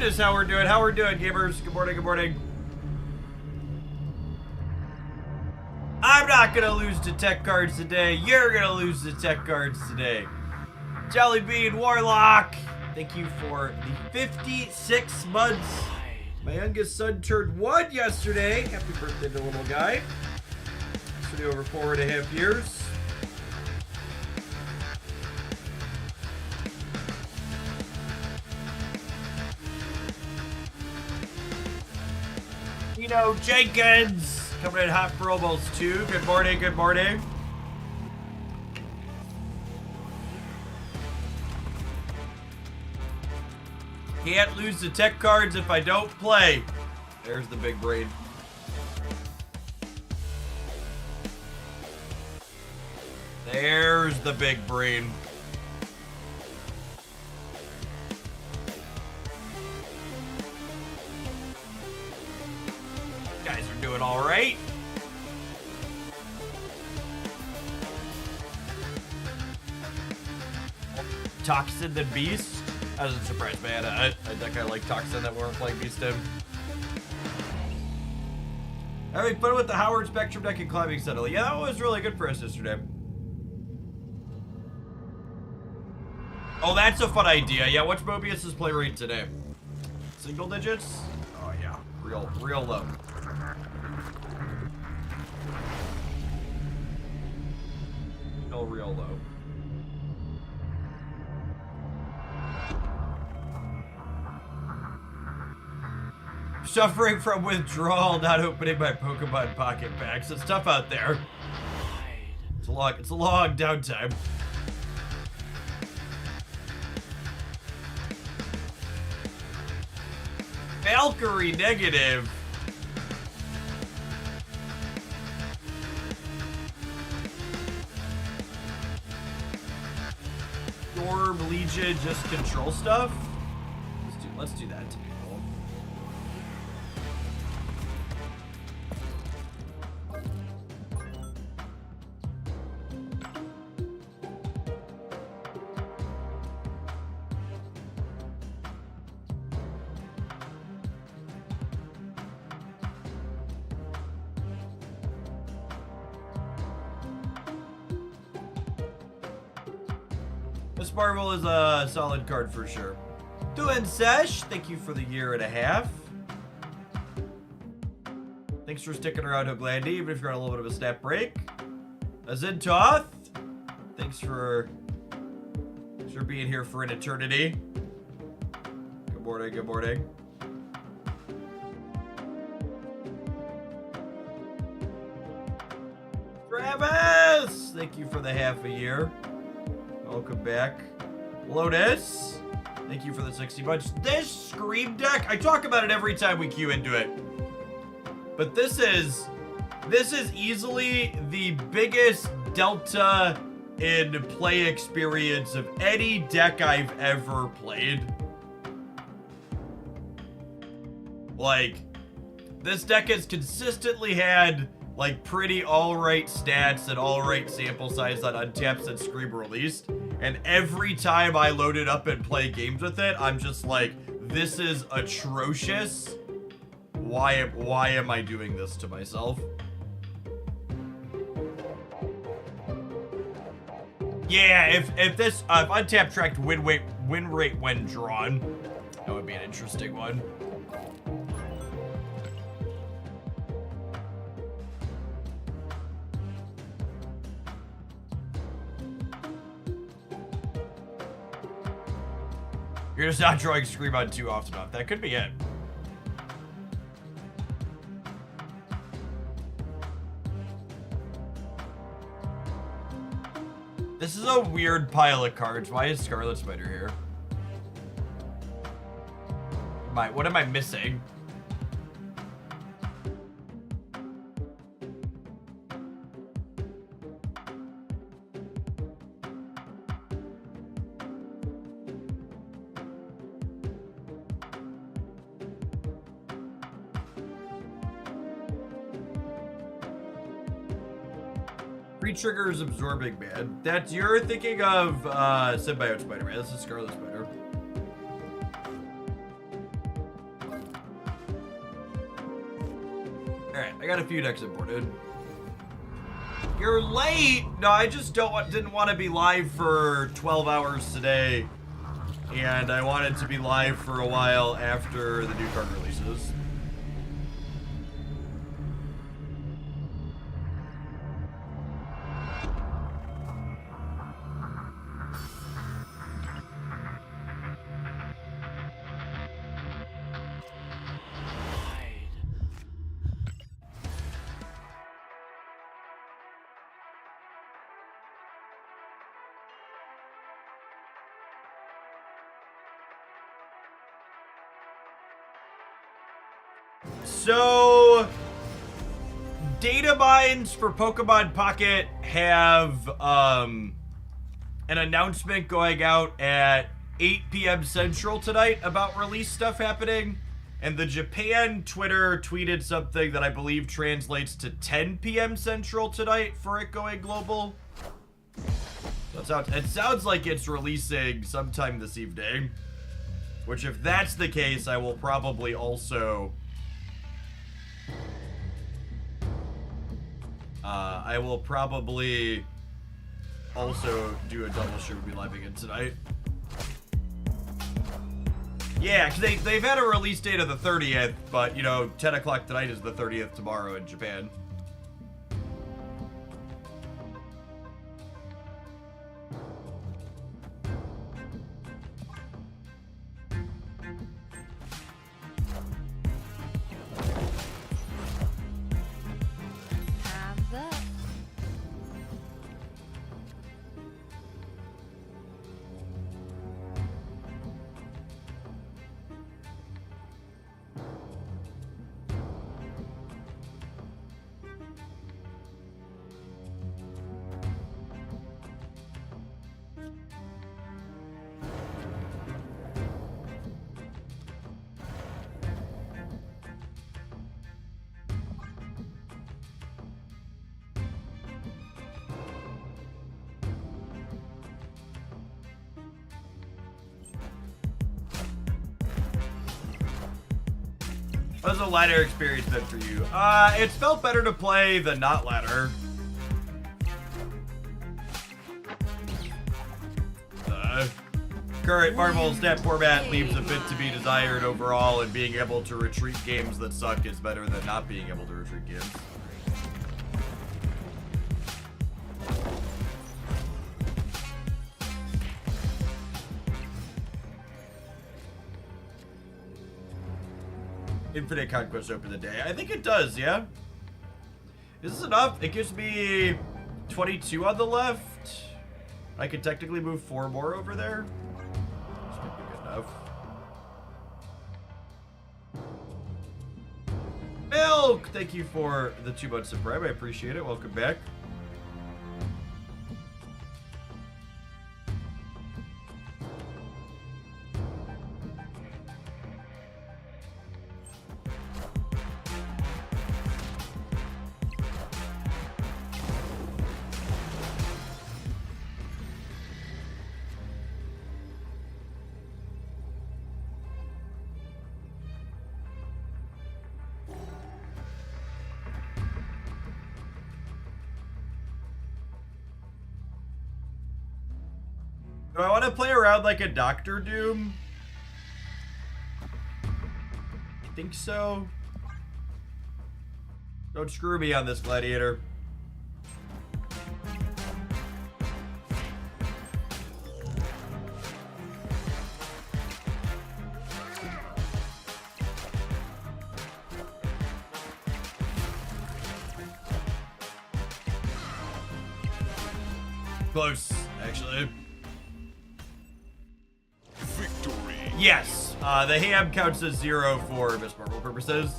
good is how we're doing. How we're doing, gamers. Good morning, good morning. I'm not gonna lose to tech cards today. You're gonna lose to tech cards today. Jelly Bean Warlock, thank you for the 56 months. My youngest son turned 1 yesterday. Happy birthday to little guy. Yesterday over 4.5 years. Dino Jenkins coming in hot for almost 2. Good morning, good morning. Can't lose to tech cards if I don't play. There's the big brain. There's the big brain. Guys are doing all right. Toxin the Beast. I wasn't surprised, man. I think I like Toxin that weren't playing Beast him. Alright, put it with the Howard Spectrum deck and climbing steadily. Yeah, that was really good for us yesterday. Oh, that's a fun idea. Yeah, what's Mobius's play rate today? Single digits? Oh yeah, real low. Real low. Suffering from withdrawal, not opening my Pokemon pocket packs. It's tough out there. It's a long downtime. Valkyrie negative. Storm Legion just control stuff. Let's do that. Miss Marvel is a solid card for sure. Doing Sesh, thank you for the 1.5 years. Thanks for sticking around, Hoaglandy, even if you're on a little bit of a snap break. Azintoth, thanks for being here for an eternity. Good morning, good morning. Travis, thank you for the 1/2 year. Welcome back. Lotus, thank you for the 60 bucks. This Scream deck, I talk about it every time we queue into it. But this is easily the biggest delta in play experience of any deck I've ever played. Like, this deck has consistently had like pretty alright stats and alright sample size on untaps and Scream released. And every time I load it up and play games with it, I'm just like, this is atrocious. Why am I doing this to myself? Yeah, if untapped tracked win rate when drawn, that would be an interesting one. You're just not drawing Scream on too often enough. That could be it. This is a weird pile of cards. Why is Scarlet Spider here? What am I missing? Triggers absorbing man. That's you're thinking of Symbiote Spider-Man. This is Scarlet Spider. got a few decks imported. You're late! No, I just didn't want to be live for 12 hours today. And I wanted to be live for a while after the new card releases. So, data mines for Pokemon Pocket have an announcement going out at 8 p.m. Central tonight about release stuff happening. And the Japan Twitter tweeted something that I believe translates to 10 p.m. Central tonight for it going global. So it sounds like it's releasing sometime this evening. Which, if that's the case, I will probably also... do a double should be live again tonight. Yeah, because they've had a release date of the 30th, but, you know, 10 o'clock tonight is the 30th tomorrow in Japan. How's the ladder experience been for you? It's felt better to play the not ladder. Current Marvel stat format leaves a bit to be desired overall, and being able to retreat games that suck is better than not being able to retreat games. Infinite Conquest open the day. I think it does, yeah? Is this enough? It gives me 22 on the left. I could technically move 4 more over there. This might be good enough. Milk! Thank you for the 2 months of Prime. I appreciate it. Welcome back. Do I want to play around like a Doctor Doom? I think so. Don't screw me on this, Gladiator. Close, actually. Victory. Yes, the ham counts as 0 for Miss Marvel purposes.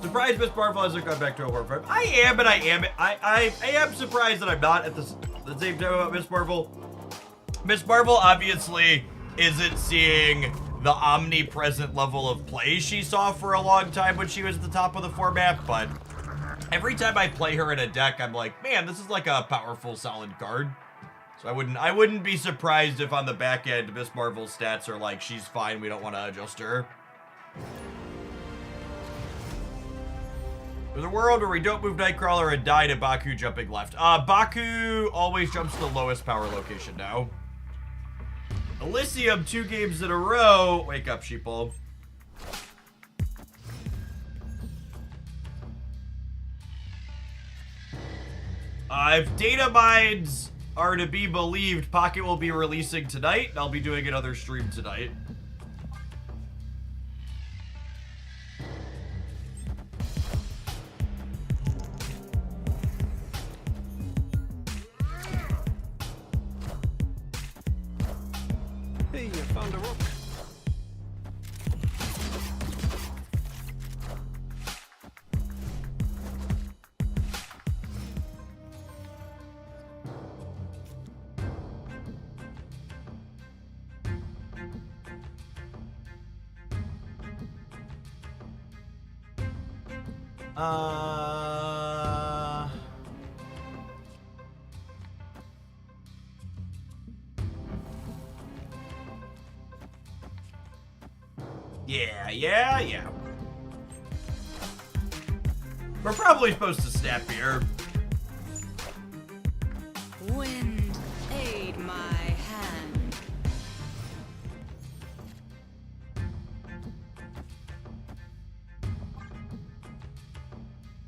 Surprised Miss Marvel hasn't gone back to a War 5. I am, and I am. I am surprised that I'm not at the same time about Miss Marvel. Miss Marvel obviously isn't seeing the omnipresent level of play she saw for a long time when she was at the top of the format, but every time I play her in a deck, I'm like, man, this is like a powerful, solid card. So I wouldn't be surprised if on the back end, Miss Marvel's stats are like, she's fine, we don't want to adjust her. There's a world where we don't move Nightcrawler and die to Baku jumping left. Baku always jumps to the lowest power location now. Elysium 2 games in a row. Wake up, sheeple. If data mines are to be believed, Pocket will be releasing tonight, and I'll be doing another stream tonight. Hey, you found a rock. Yeah. We're probably supposed to snap here. Wind, aid my hand.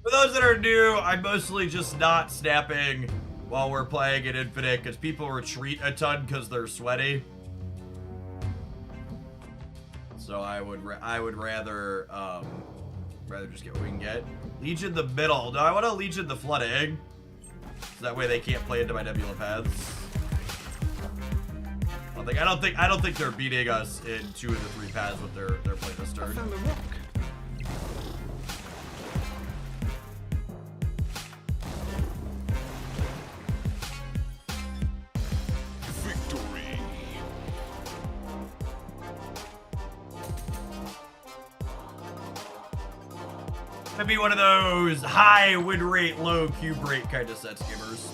For those that are new, I'm mostly just not snapping while we're playing at Infinite because people retreat a ton because they're sweaty. So I would rather just get what we can get. Legion the middle. No, I want to Legion the flooding. So that way they can't play into my Nebula paths. I don't think they're beating us in 2 of the 3 paths with their play this turn. I found a rock. Victory. Gonna be one of those high win rate, low cube rate kind of sets givers.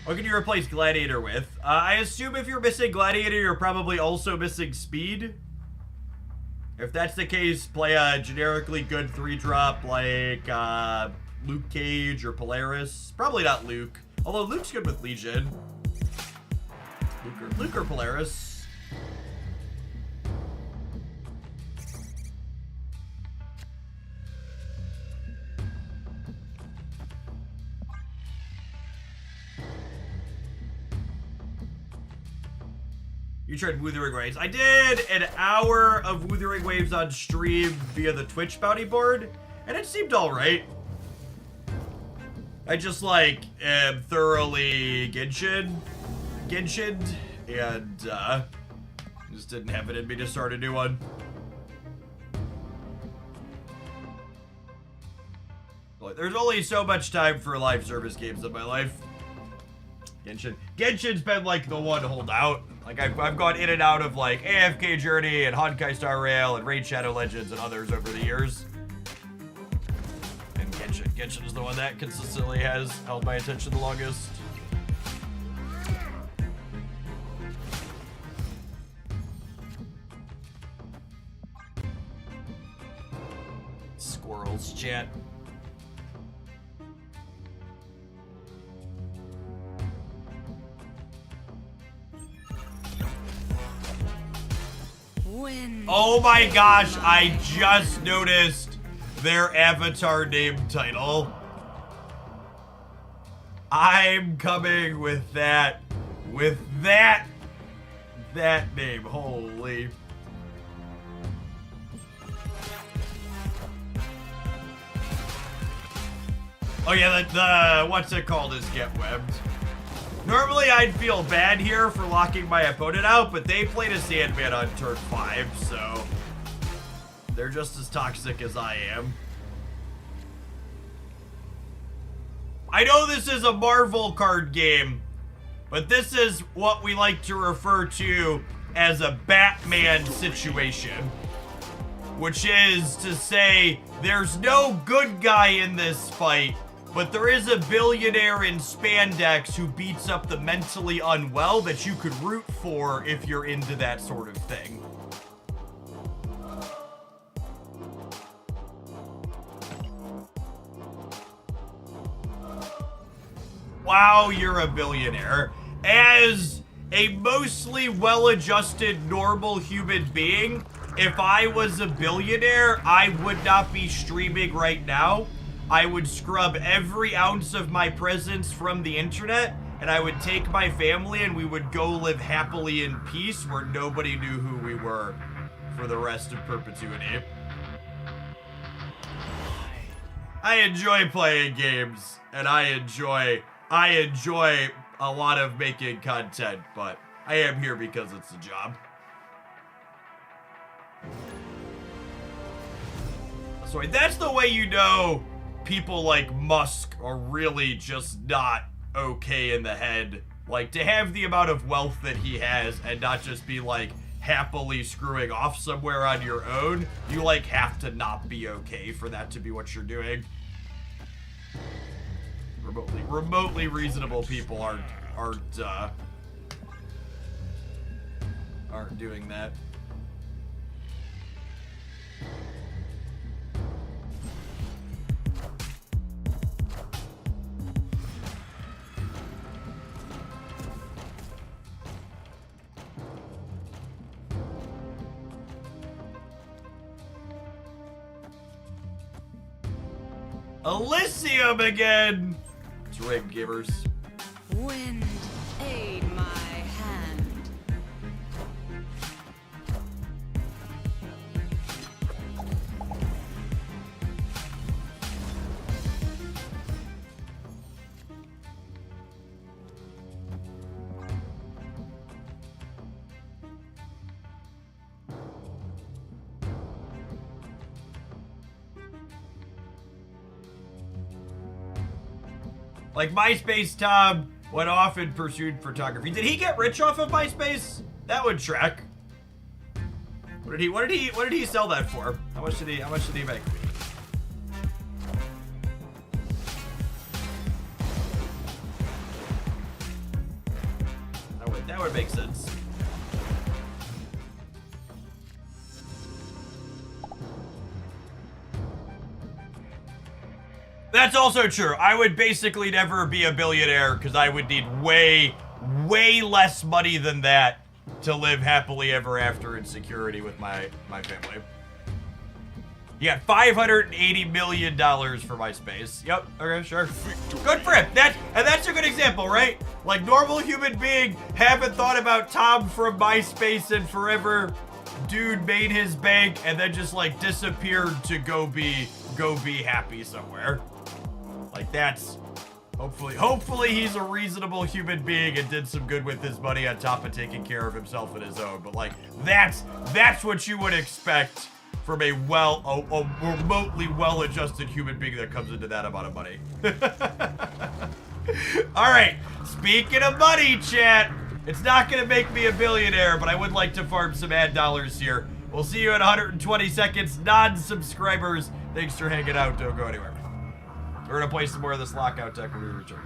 What can you replace Gladiator with? I assume if you're missing Gladiator, you're probably also missing Speed. If that's the case, play a generically good 3-drop like Luke Cage or Polaris. Probably not Luke, although Luke's good with Legion. Luke or Polaris. You tried Withering Waves. I did an hour of Withering Waves on stream via the Twitch bounty board, and it seemed alright. I just, like, am thoroughly Genshin'd, and, just didn't have it in me to start a new one. Like, there's only so much time for live service games in my life. Genshin's been, like, the one holdout. Like, I've gone in and out of, like, AFK Journey and Honkai Star Rail and Raid Shadow Legends and others over the years. And Genshin is the one that consistently has held my attention the longest. Squirrels, chat. Wind, Oh my gosh, I just noticed their avatar name title. I'm coming with that name. Holy. Oh yeah, the what's it called is Get Webbed. Normally I'd feel bad here for locking my opponent out, but they played a Sandman on turn 5, so They're just as toxic as I am. I know this is a Marvel card game, but this is what we like to refer to as a Batman situation. Which is to say, there's no good guy in this fight, but there is a billionaire in spandex who beats up the mentally unwell that you could root for if you're into that sort of thing. Wow, you're a billionaire. As a mostly well-adjusted, normal human being, if I was a billionaire, I would not be streaming right now. I would scrub every ounce of my presence from the internet, and I would take my family and we would go live happily in peace where nobody knew who we were for the rest of perpetuity. I enjoy playing games, and I enjoy a lot of making content, but I am here because it's a job. So that's the way you know people like Musk are really just not okay in the head. Like, to have the amount of wealth that he has and not just be like happily screwing off somewhere on your own, you like have to not be okay for that to be what you're doing. Remotely reasonable people aren't doing that. Elysium again! It's rigged, givers. Wind, aid my hand. Like, MySpace Tom went off and pursued photography. Did he get rich off of MySpace? That would track. What did he sell that for? How much did he make? That would make sense. That's also true. I would basically never be a billionaire because I would need way less money than that to live happily ever after in security with my family. You got $580 million for MySpace. Yep, okay, sure. Good for him. That's a good example, right? Like, normal human being, haven't thought about Tom from MySpace in forever. Dude made his bank and then just like disappeared to go be happy somewhere. Like, that's hopefully he's a reasonable human being and did some good with his money on top of taking care of himself and his own. But like, that's what you would expect from a remotely well-adjusted human being that comes into that amount of money. All right, speaking of money, chat, it's not gonna make me a billionaire, but I would like to farm some ad dollars here. We'll see you in 120 seconds. Non-subscribers, thanks for hanging out. Don't go anywhere. We're gonna play some more of this lockout deck when we return.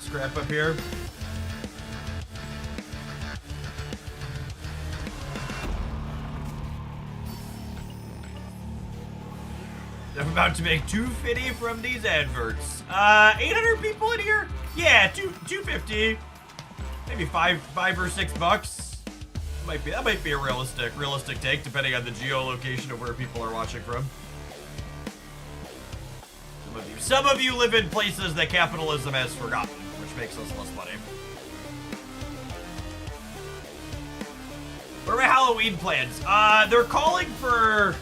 Scrap up here. I'm about to make $250 from these adverts. 800 people in here? Yeah, 250. Maybe five or $6. That might be a realistic take, depending on the geolocation of where people are watching from. Some of you live in places that capitalism has forgotten, which makes us less money. Halloween plans? They're calling for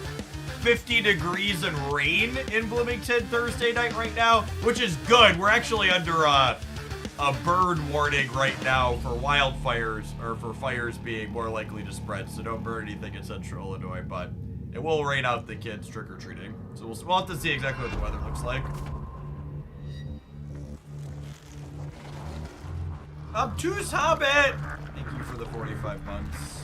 50 degrees and rain in Bloomington Thursday night right now, which is good. We're actually under a bird warning right now for wildfires, or for fires being more likely to spread, so don't burn anything in Central Illinois, but it will rain out the kids trick-or-treating. So we'll have to see exactly what the weather looks like. Obtuse Hobbit! Thank you for the 45 months.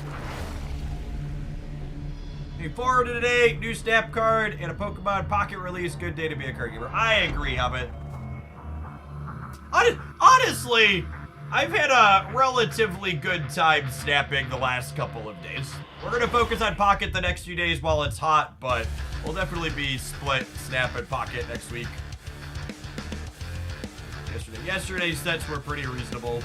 Looking forward to today, new Snap card and a Pokemon Pocket release. Good day to be a card giver. I agree, Hobbit. Honestly, I've had a relatively good time snapping the last couple of days. We're going to focus on Pocket the next few days while it's hot, but we'll definitely be split Snap and Pocket next week. Yesterday's sets were pretty reasonable.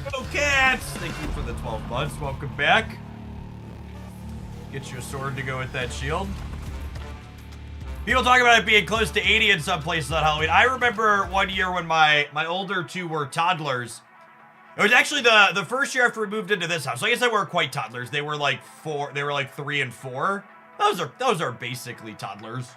Hello, cats! Thank you for the 12 months. Welcome back. Get you a sword to go with that shield. People talk about it being close to 80 in some places on Halloween. I remember one year when my older two were toddlers. It was actually the first year after we moved into this house. So I guess they weren't quite toddlers. They were like 4. They were like 3 and 4. Those are basically toddlers.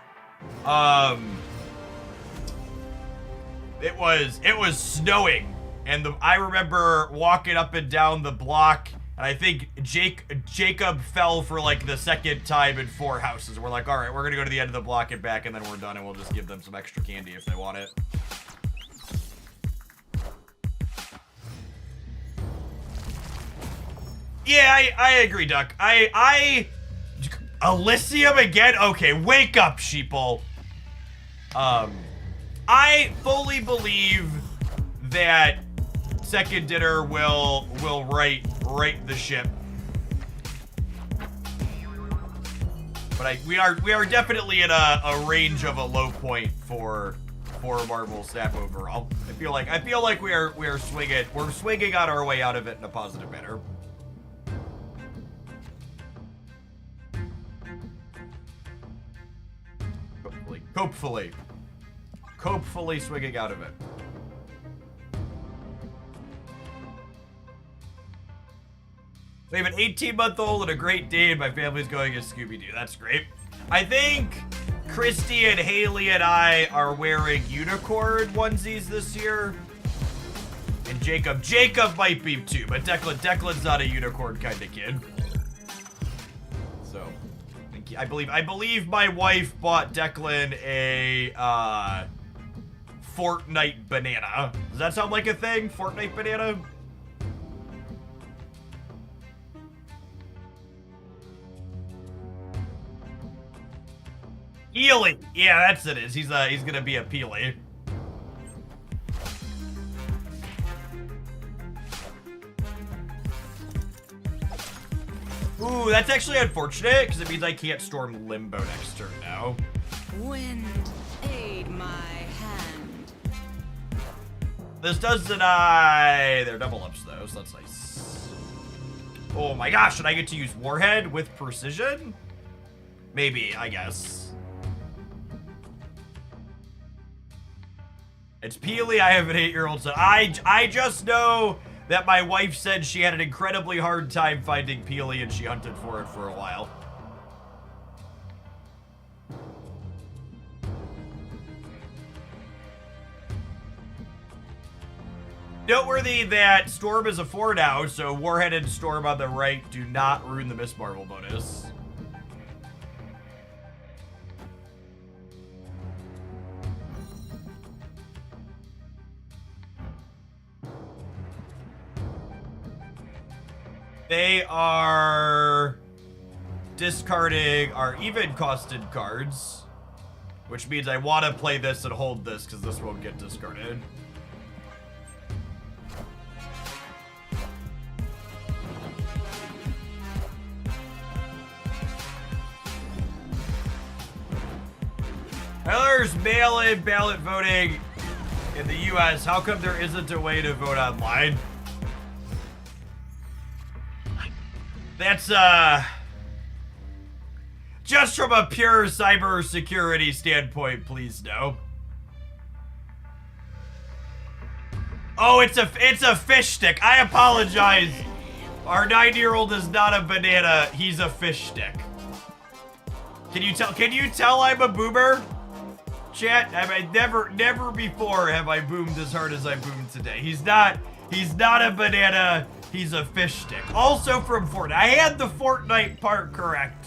It was snowing, and I remember walking up and down the block. And I think Jacob fell for like the second time in 4 houses. We're like, all right, we're gonna go to the end of the block and back, and then we're done, and we'll just give them some extra candy if they want it. Yeah, I agree, Duck. Elysium again? Okay, wake up, sheeple. I fully believe that Second Dinner will right the ship. But we are definitely in a range of a low point for Marvel Snap overall. I feel like we are swinging on our way out of it in a positive manner. Hopefully swinging out of it. We have an 18-month-old and a Great Dane. My family's going as Scooby-Doo. That's great. I think Christy and Haley and I are wearing unicorn onesies this year. And Jacob might be too, but Declan's not a unicorn kind of kid. So, I believe my wife bought Declan a Fortnite banana. Does that sound like a thing? Fortnite banana? Peely. Yeah, that's it. He's gonna be a Peely. Ooh, that's actually unfortunate because it means I can't storm Limbo next turn now. Wind, aid my hand. This does deny their double ups though, so that's nice. Oh my gosh, should I get to use Warhead with precision? Maybe, I guess. It's Peely. I have an 8-year-old son. I just know that my wife said she had an incredibly hard time finding Peely and she hunted for it for a while. Noteworthy that Storm is a 4 now, so Warhead and Storm on the right do not ruin the Miss Marvel bonus. They are discarding our even-costed cards, which means I want to play this and hold this because this won't get discarded. There's mail-in ballot voting in the U.S. How come there isn't a way to vote online? That's, just from a pure cybersecurity standpoint, please no. Oh, it's a fish stick. I apologize. Our 9-year-old is not a banana. He's a fish stick. Can you tell I'm a boomer? Chat, never before have I boomed as hard as I boomed today. He's not a banana. He's a fish stick. Also from Fortnite. I had the Fortnite part correct.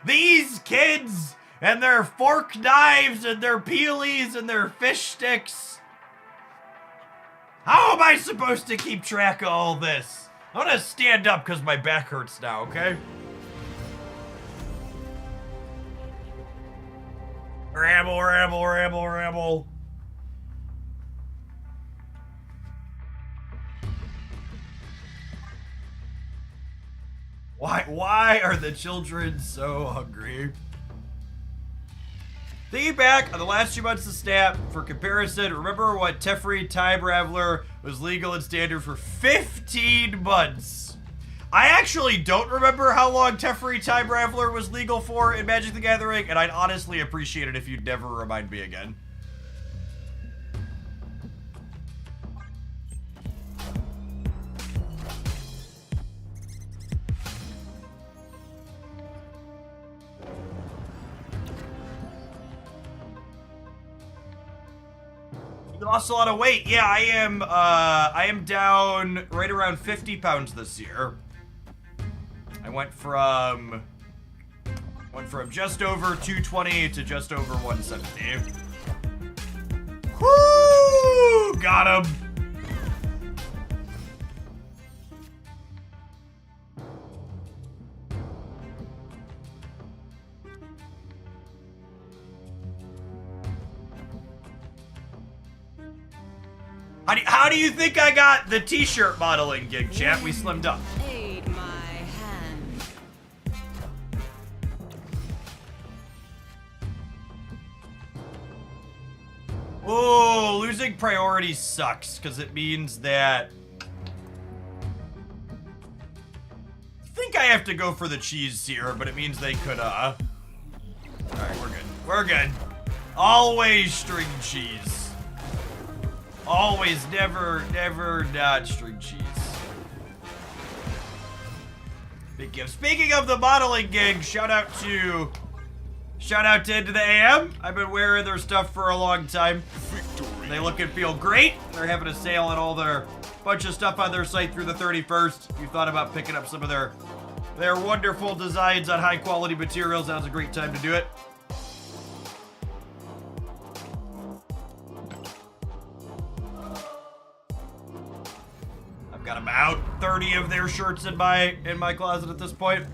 These kids and their fork knives and their peelies and their fish sticks. How am I supposed to keep track of all this? I'm gonna stand up because my back hurts now, okay? Ramble, ramble, ramble, ramble. Why are the children so hungry? Thinking back on the last 2 months of Snap, for comparison, remember what Teferi Time Raveler was legal and standard for 15 months. I actually don't remember how long Teferi Time Raveler was legal for in Magic the Gathering, and I'd honestly appreciate it if you'd never remind me again. You lost a lot of weight. Yeah, I am down right around 50 pounds this year. I went from just over 220 to just over 170. Woo! Got him. How do you think I got the t-shirt modeling gig, chat? We slimmed up. Aid my hand. Oh, losing priority sucks because it means that I think I have to go for the cheese here, but it means they could all right, we're good. We're good. Always string cheese. Always, never not string cheese. Big gift. Speaking of the modeling gig, shout out to Into the AM. I've been wearing their stuff for a long time. Victory. They look and feel great. They're having a sale on all their bunch of stuff on their site through the 31st. If you thought about picking up some of their wonderful designs on high quality materials, now's a great time to do it. I've got about 30 of their shirts in my closet at this point.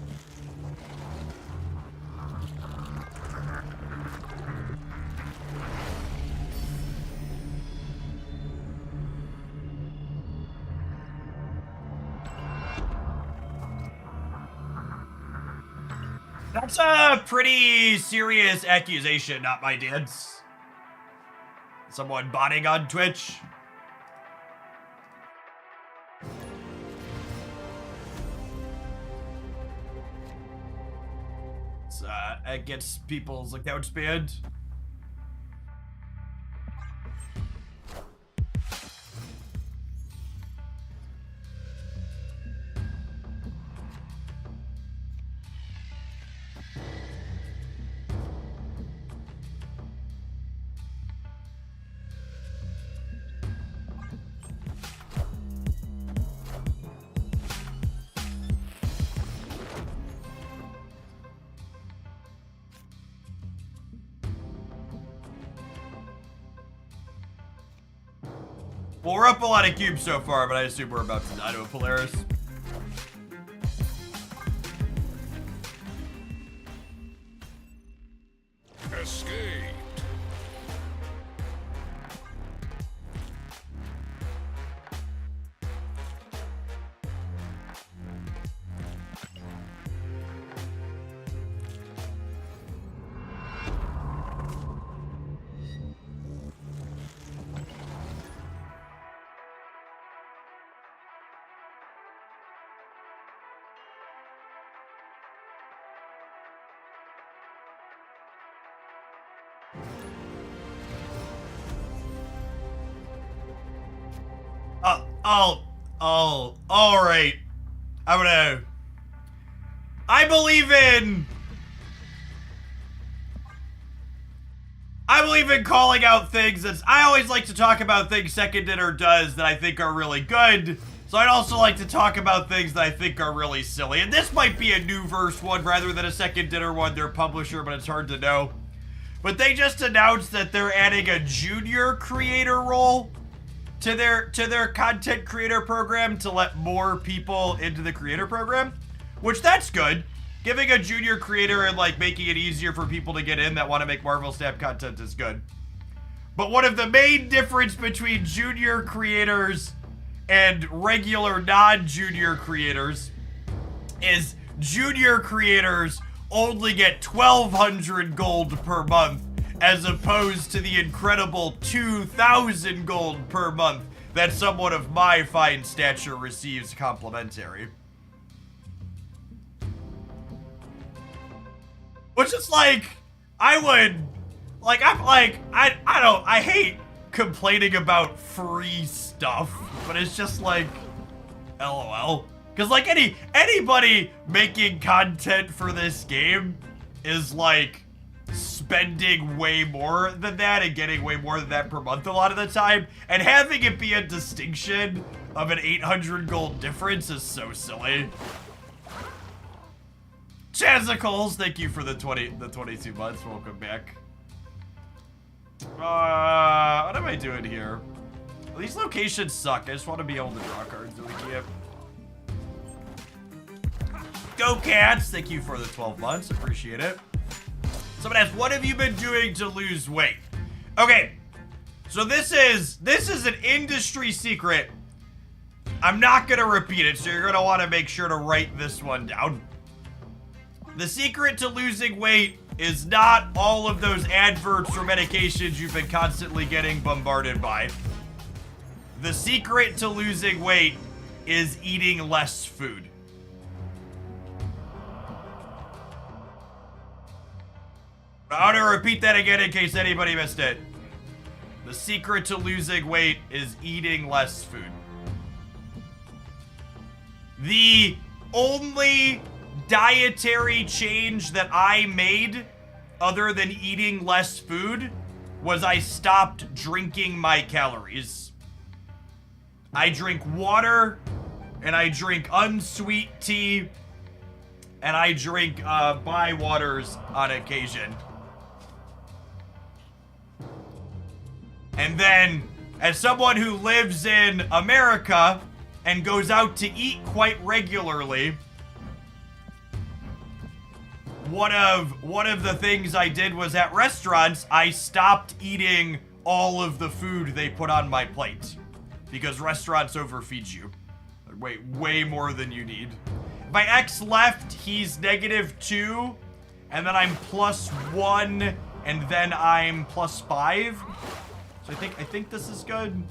That's a pretty serious accusation, not my dad's. Someone botting on Twitch. It gets people's accounts banned. Well, we're up a lot of cubes so far, but I assume we're about to die to a Polaris. Escape. Alright. I believe in calling out things. I always like to talk about things Second Dinner does that I think are really good. So I'd also like to talk about things that I think are really silly. And this might be a new verse one rather than a Second Dinner one, their publisher, but it's hard to know. But they just announced that they're adding a junior creator role to their content creator program to let more people into the creator program, which that's good. Giving a junior creator and like making it easier for people to get in that want to make Marvel Snap content is good. But one of the main difference between junior creators and regular non-junior creators is junior creators only get 1,200 gold per month as opposed to the incredible 2,000 gold per month that someone of my fine stature receives complimentary. Which is like, I hate complaining about free stuff, but it's just like, LOL. Because like anybody making content for this game is like spending way more than that and getting way more than that per month a lot of the time, and having it be a distinction of an 800 gold difference is so silly. Chazicles, thank you for the 22 months. Welcome back. What am I doing here? Well, these locations suck. I just want to be able to draw cards that we can't. Go Cats, thank you for the 12 months. Appreciate it. Someone asked, what have you been doing to lose weight? Okay, so this is an industry secret. I'm not gonna repeat it, so you're gonna want to make sure to write this one down. The secret to losing weight is not all of those adverts for medications you've been constantly getting bombarded by. The secret to losing weight is eating less food. I want to repeat that again in case anybody missed it. The secret to losing weight is eating less food. The only dietary change that I made other than eating less food was I stopped drinking my calories. I drink water and I drink unsweet tea and I drink Waters on occasion. And then, as someone who lives in America and goes out to eat quite regularly, one of the things I did was at restaurants, I stopped eating all of the food they put on my plate. Because restaurants overfeed you. Way more than you need. My ex left, he's -2, and then I'm +1, and then I'm +5. So I think this is good.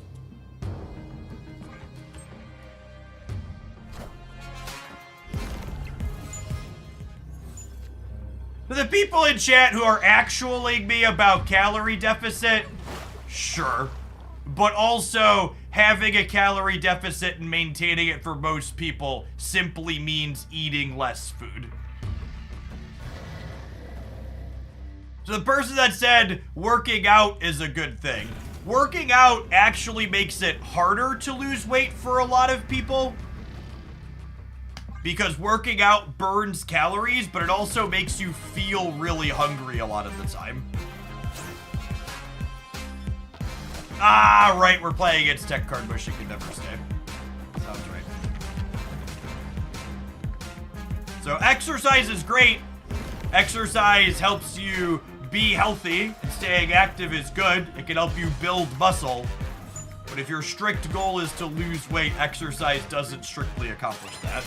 For the people in chat who are actualing me about calorie deficit, sure. But also, having a calorie deficit and maintaining it for most people simply means eating less food. So the person that said working out is a good thing. Working out actually makes it harder to lose weight for a lot of people. Because working out burns calories, but it also makes you feel really hungry a lot of the time. Ah, right, we're playing against Tech Card Bush, you can never stay. Sounds right. So exercise is great. Exercise helps you be healthy. Staying active is good. It can help you build muscle. But if your strict goal is to lose weight, exercise doesn't strictly accomplish that.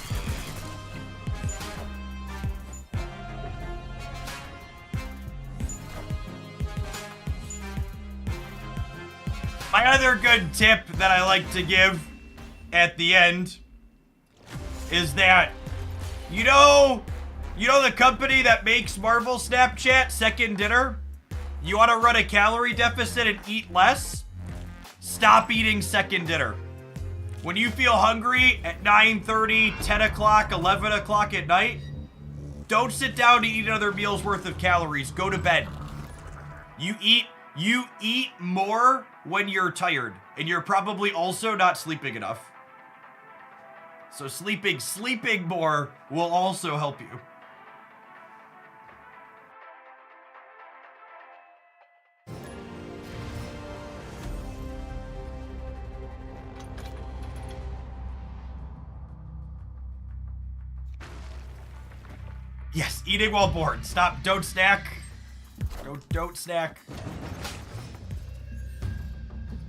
My other good tip that I like to give at the end is that, you know the company that makes Marvel Snapchat, Second Dinner? You want to run a calorie deficit and eat less? Stop eating Second Dinner. When you feel hungry at 9:30, 10 o'clock, 11 o'clock at night, don't sit down to eat another meal's worth of calories. Go to bed. You eat more when you're tired, and you're probably also not sleeping enough. So sleeping more will also help you. Yes, eating while bored. Stop, don't snack. Don't snack.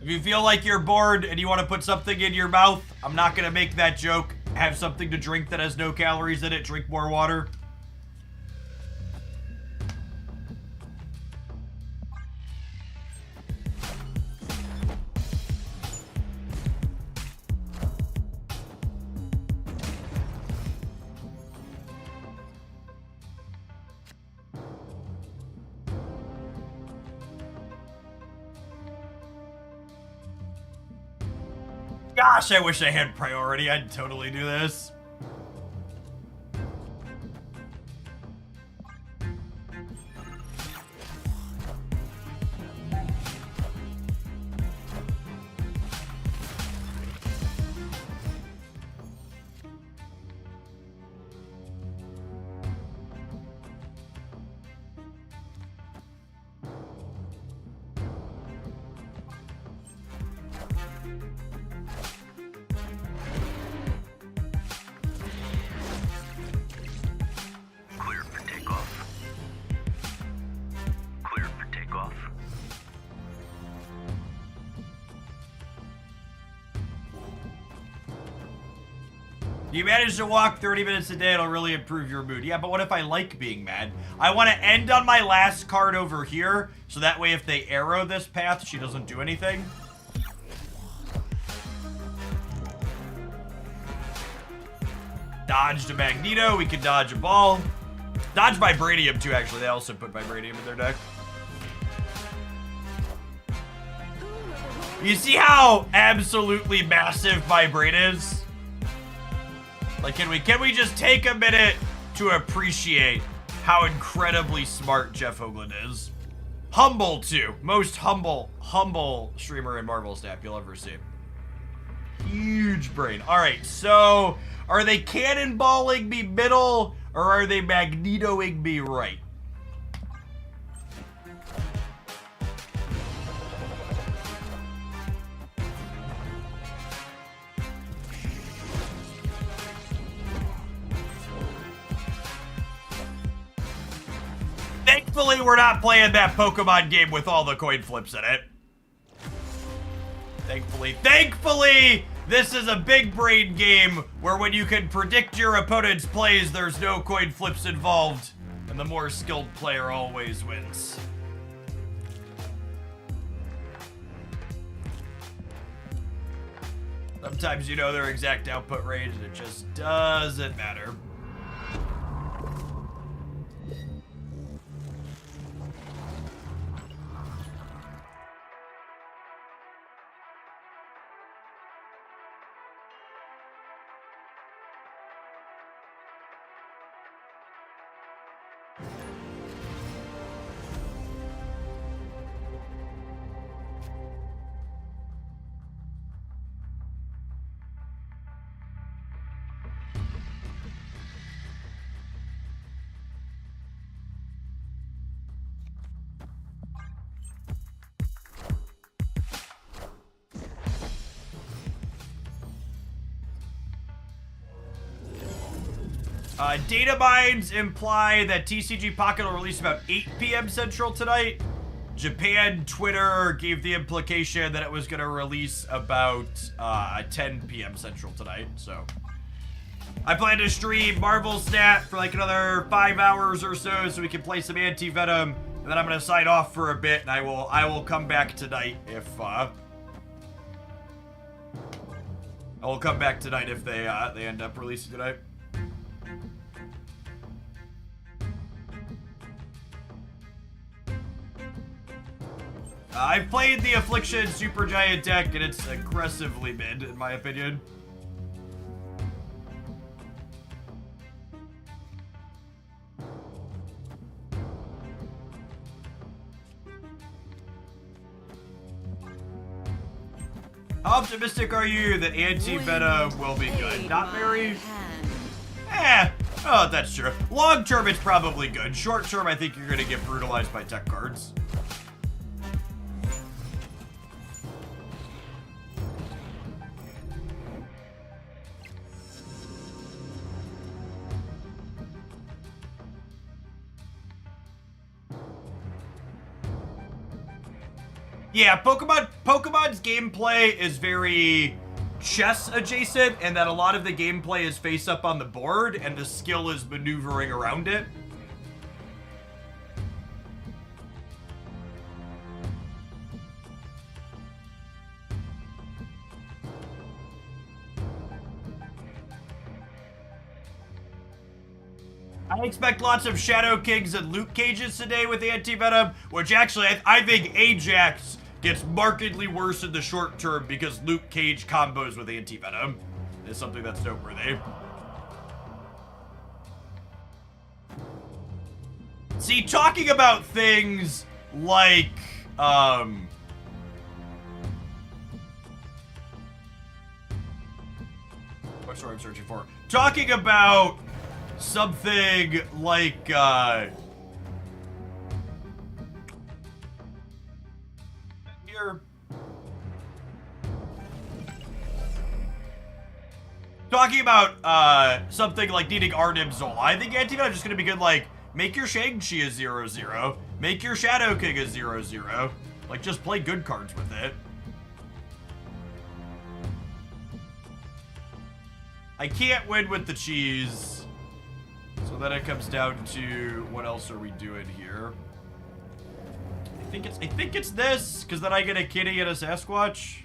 If you feel like you're bored and you want to put something in your mouth, I'm not going to make that joke. Have something to drink that has no calories in it. Drink more water. Gosh, I wish I had priority. I'd totally do this. You manage to walk 30 minutes a day, it'll really improve your mood. Yeah, but what if I like being mad? I want to end on my last card over here, so that way if they arrow this path, she doesn't do anything. Dodged a Magneto, we can dodge a ball. Dodge Vibranium too, actually. They also put Vibranium in their deck. You see how absolutely massive my brain is? Like, can we just take a minute to appreciate how incredibly smart Jeff Hoagland is? Humble, too. Most humble streamer in Marvel Snap you'll ever see. Huge brain. All right, so are they cannonballing me middle, or are they Magnetoing me right? Thankfully, we're not playing that Pokemon game with all the coin flips in it. Thankfully, this is a big brain game where when you can predict your opponent's plays, there's no coin flips involved, and the more skilled player always wins. Sometimes you know their exact output range, and it just doesn't matter. Data mines imply that TCG Pocket will release about 8 p.m. Central tonight. Japan Twitter gave the implication that it was going to release about 10 p.m. Central tonight, so. I plan to stream Marvel Snap for like another 5 hours or so we can play some Antivenom, and then I'm going to sign off for a bit, and I will come back tonight if, I will come back tonight if they end up releasing tonight. I've played the Affliction Supergiant deck, and it's aggressively mid, in my opinion. How optimistic are you that Antivenom will be good? Not very. Oh, that's true. Long term, it's probably good. Short term, I think you're going to get brutalized by tech cards. Yeah, Pokemon's gameplay is very chess adjacent, and that a lot of the gameplay is face up on the board, and the skill is maneuvering around it. I expect lots of Shadow Kings and Luke Cages today with Antivenom, which actually I think Ajax gets markedly worse in the short term because Luke Cage combos with Antivenom is something that's noteworthy. See, talking about things like, what's the word I'm searching for? Talking about something like, here. Talking about, something like needing Arnim Zola. I think Antivenom is just gonna be good, like, make your Shang-Chi a 0/0. Make your Shadow King a 0/0. Like, just play good cards with it. I can't win with the cheese. So then it comes down to what else are we doing here? I think it's this, because then I get a kitty and a Sasquatch.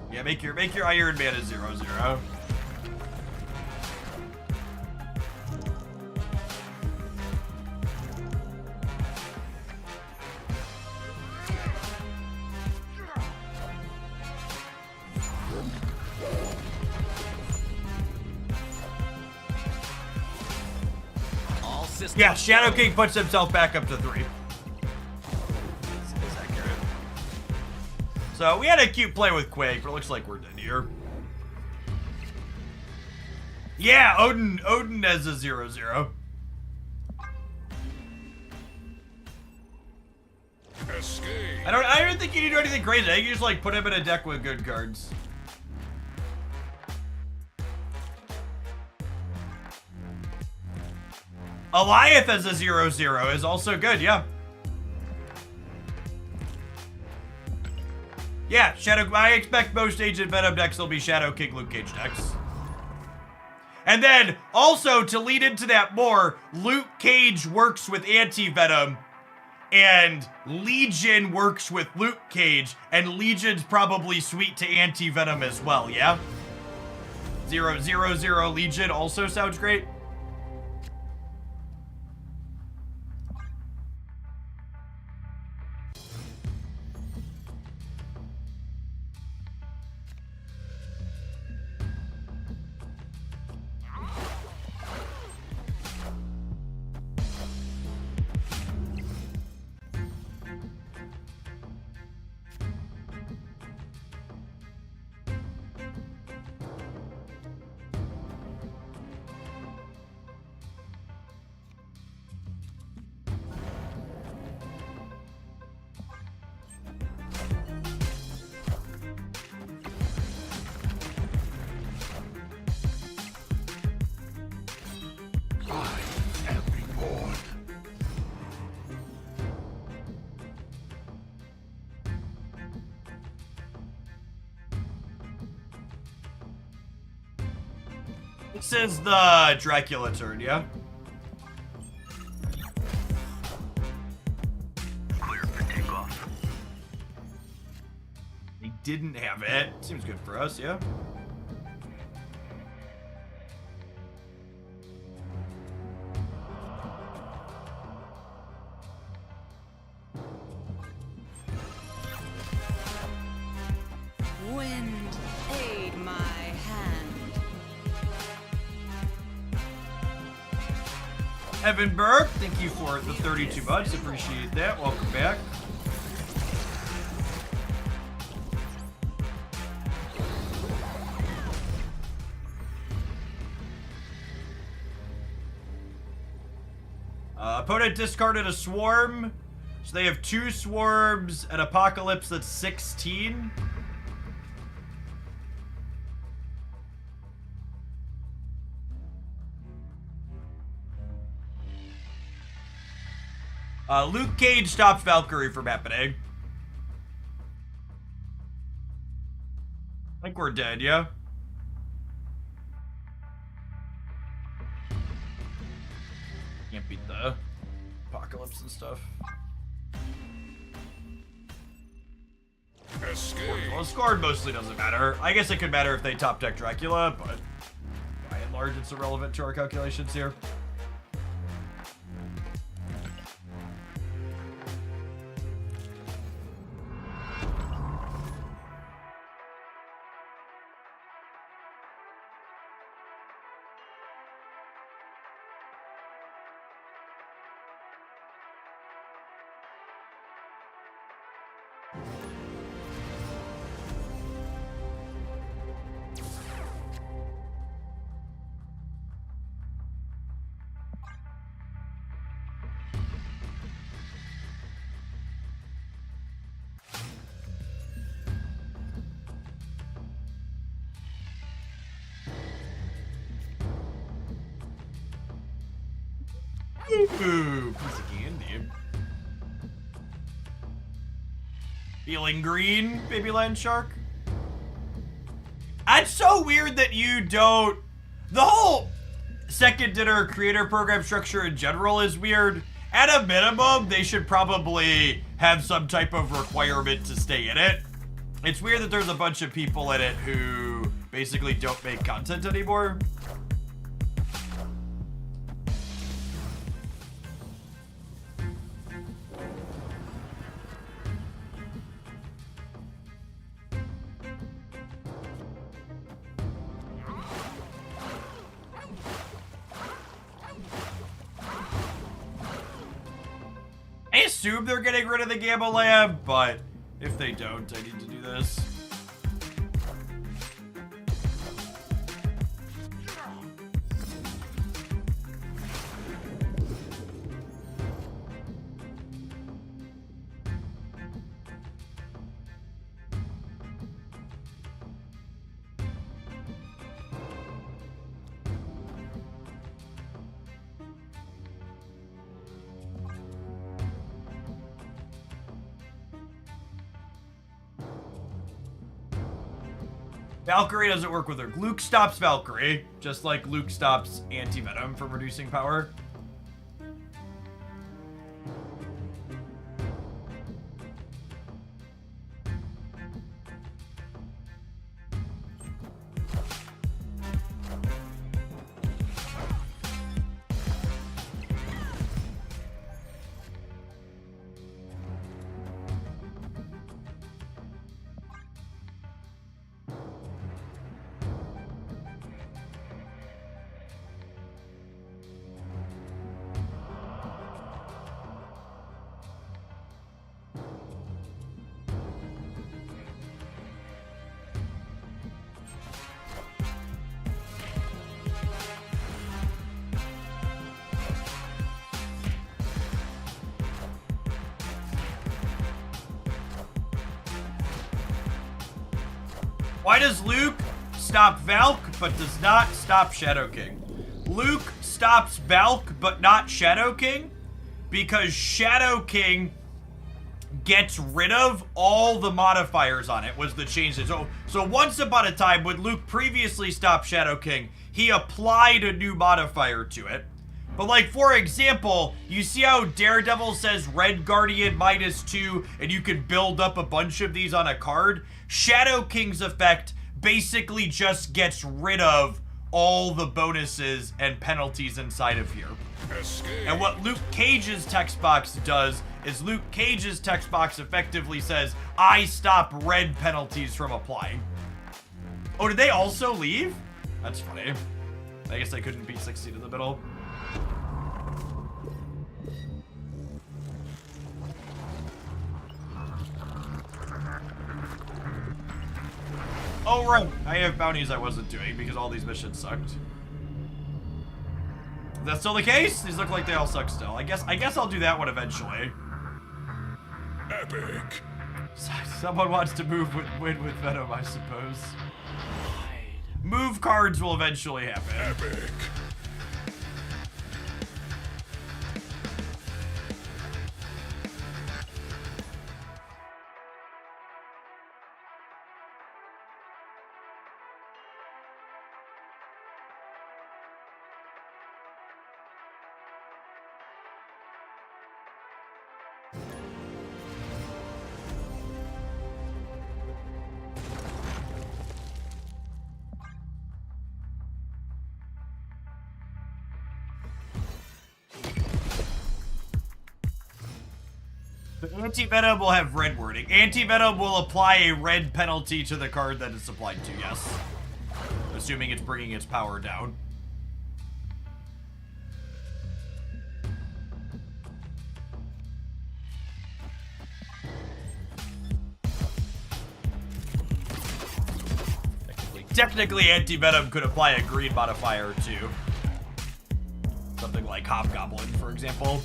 Yeah, make your Iron Man a 0/0. Yeah, Shadow King puts himself back up to 3. Is accurate. So we had a cute play with Quake, but it looks like we're dead here. Yeah, Odin as a 0/0. Escape. I don't think you need to do anything crazy. I think you just like put him in a deck with good cards. Eliath as a 0/0 is also good, yeah. Yeah, I expect most Agent Venom decks will be Shadow King Luke Cage decks. And then, also, to lead into that more, Luke Cage works with Antivenom, and Legion works with Luke Cage, and Legion's probably sweet to Antivenom as well, yeah? 0/0 Legion also sounds great. This is the Dracula turn, yeah? Clear for takeoff. He didn't have it. Seems good for us, yeah? Evan Burke, thank you for the 32 bucks. Appreciate that. Welcome back. Opponent discarded a swarm. So they have 2 swarms, an apocalypse that's 16. Luke Cage stops Valkyrie from happening. I think we're dead, yeah? Can't beat the apocalypse and stuff. Escape. Well, scored mostly doesn't matter. I guess it could matter if they top deck Dracula, but by and large, it's irrelevant to our calculations here. Ooh, piece of candy. Feeling green, baby land shark? That's so weird that you don't... The whole second dinner creator program structure in general is weird. At a minimum, they should probably have some type of requirement to stay in it. It's weird that there's a bunch of people in it who basically don't make content anymore. I assume they're getting rid of the Gamma Lab, but if they don't, I need to do this. Valkyrie doesn't work with her. Luke stops Valkyrie, just like Luke stops Antivenom from reducing power. Why does Luke stop Valk, but does not stop Shadow King? Luke stops Valk, but not Shadow King, because Shadow King gets rid of all the modifiers on it, was the change. So once upon a time, when Luke previously stopped Shadow King, he applied a new modifier to it. But like, for example, you see how Daredevil says Red Guardian -2, and you can build up a bunch of these on a card? Shadow King's effect basically just gets rid of all the bonuses and penalties inside of here. Escape. And what Luke Cage's text box does is Luke Cage's text box effectively says, I stop red penalties from applying. Oh, did they also leave? That's funny. I guess I couldn't beat 60 to the middle. Oh, right. I have bounties I wasn't doing because all these missions sucked. Is that still the case? These look like they all suck still. I guess I'll do that one eventually. Epic. Someone wants to win with Venom, I suppose. Move cards will eventually happen. Epic. The Antivenom will have red wording. Antivenom will apply a red penalty to the card that it's applied to, yes. Assuming it's bringing its power down. Technically, Antivenom could apply a green modifier too. Something like Hobgoblin, for example.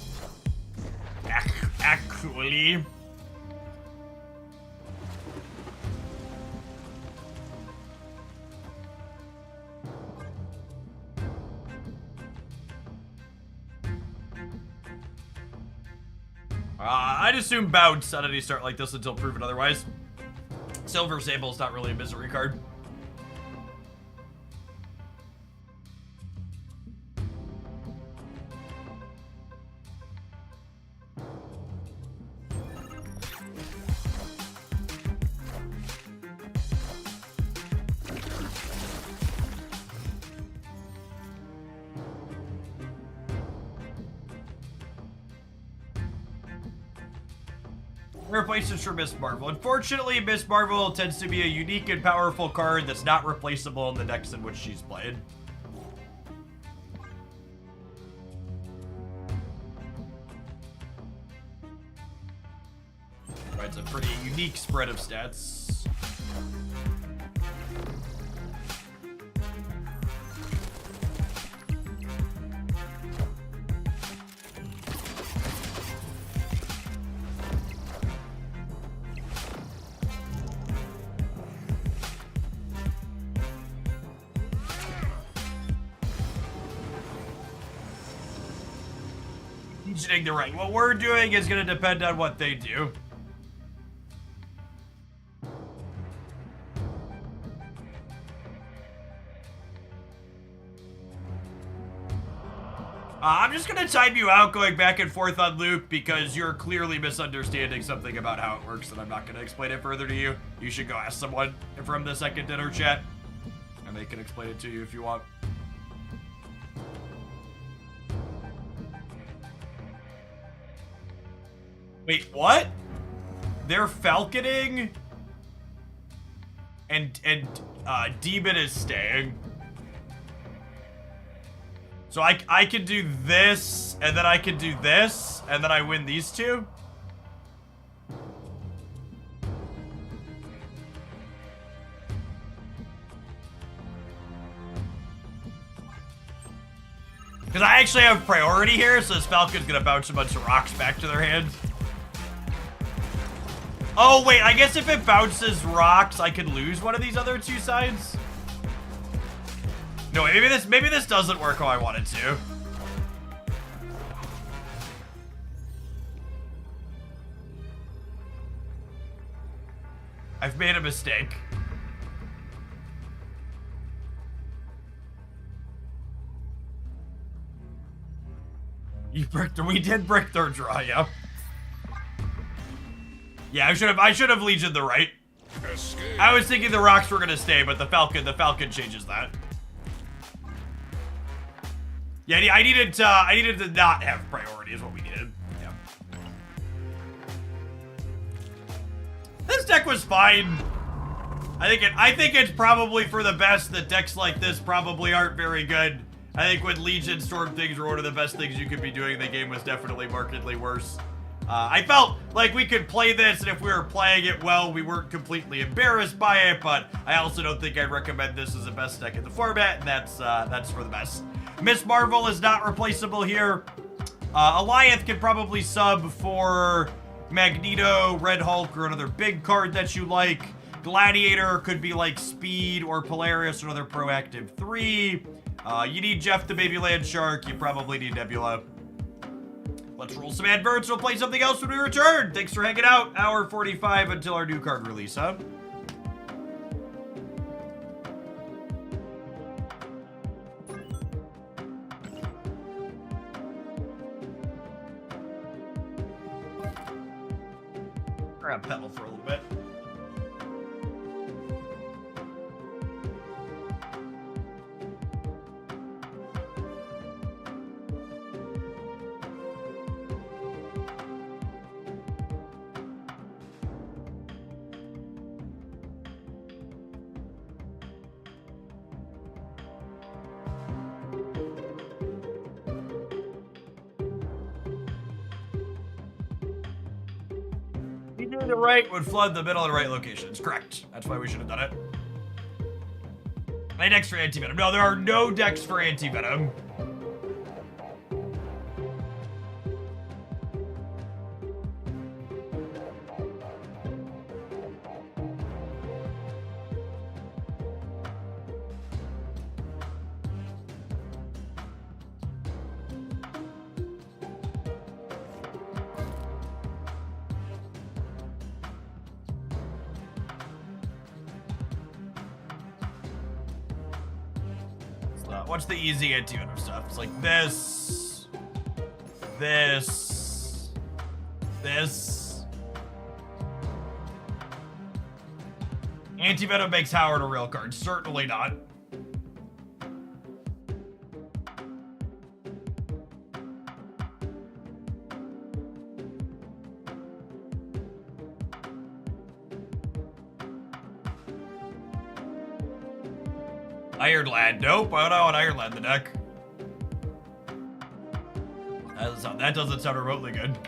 Actually. I'd assume bounce on any start like this until proven otherwise. Silver Sable's not really a misery card. Replaces for Miss Marvel. Unfortunately, Miss Marvel tends to be a unique and powerful card that's not replaceable in the decks in which she's played. Provides a pretty unique spread of stats. The right. What we're doing is going to depend on what they do. I'm just going to time you out going back and forth on loop because you're clearly misunderstanding something about how it works and I'm not going to explain it further to you. You should go ask someone from the second dinner chat and they can explain it to you if you want. Wait, what? They're falconing and Demon is staying. So I can do this, and then I can do this, and then I win these two? Because I actually have priority here, so this Falcon's gonna bounce a bunch of rocks back to their hand. Oh, wait, I guess if it bounces rocks, I could lose one of these other two sides? No, maybe this doesn't work how I want it to. I've made a mistake. We did brick their draw, yeah. Yeah, I should have Legioned the right. Escape. I was thinking the rocks were gonna stay, but the Falcon changes that. Yeah, I needed to not have priority is what we needed. Yeah. This deck was fine. I think it's probably for the best that decks like this probably aren't very good. I think when Legion Storm things were one of the best things you could be doing, the game was definitely markedly worse. I felt like we could play this, and if we were playing it well, we weren't completely embarrassed by it, but I also don't think I'd recommend this as the best deck in the format, and that's for the best. Miss Marvel is not replaceable here. Alliance can probably sub for Magneto, Red Hulk, or another big card that you like. Gladiator could be like Speed or Polaris or another proactive 3. You need Jeff the Baby Land Shark. You probably need Nebula. Let's roll some adverts. We'll play something else when we return. Thanks for hanging out. Hour 45 until our new card release, huh? Grab pedal for a little bit. The right would flood the middle of the right locations. Correct. That's why we should have done it. My decks for Antivenom. No, there are no decks for Antivenom. What's the easy Antivenom stuff? It's like this, this, this. Antivenom makes Howard a real card. Certainly not. Iron Lad. Nope, I don't want Iron Lad in the deck. That doesn't sound remotely good.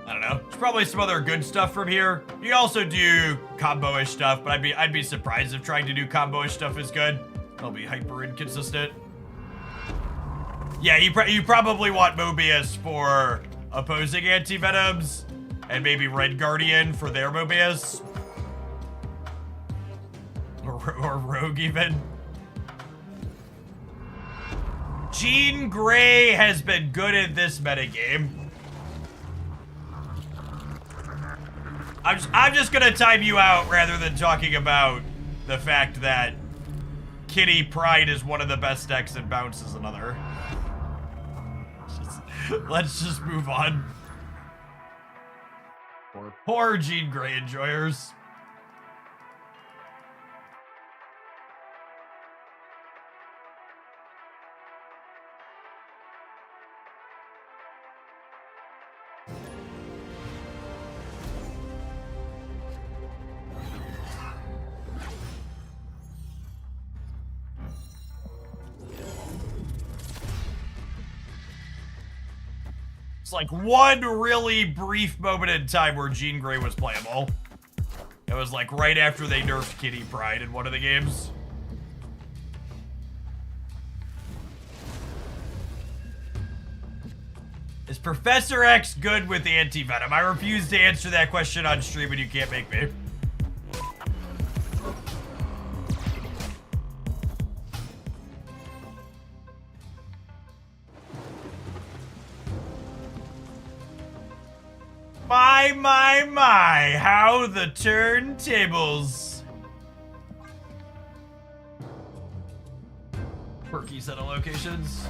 I don't know. There's probably some other good stuff from here. You can also do combo-ish stuff, but I'd be surprised if trying to do combo-ish stuff is good. It'll be hyper inconsistent. Yeah, you probably want Mobius for opposing Antivenoms, and maybe Red Guardian for their Mobius. Or Rogue even. Jean Grey has been good in this metagame. I'm just gonna time you out rather than talking about the fact that Kitty Pryde is one of the best decks and Bounce is another. Let's just move on. Poor Jean Grey enjoyers. It's like one really brief moment in time where Jean Grey was playable. It was like right after they nerfed Kitty Pryde in one of the games. Is Professor X good with Antivenom? I refuse to answer that question on stream and you can't make me. My, how the turntables. Quirky set of locations.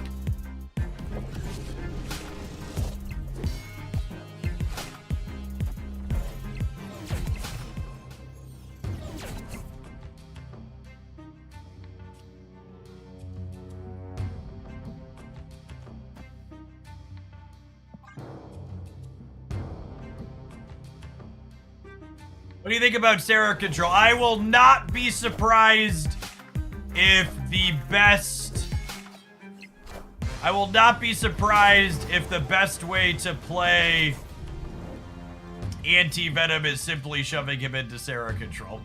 What do you think about Sarah Control? I will not be surprised if the best... I will not be surprised if the best way to play Antivenom is simply shoving him into Sarah control.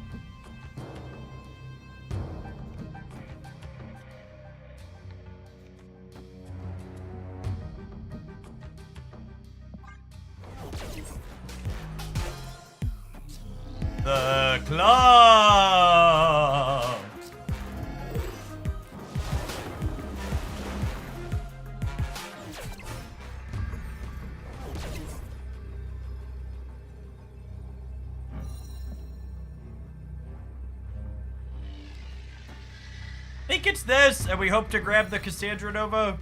The club. I think it's this, and we hope to grab the Cassandra Nova.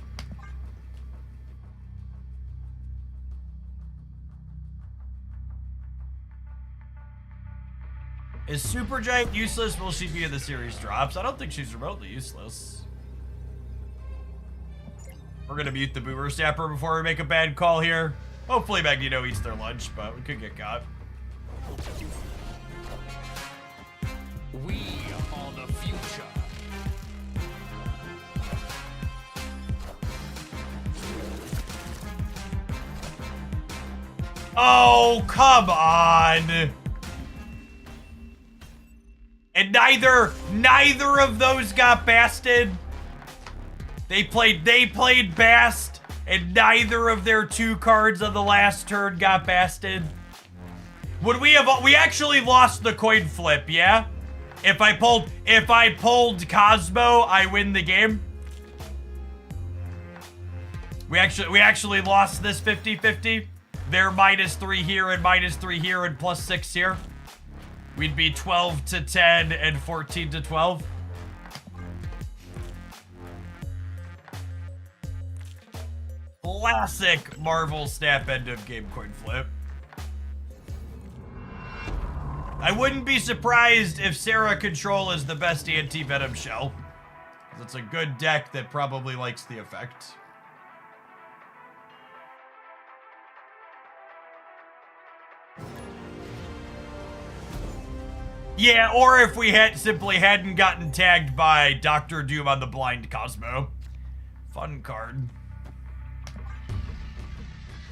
Is Supergiant useless? Will she be in the series drops? I don't think she's remotely useless. We're gonna mute the Boomer Snapper before we make a bad call here. Hopefully Magneto eats their lunch, but we could get caught. We are the future. Oh, come on! And neither of those got basted. They played bast, and neither of their 2 cards on the last turn got basted. Would we actually lost the coin flip, yeah? If I pulled Cosmo, I win the game. We actually lost this 50-50. They're -3 here and -3 here and +6 here. We'd be 12-10 and 14-12. Classic Marvel Snap end of game coin flip. I wouldn't be surprised if Sarah Control is the best Antivenom shell. It's a good deck that probably likes the effect. Yeah, or if we simply hadn't gotten tagged by Dr. Doom on the blind Cosmo. Fun card.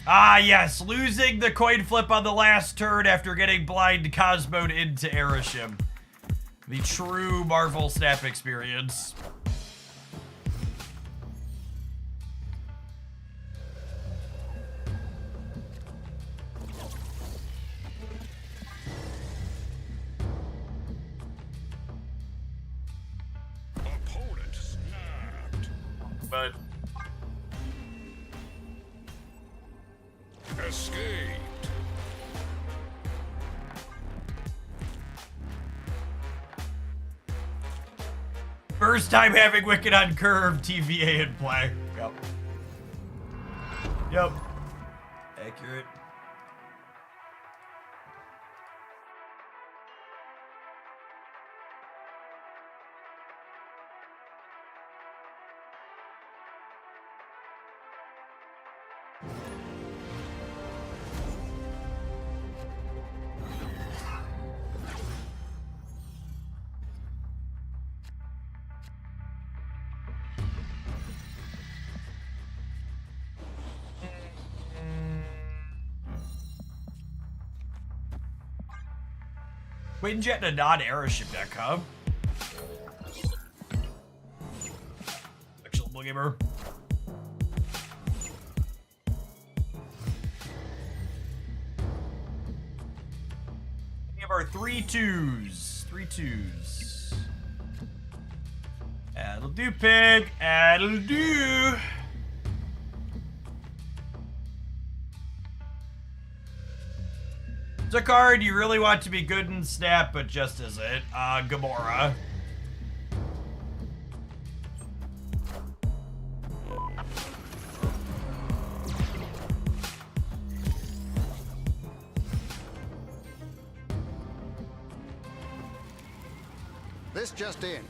Ah, yes, losing the coin flip on the last turn after getting blind Cosmo'd into Erishim. The true Marvel Snap experience. Opponent snapped. But Escaped. first time having Wicked on Curve TVA in play. Yep. Yep. Accurate. Quinjet and a non-Airship deck, huh? Excellent gamer. We have our 3-2s. 3-2s. That'll do, pig. That'll do. It's a card you really want to be good in Snap, but just isn't. Gamora. This just in.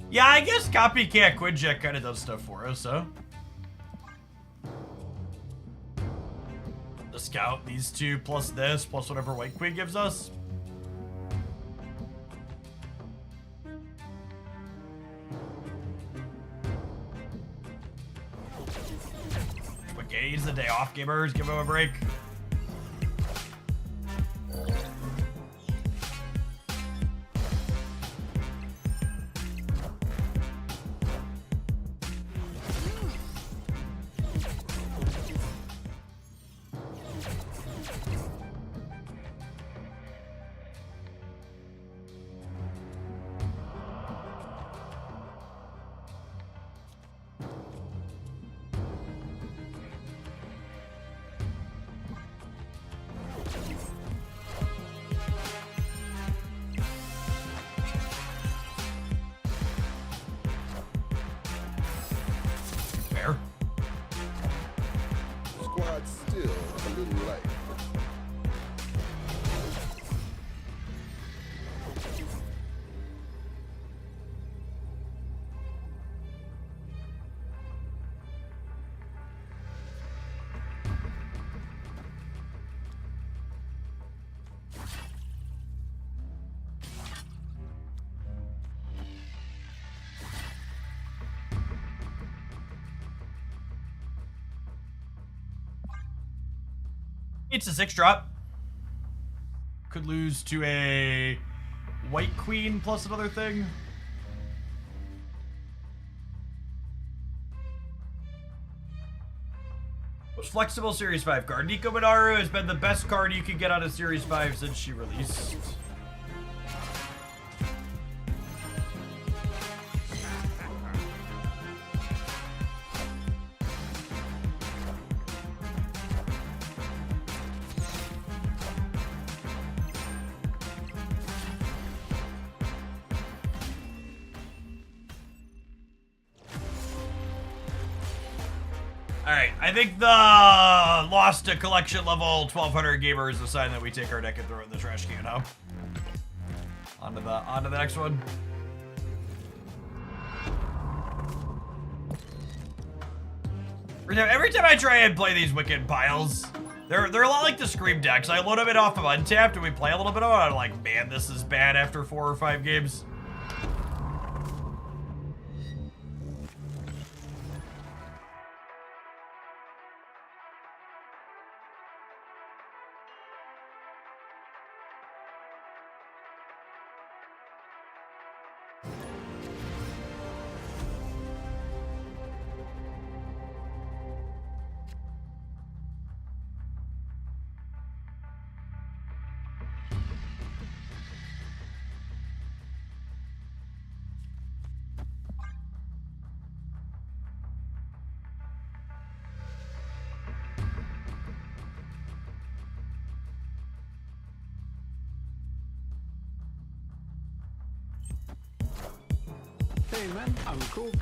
Yeah, I guess Copycat Quinjet kind of does stuff for us, huh? The Scout, these two, plus this, plus whatever White Queen gives us. Brigades, the day off gamers, give them a break. Fair. Squad's still a little light. It's a 6-drop. Could lose to a White Queen plus another thing. Most flexible Series 5 card. Nico Minaru has been the best card you can get on a Series 5 since she released. Alright, I think the lost to collection level 1200 gamer is a sign that we take our deck and throw it in the trash can, huh? On to the next one. Every time I try and play these Wicked piles, they're a lot like the Scream decks. I load them in off of Untapped and we play a little bit of it, and I'm like, man, this is bad after 4 or 5 games. Hey man, I'm Cook.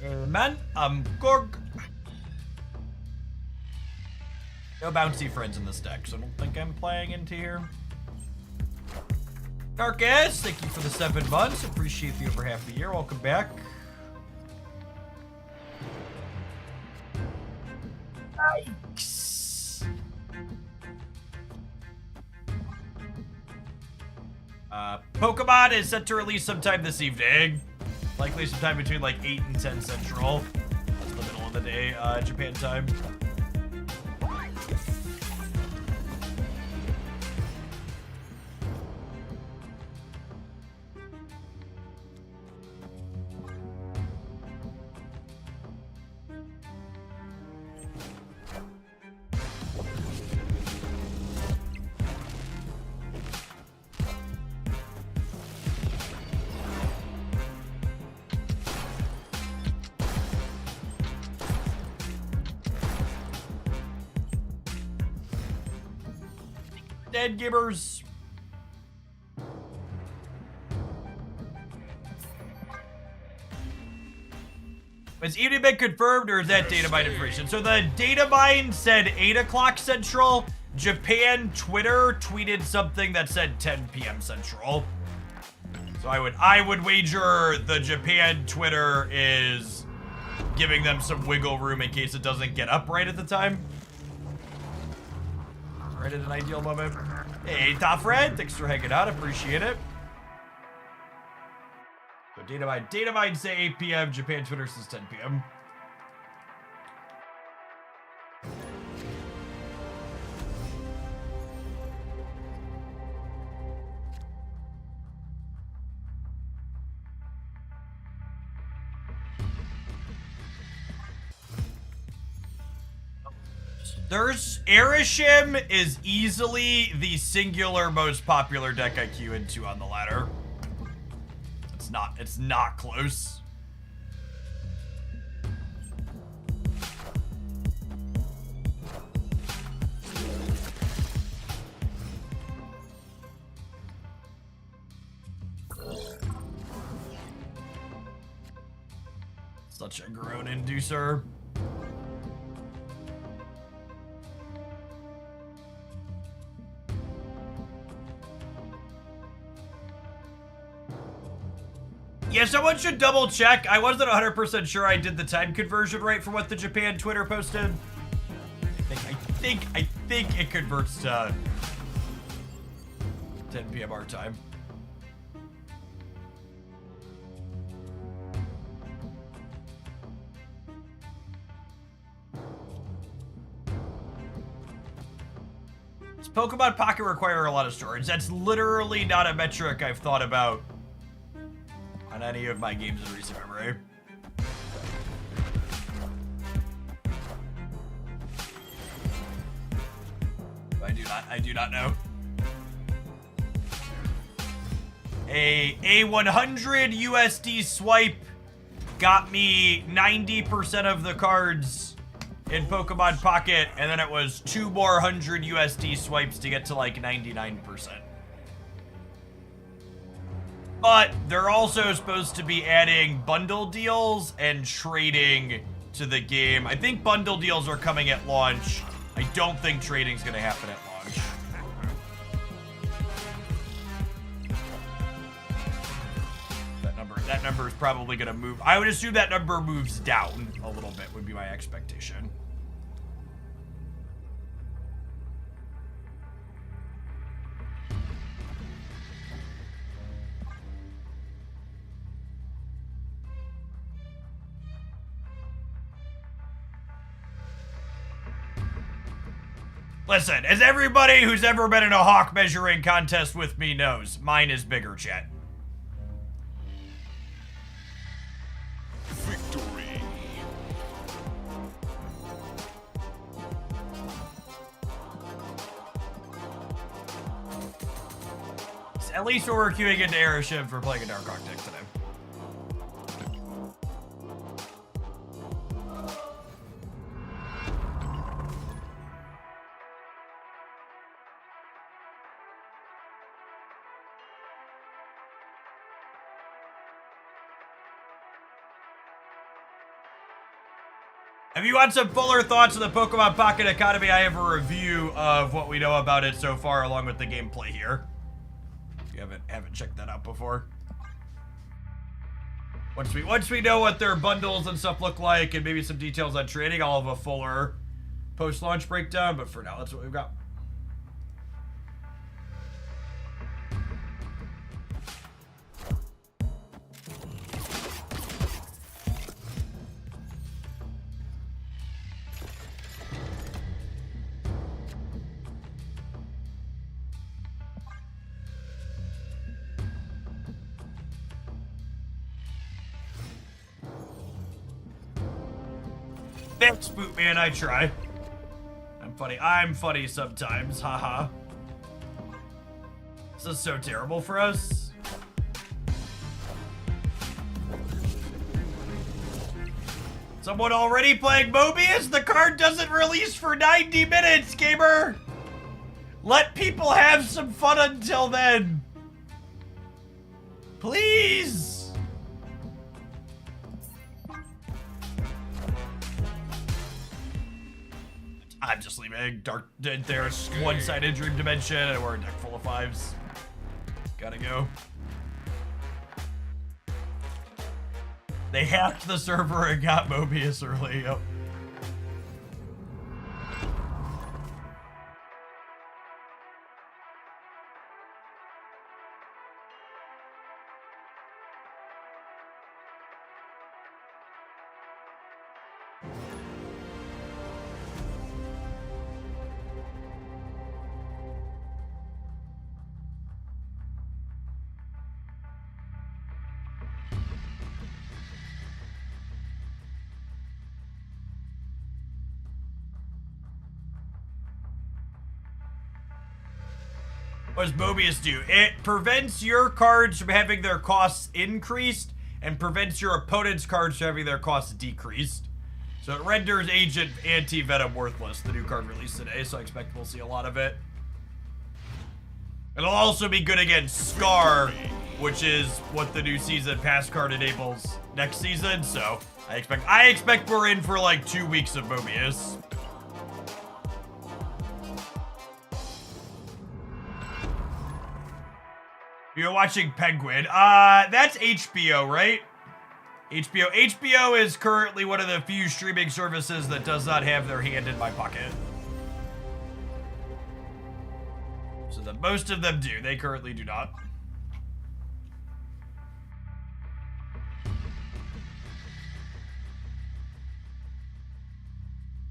Hey man, I'm Gorg. No bouncy friends in this deck, so I don't think I'm playing into here. Darkest, thank you for the 7 months. Appreciate the over half a year. Welcome back. Yikes. Pokemon is set to release sometime this evening. Likely sometime between like 8 and 10 Central. That's the middle of the day, Japan time. Dead gibbers. Has evening been confirmed, or is that data mine information? So the data mine said 8 o'clock Central. Japan Twitter tweeted something that said 10 p.m. Central. So I would wager the Japan Twitter is giving them some wiggle room in case it doesn't get up right at the time. Right at an ideal moment. Hey, Top Red, thanks for hanging out. Appreciate it. So data mine say 8 p.m. Japan Twitter says 10 p.m. There's Erishim is easily the singular most popular deck I queue into on the ladder. It's not close. Such a groan inducer. Yeah, someone should double check. I wasn't 100% sure I did the time conversion right for what the Japan Twitter posted. I think it converts to 10 p.m. our time. Does Pokemon Pocket require a lot of storage? That's literally not a metric I've thought about on any of my games in recent memory. I do not know. A 100 USD swipe got me 90% of the cards in Pokemon Pocket, and then it was 2 more 100 USD swipes to get to like 99%. But they're also supposed to be adding bundle deals and trading to the game. I think bundle deals are coming at launch. I don't think trading's gonna happen at launch. That number is probably gonna move. I would assume that number moves down a little bit, would be my expectation. Listen, as everybody who's ever been in a hawk measuring contest with me knows, mine is bigger, chat. Victory. At least we're queuing into Erishim for playing a Dark Arctic today. If you want some fuller thoughts on the Pokemon Pocket Economy, I have a review of what we know about it so far, along with the gameplay here. If you haven't checked that out before. Once we know what their bundles and stuff look like, and maybe some details on trading, I'll have a fuller post-launch breakdown. But for now, that's what we've got. Thanks, Bootman, I try. I'm funny sometimes, haha. This is so terrible for us. Someone already playing Mobius? The card doesn't release for 90 minutes, gamer! Let people have some fun until then. Please! I'm just leaving. Dark, there's one-sided dream dimension, and we're a deck full of 5s. Gotta go. They hacked the server and got Mobius early. Yep. What does Mobius do? It prevents your cards from having their costs increased and prevents your opponent's cards from having their costs decreased. So it renders Agent Antivenom worthless, the new card released today, so I expect we'll see a lot of it. It'll also be good against Scar, which is what the new season pass card enables next season, so I expect we're in for like 2 weeks of Mobius. You're watching Penguin. That's HBO, right? HBO is currently one of the few streaming services that does not have their hand in my pocket. So that most of them do. They currently do not.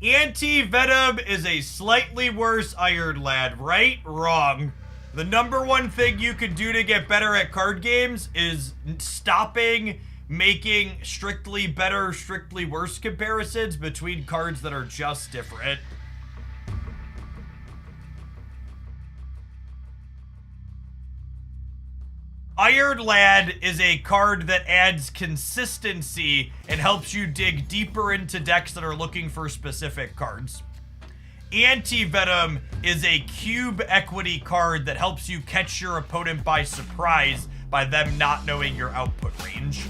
Antivenom is a slightly worse Iron Lad, right? Wrong. The number one thing you can do to get better at card games is stopping making strictly better, strictly worse comparisons between cards that are just different. Iron Lad is a card that adds consistency and helps you dig deeper into decks that are looking for specific cards. Antivenom is a cube equity card that helps you catch your opponent by surprise by them not knowing your output range.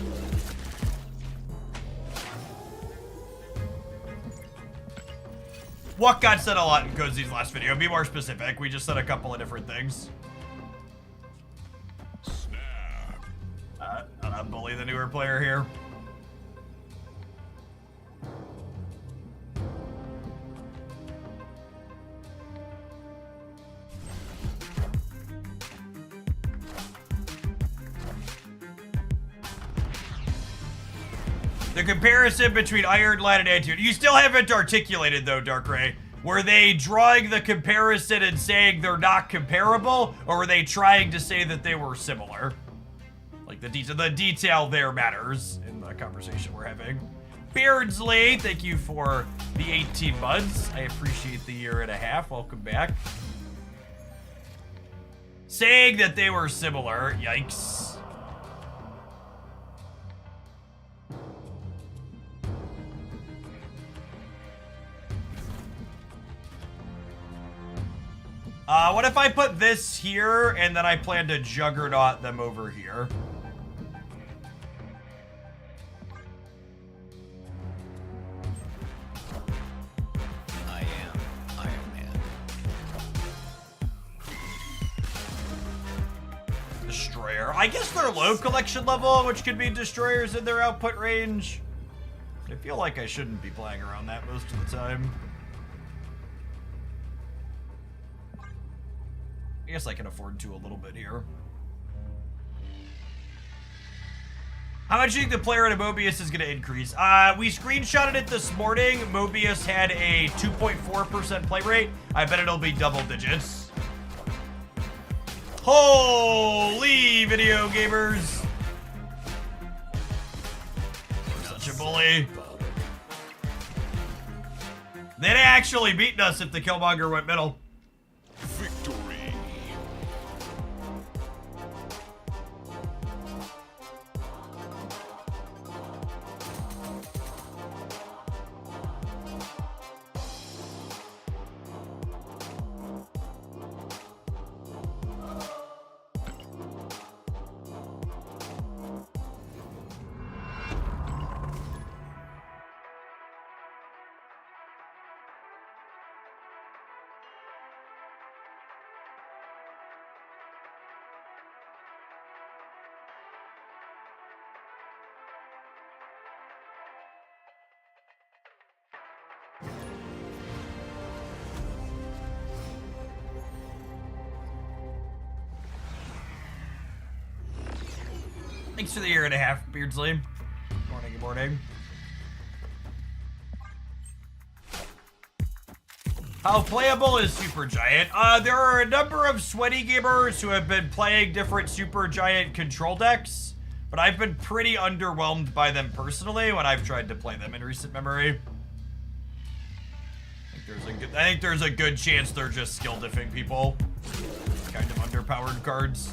What got said a lot in Cozy's last video? Be more specific. We just said a couple of different things. I'll bully the newer player here. The comparison between Iron Lad and Antivenom. You still haven't articulated, though, Darkrai. Were they drawing the comparison and saying they're not comparable, or were they trying to say that they were similar? Like, the detail there matters in the conversation we're having. Beardsley, thank you for the 18 months. I appreciate the 1.5 years. Welcome back. Saying that they were similar. Yikes. What if I put this here, and then I plan to juggernaut them over here? I am Iron Man. Destroyer. I guess they're low collection level, which could be destroyers in their output range. I feel like I shouldn't be playing around that most of the time. I guess I can afford to a little bit here. How much do you think the player in Mobius is going to increase? We screenshotted it this morning. Mobius had a 2.4% play rate. I bet it'll be double digits. Holy video gamers. Such a bully. They'd actually beaten us if the Killmonger went middle. Victory. Thanks for the year and a half, Beardsley. Morning, good morning. How playable is Supergiant? There are a number of sweaty gamers who have been playing different Supergiant control decks, but I've been pretty underwhelmed by them personally when I've tried to play them in recent memory. I think there's a good chance they're just skill diffing people. Kind of underpowered cards.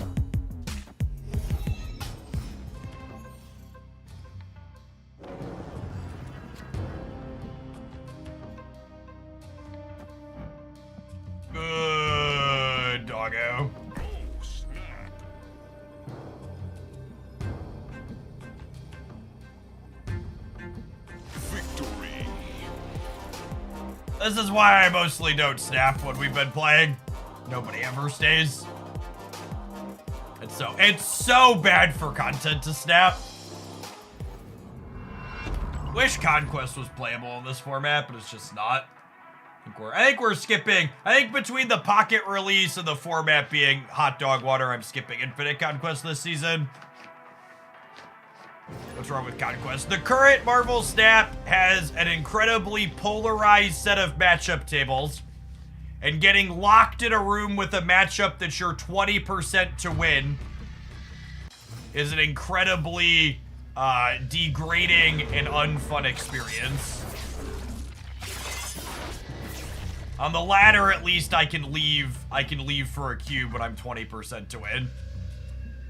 Good doggo. Oh, snap. Victory. This is why I mostly don't snap when we've been playing. Nobody ever stays. It's so bad for content to snap. Wish Conquest was playable in this format, but it's just not. I think we're skipping. I think between the pocket release and the format being hot dog water, I'm skipping Infinite Conquest this season. What's wrong with Conquest? The current Marvel Snap has an incredibly polarized set of matchup tables, and getting locked in a room with a matchup that you're 20% to win is an incredibly degrading and unfun experience. On the latter, at least I can leave for a cube when I'm 20% to win.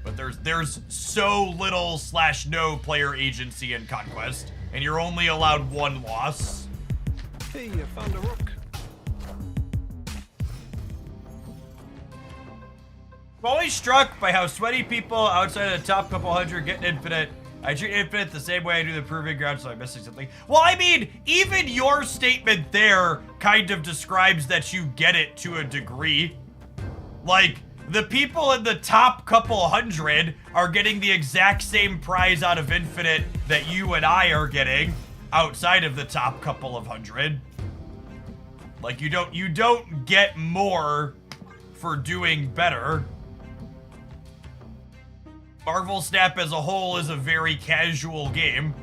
But there's so little / no player agency in Conquest, and you're only allowed one loss. Hey, I found a rook. I'm always struck by how sweaty people outside of the top couple hundred get Infinite. I treat Infinite the same way I do the Proving Ground, so I'm missing something. Well, I mean, even your statement there kind of describes that you get it to a degree. Like, the people in the top couple hundred are getting the exact same prize out of Infinite that you and I are getting outside of the top couple of hundred. Like, you don't get more for doing better. Marvel Snap as a whole is a very casual game.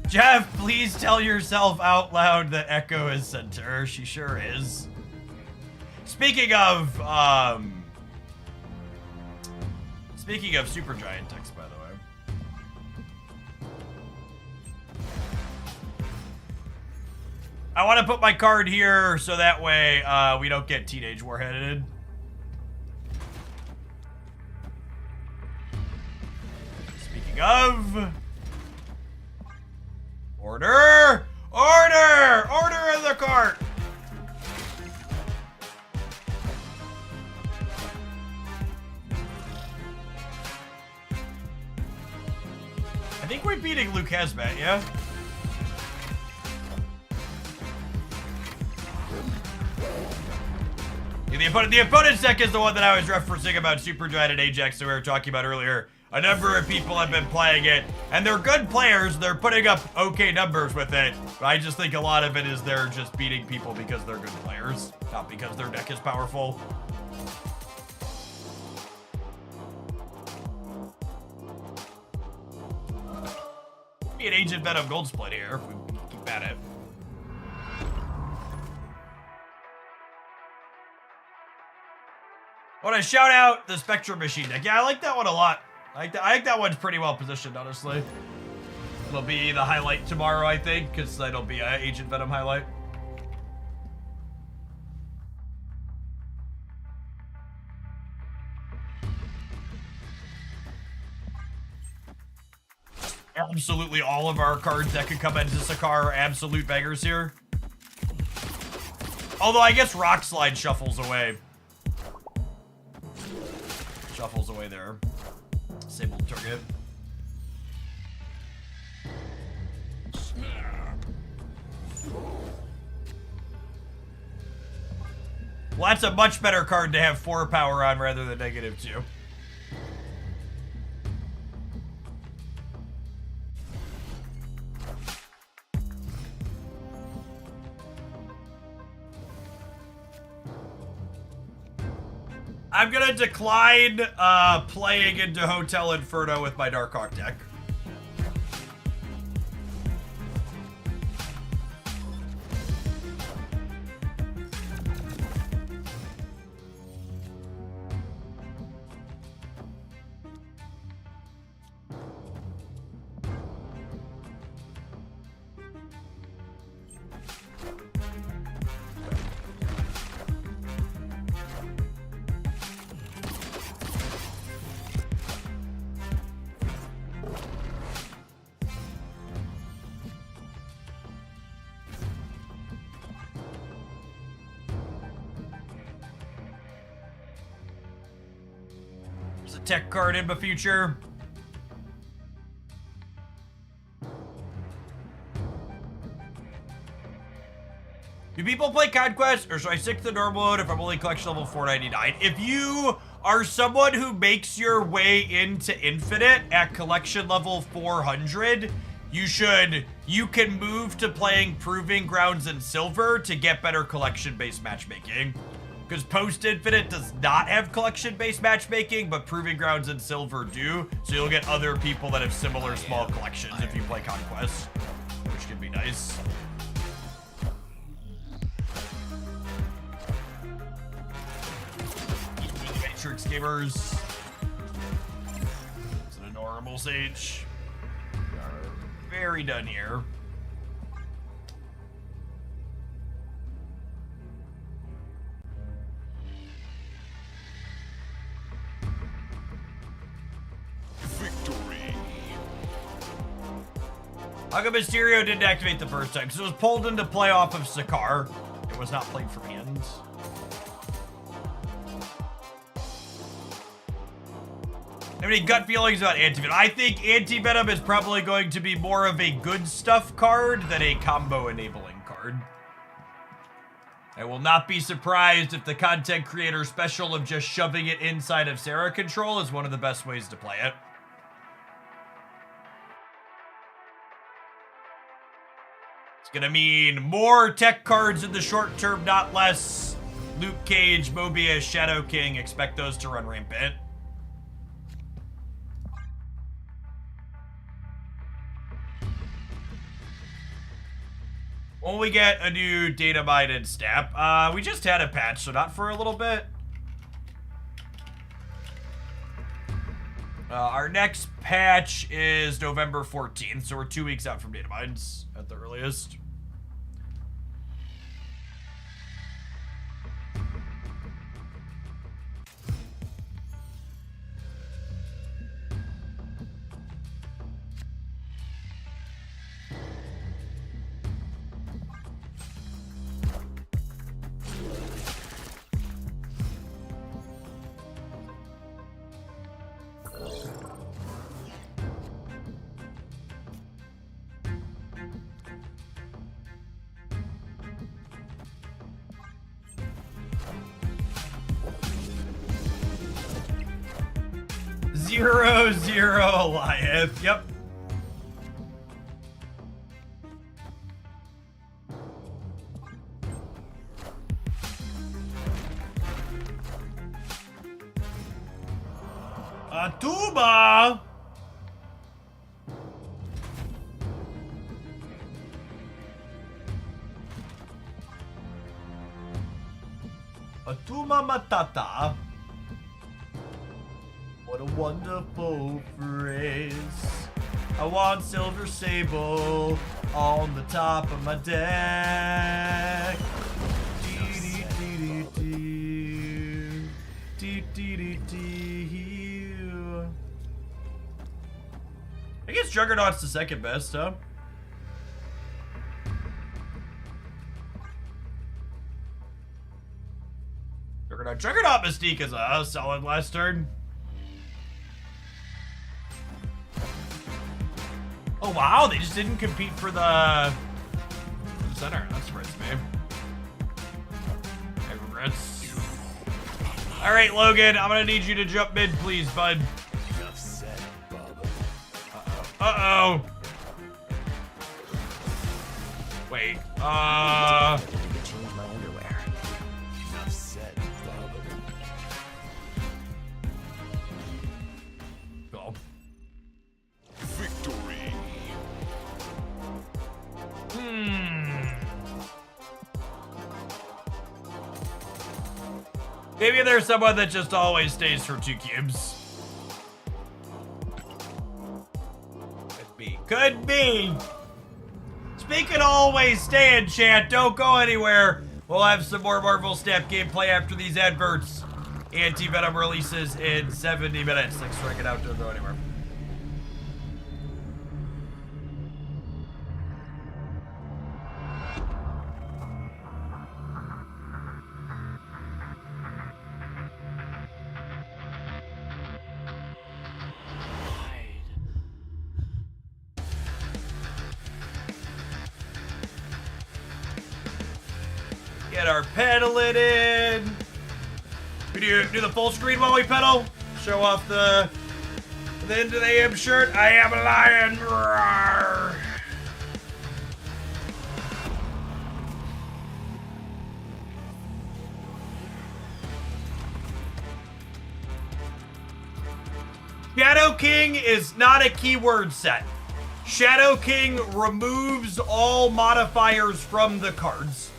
Jeff, please tell yourself out loud that Echo is center. She sure is. Speaking of Supergiant decks, by the way. I want to put my card here so that way we don't get Teenage Warheaded. Speaking of... Order! Order! Order in the cart! I think we're beating Luke Hazmat, yeah? The opponent's deck is the one that I was referencing about Supergiant and Ajax that we were talking about earlier. A number of people have been playing it, and they're good players. They're putting up okay numbers with it, but I just think a lot of it is they're just beating people because they're good players, not because their deck is powerful. Be an Agent Venom gold split here if we keep at it. I want to shout out the Spectrum Machine deck. Yeah, I like that one a lot. I think that one's pretty well positioned, honestly. It'll be the highlight tomorrow, I think, because it'll be an Agent Venom highlight. Absolutely all of our cards that could come into Sakar are absolute bangers here. Although I guess Rock Slide shuffles away. Shuffles away there. Disabled target. Well, that's a much better card to have 4 power on rather than -2. I'm gonna decline playing into Hotel Inferno with my Darkhawk deck. Tech card in the future. Do people play Conquest, or should I stick to the normal mode if I'm only collection level 499? If you are someone who makes your way into Infinite at collection level 400, you can move to playing Proving Grounds and Silver to get better collection-based matchmaking. Because Post-Infinite does not have collection-based matchmaking, but Proving Grounds and Silver do. So you'll get other people that have similar small collections if you play Conquest, which can be nice. Matrix gamers. It's an adorable Sage. We are very done here. How come Mysterio didn't activate the first time? Because it was pulled into play off of Sakaar. It was not played from hand. Have any gut feelings about Antivenom? I think Antivenom is probably going to be more of a good stuff card than a combo enabling card. I will not be surprised if the content creator special of just shoving it inside of Sarah control is one of the best ways to play it. It's gonna mean more tech cards in the short term, not less. Luke Cage, Mobius, Shadow King, expect those to run rampant. When we get a new data mined snap, we just had a patch, so not for a little bit. Our next patch is November 14th, so we're 2 weeks out from data mines at the earliest. Zero, zero, Goliath. Yep. Tuba. Atuma Matata. What a wonderful phrase. I want Silver Sable on the top of my deck. I guess Juggernaut's the second best, huh? Juggernaut Mystique is a solid last turn. Oh wow, they just didn't compete for the center. That surprised me. I regrets. All right, Logan, I'm gonna need you to jump mid, please, bud. Enough said, Bubba. Uh-oh. Wait, Change my underwear. Enough said, Bubba. Maybe there's someone that just always stays for 2 cubes. Could be. Could be. Speaking of always staying, chat, don't go anywhere. We'll have some more Marvel Snap gameplay after these adverts. Antivenom releases in 70 minutes. Thanks for hanging out. Don't go anywhere. Get our pedaling in. We do the full screen while we pedal. Show off the end of the AM shirt. I am a lion. Roar. Shadow King is not a keyword set. Shadow King removes all modifiers from the cards.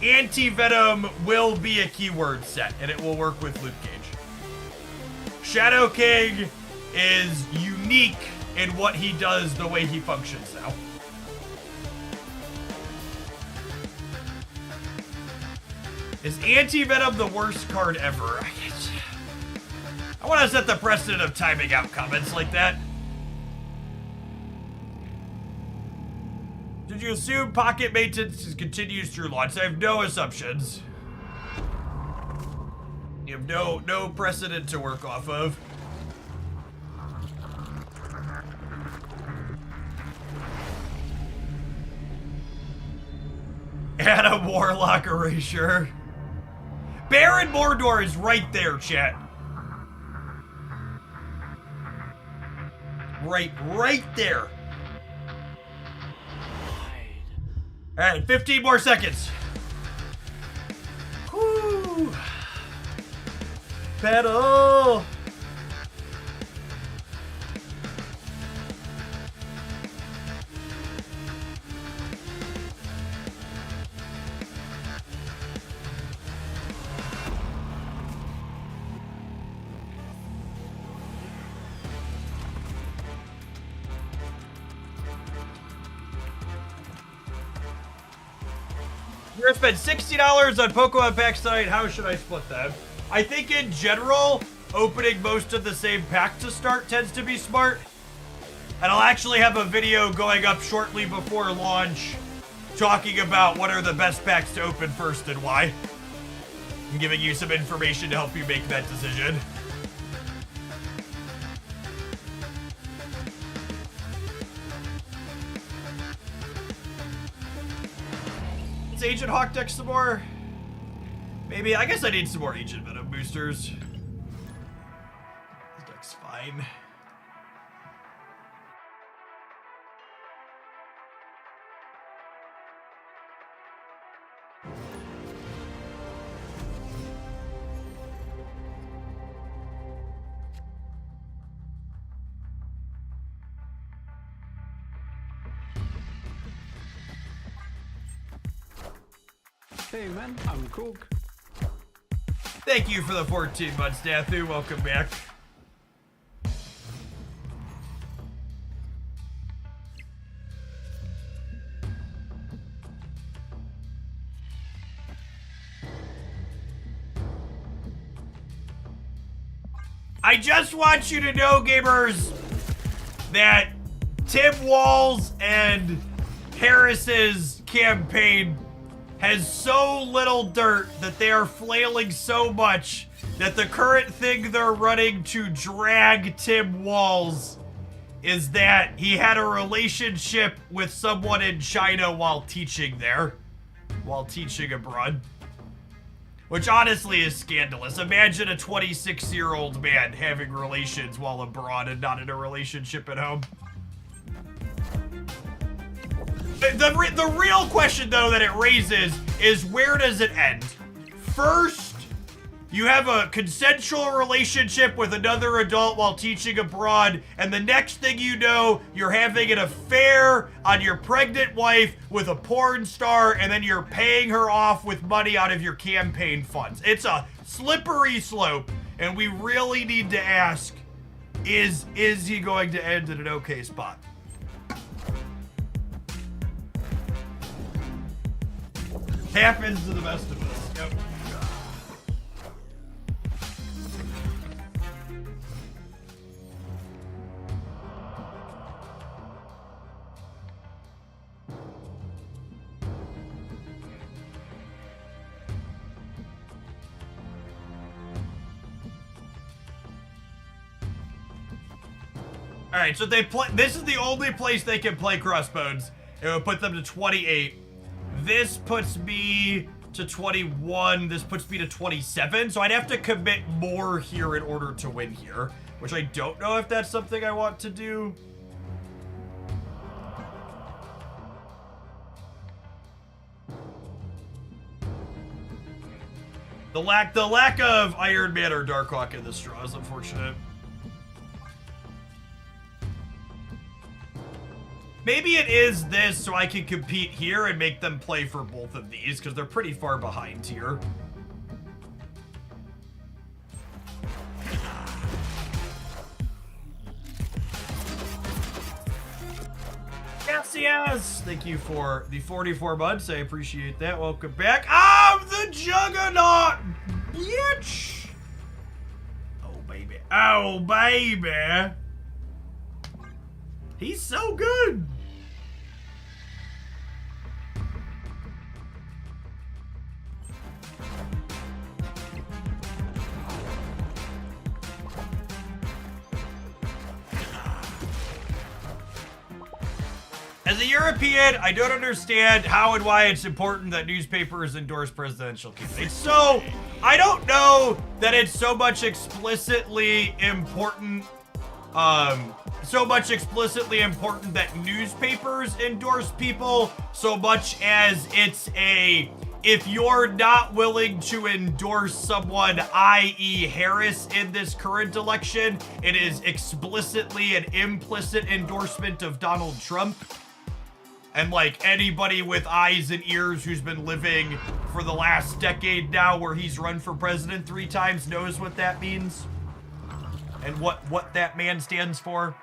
Antivenom will be a keyword set, and it will work with Luke Cage. Shadow King is unique in what he does, the way he functions now. Is Antivenom the worst card ever? I want to set the precedent of timing out comments like that. Did you assume pocket maintenance continues through launch? I have no assumptions. You have no precedent to work off of. Add a Warlock erasure. Baron Mordor is right there, chat. Right there. All right, 15 more seconds. Whoo! Pedal. You're gonna spend $60 on Pokemon packs tonight. How should I split them? I think in general, opening most of the same pack to start tends to be smart. And I'll actually have a video going up shortly before launch talking about what are the best packs to open first and why. I'm giving you some information to help you make that decision. Agent Hawk deck some more? Maybe. I guess I need some more Agent Venom boosters. This deck's fine. Hey man, I'm Cook. Thank you for the 14 months, Dathu. Welcome back. I just want you to know, gamers, that Tim Walz and Harris's campaign has so little dirt that they are flailing so much that the current thing they're running to drag Tim Walz is that he had a relationship with someone in China while teaching there, while teaching abroad. Which honestly is scandalous. Imagine a 26-year-old man having relations while abroad and not in a relationship at home. The real question, though, that it raises is where does it end? First, You have a consensual relationship with another adult while teaching abroad, and the next thing you know, you're having an affair on your pregnant wife with a porn star, and then you're paying her off with money out of your campaign funds. It's a slippery slope, and we really need to ask, is he going to end in an okay spot? Happens to the best of us. Yep. All right, so they play. This is the only place they can play Crossbones. It would put them to 28. This puts me to 21. This puts me to 27. So I'd have to commit more here in order to win here, which I don't know if that's something I want to do. The lack of Iron Man or Darkhawk in this draw is unfortunate. Maybe it is this so I can compete here and make them play for both of these because they're pretty far behind here. Yes! Thank you for the 44 months. I appreciate that. Welcome back. I'm the Juggernaut, bitch! Oh, baby. Oh, baby. He's so good. As a European, I don't understand how and why it's important that newspapers endorse presidential candidates. So, I don't know that it's so much explicitly important that newspapers endorse people so much as it's a, if you're not willing to endorse someone, i.e. Harris, in this current election, it is explicitly an implicit endorsement of Donald Trump. And like anybody with eyes and ears who's been living for the last decade now where he's run for president 3 times knows what that means. And what that man stands for.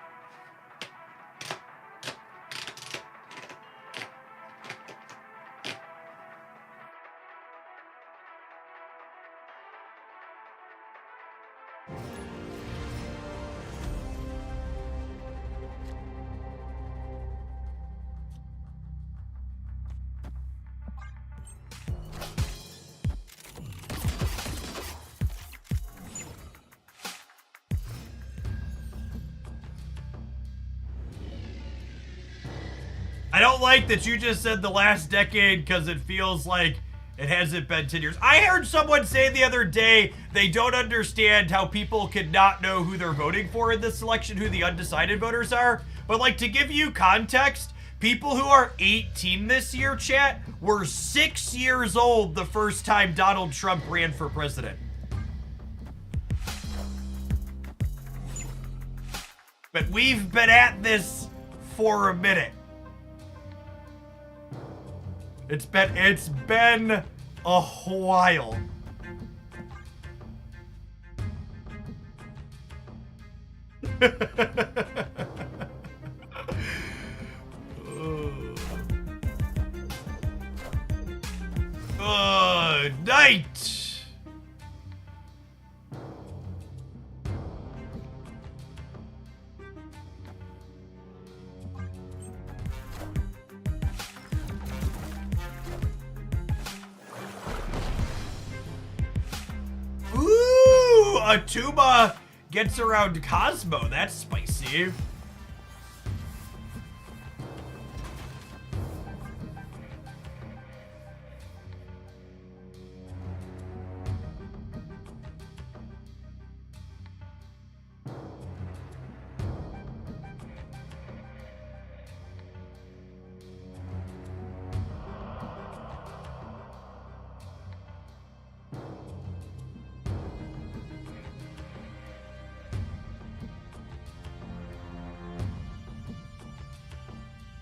I don't like that you just said the last decade because it feels like it hasn't been 10 years. I heard someone say the other day they don't understand how people could not know who they're voting for in this election, who the undecided voters are. But like, to give you context, people who are 18 this year, chat, were 6 years old the first time Donald Trump ran for president. But we've been at this for a minute. It's been a while. Night. Ooh, a tuba gets around Cosmo. That's spicy.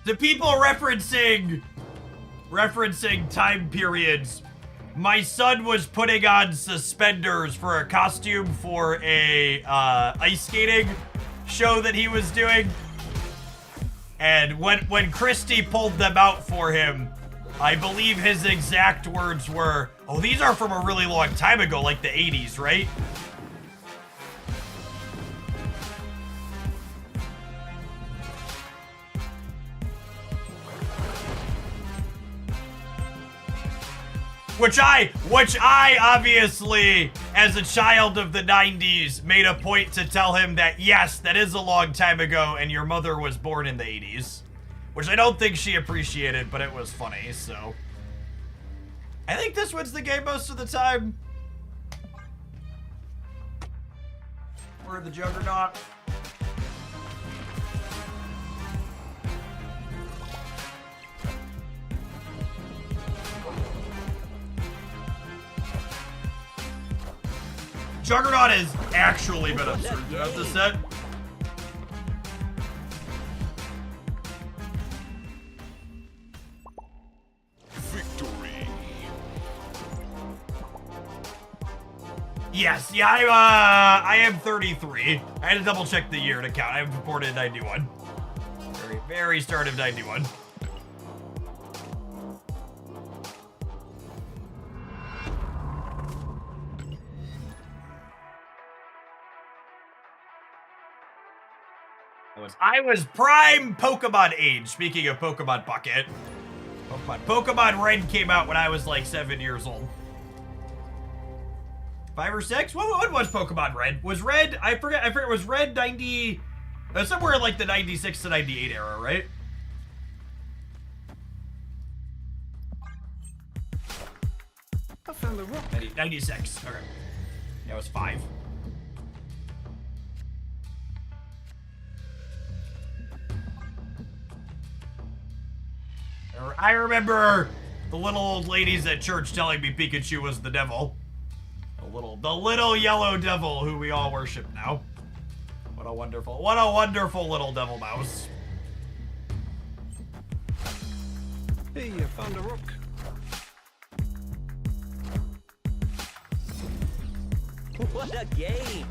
To people referencing time periods, my son was putting on suspenders for a costume for a ice skating show that he was doing. And when Christy pulled them out for him, I believe his exact words were, "Oh, these are from a really long time ago, like the 80s, right?" Which I obviously, as a child of the 90s, made a point to tell him that, yes, that is a long time ago, and your mother was born in the 80s. Which I don't think she appreciated, but it was funny, so. I think this wins the game most of the time. We're the Juggernaut. Juggernaut has actually been absurd throughout the set. Victory. Yes, yeah, I am 33. I had to double check the year to count. I was reported in 91. Very start of 91. I was prime Pokemon age. Speaking of Pokemon bucket, Pokemon Red came out when I was like 7 years old. 5 or 6? What was Pokemon Red? Was Red? I forget. Was Red 90? Somewhere in like the 96 to 98 era, right? I found the rock. 96. Okay. Yeah, it was 5. I remember the little old ladies at church telling me Pikachu was the devil. The little yellow devil who we all worship now. What a wonderful little devil mouse. Hey, I found a rock. What a game!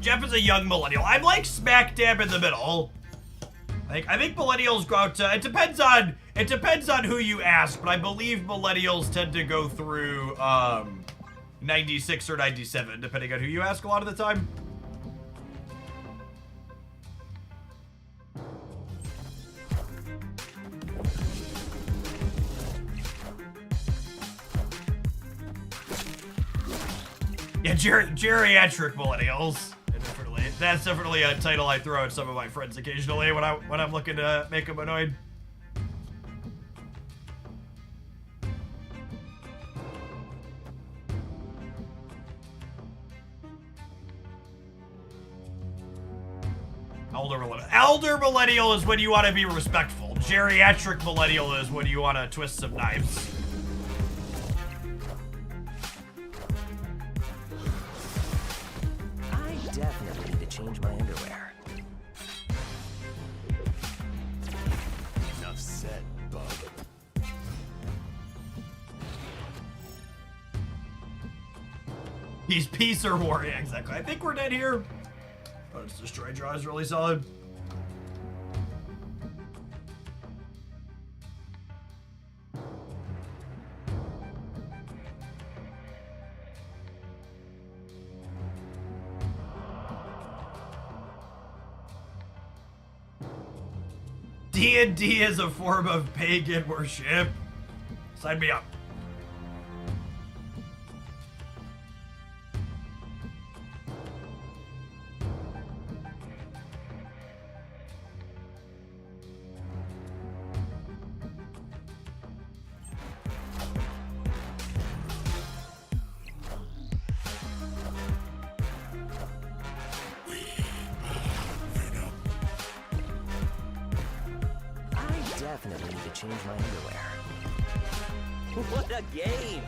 Jeff is a young millennial. I'm like smack dab in the middle. I think millennials go out to, it depends on who you ask, but I believe millennials tend to go through 96 or 97, depending on who you ask a lot of the time. Yeah, geriatric millennials. That's definitely a title I throw at some of my friends occasionally when I'm looking to make them annoyed. Elder millennial is when you want to be respectful. Geriatric millennial is when you want to twist some knives. I definitely need to change my underwear. Enough said, bub. He's peace or war. Yeah, exactly. I think we're dead here. But its destroy draw is really solid. D&D is a form of pagan worship. Sign me up. Definitely need to change my underwear. What a game!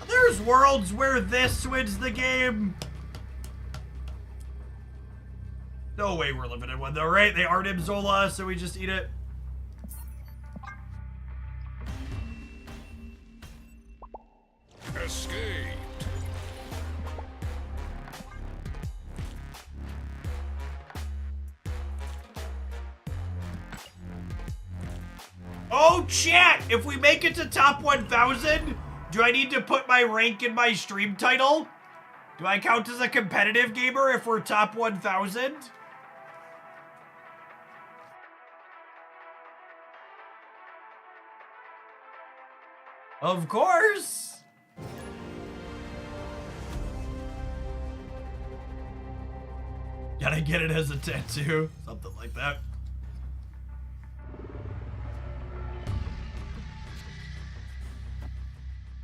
There's worlds where this wins the game. No way we're living in one though, right? They aren't Zola, so we just eat it. Escaped. Oh, chat! If we make it to top 1,000, do I need to put my rank in my stream title? Do I count as a competitive gamer if we're top 1,000? Of course! Gotta get it as a tattoo. Something like that.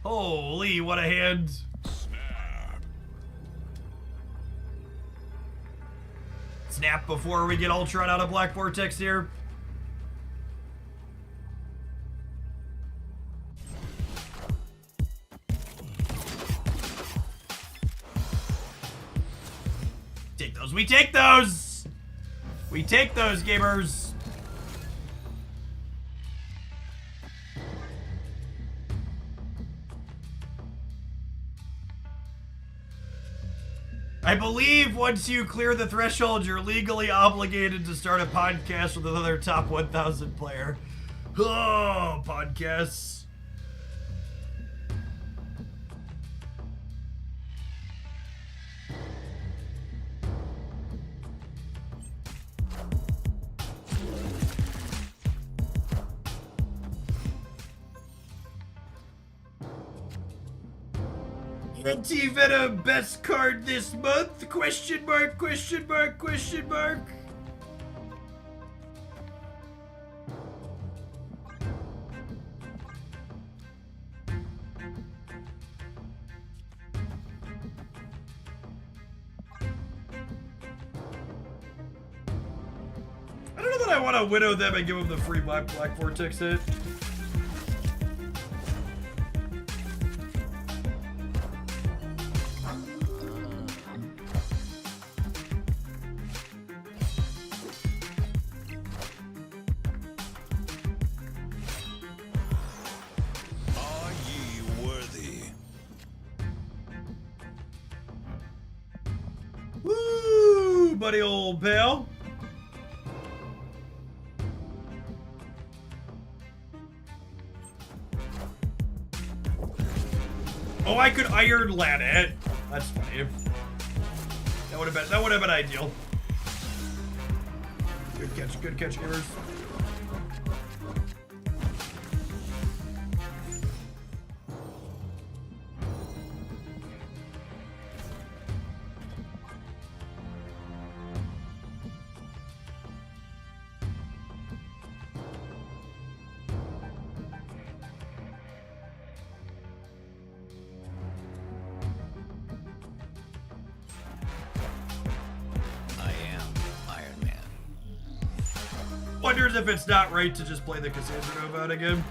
Holy, what a hand. Snap before we get Ultron out of Black Vortex here. Take those. We take those. We take those, gamers. I believe once you clear the threshold, you're legally obligated to start a podcast with another top 1,000 player. Oh, podcasts. Antivenom best card this month? Question mark, question mark, question mark. I don't know that I want to widow them and give them the free Black Vortex hit. Buddy old pal. Oh, I could Iron Lad it. That's funny. That would have been ideal. Good catch, gamers. Wonders if it's not right to just play the Cassandra Nova out again.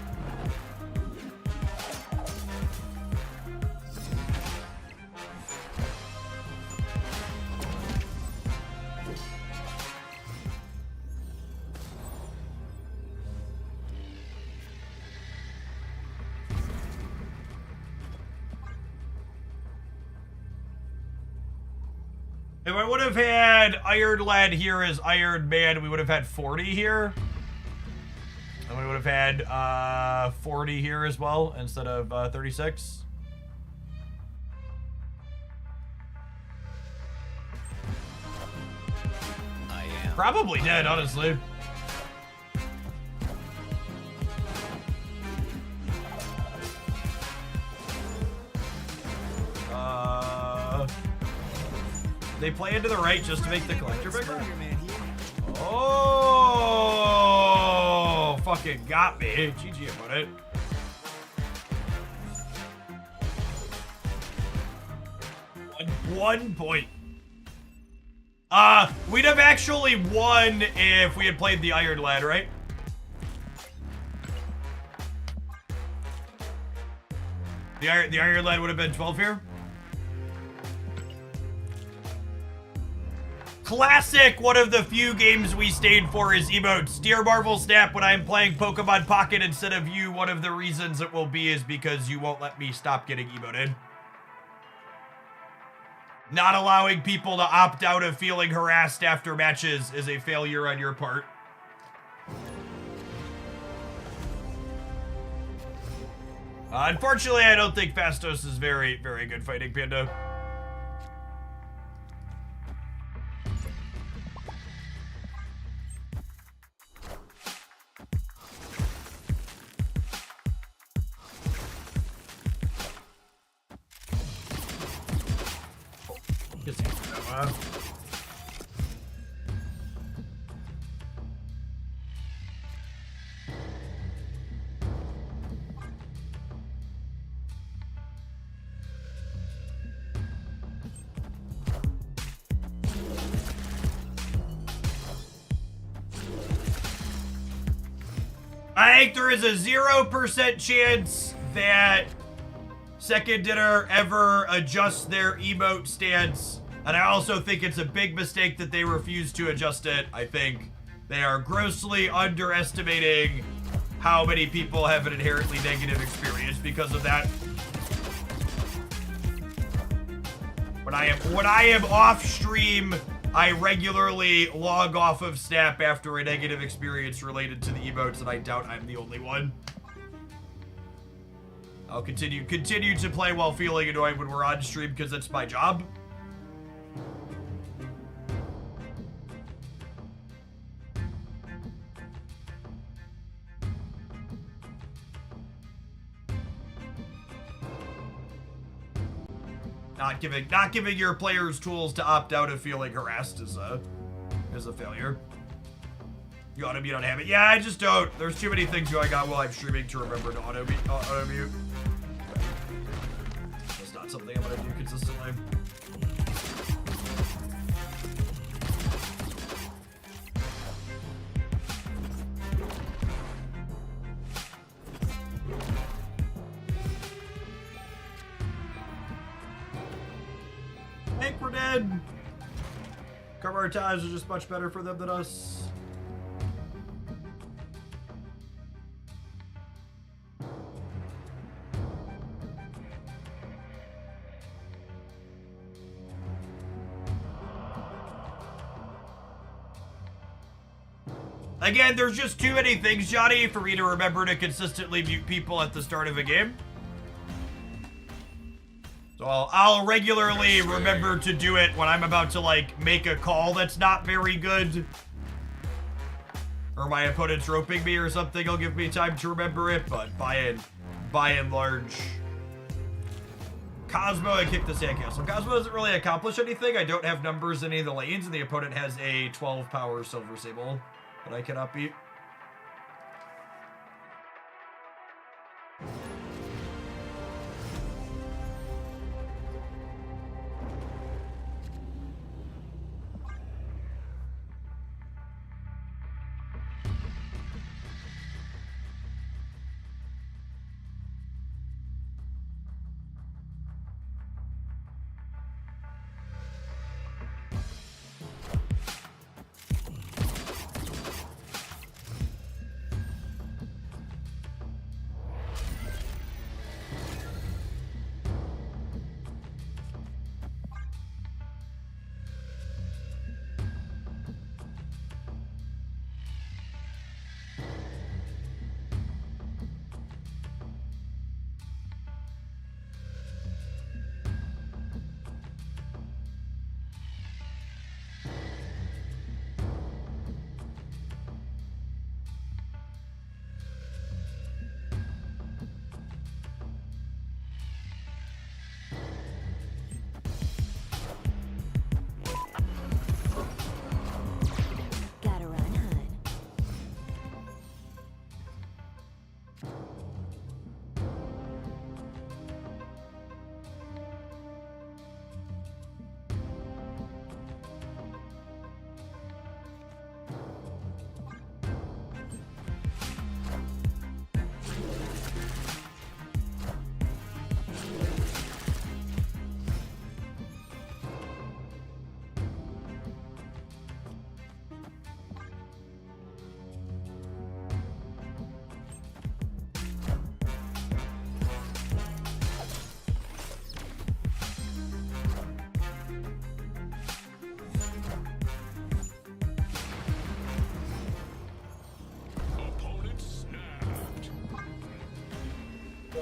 If I would have had Iron Lad here as Iron Man, we would have had 40 here. And we would have had 40 here as well instead of 36. I am. Probably dead, honestly. They play into the right just to make the collector bigger? Oh, fucking got me. GG about it. One point. We'd have actually won if we had played the Iron Lad, right? The Iron Lad would have been 12 here. Classic, one of the few games we stayed for is emotes. Dear Marvel Snap, when I am playing Pokemon Pocket instead of you, one of the reasons it will be is because you won't let me stop getting emoted. Not allowing people to opt out of feeling harassed after matches is a failure on your part. Unfortunately, I don't think Fastos is very, very good fighting, Panda. I think there is a 0% chance that Second Dinner ever adjusts their emote stance. And I also think it's a big mistake that they refuse to adjust it. I think they are grossly underestimating how many people have an inherently negative experience because of that. When I am off stream, I regularly log off of Snap after a negative experience related to the emotes, and I doubt I'm the only one. I'll continue to play while feeling annoyed when we're on stream because it's my job. Not giving your players tools to opt out of feeling harassed is a failure. You auto-mute on habit. Yeah, I just don't. There's too many things going on while I'm streaming to remember to auto-mute. That's not something I'm gonna do consistently. I think we're dead. Cover our ties are just much better for them than us. Again, there's just too many things, Johnny, for me to remember to consistently mute people at the start of a game. So I'll regularly remember to do it when I'm about to, like, make a call that's not very good. Or my opponent's roping me or something. It'll give me time to remember it, but by and large. Cosmo, I kicked the sandcastle. Cosmo doesn't really accomplish anything. I don't have numbers in any of the lanes, and the opponent has a 12 power Silver Sable that I cannot beat.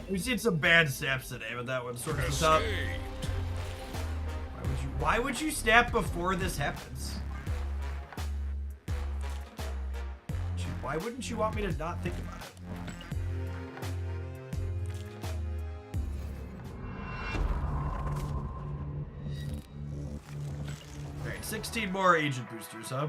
We've seen some bad snaps today, but that one sort of is up. Why would you snap before this happens? Why wouldn't you want me to not think about it? Alright, 16 more agent boosters, huh?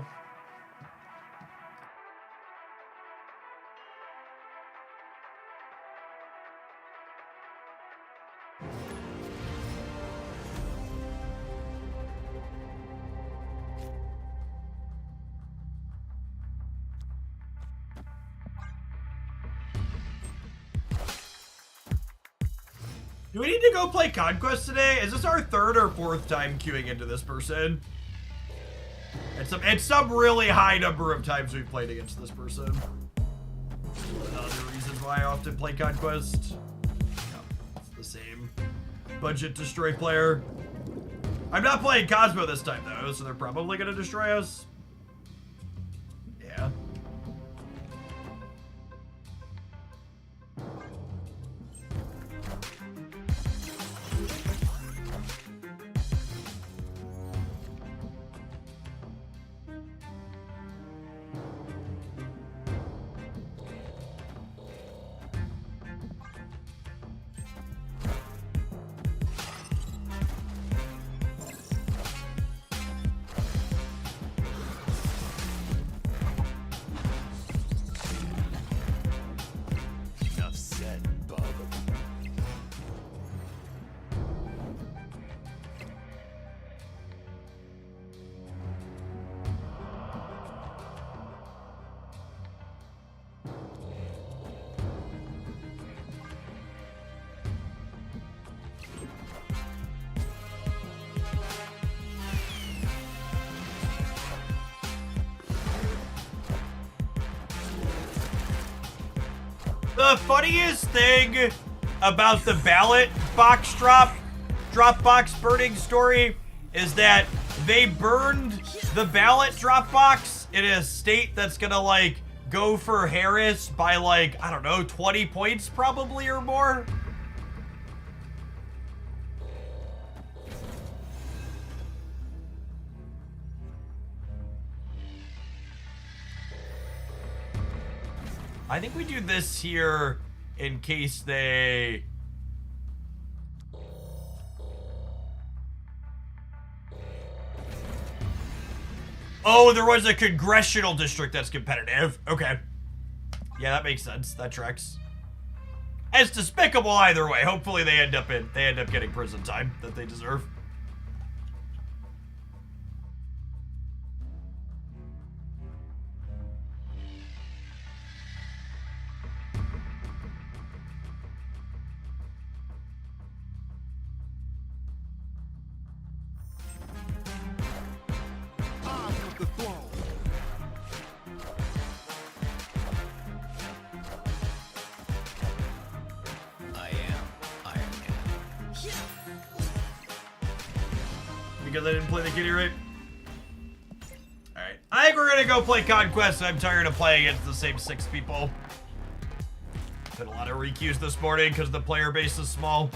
Do we need to go play Conquest today? Is this our third or fourth time queuing into this person? It's some really high number of times we've played against this person. Other reasons why I often play Conquest. No, it's the same budget destroy player. I'm not playing Cosmo this time though, so they're probably gonna destroy us. Yeah. Enough said, Bubba. The funniest thing about the ballot box drop box burning story is that they burned the ballot drop box in a state that's gonna like go for Harris by like, I don't know, 20 points probably or more. I think we do this here in case they... Oh, there was a congressional district that's competitive. Okay. Yeah, that makes sense. That tracks. It's despicable either way. Hopefully they end up getting prison time that they deserve. Because I didn't play the kitty right. Alright. I think we're gonna go play Conquest. I'm tired of playing against the same 6 people. Been a lot of requeues this morning because the player base is small.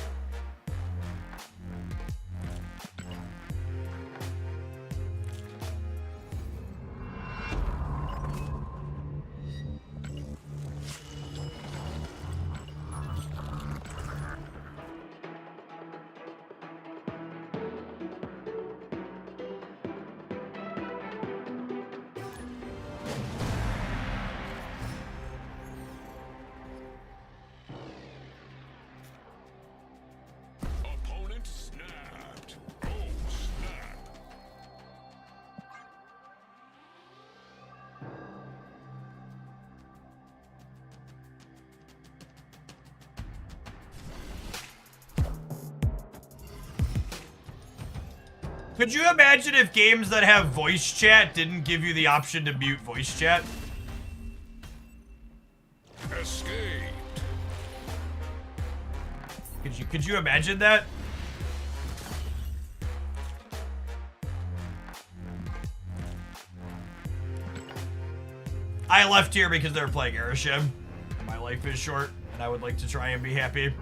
Opponent snapped. Oh, snap. Could you imagine if games that have voice chat didn't give you the option to mute voice chat? Escaped. Could you imagine that? I left here because they were playing Airship. My life is short. and I would like to try and be happy.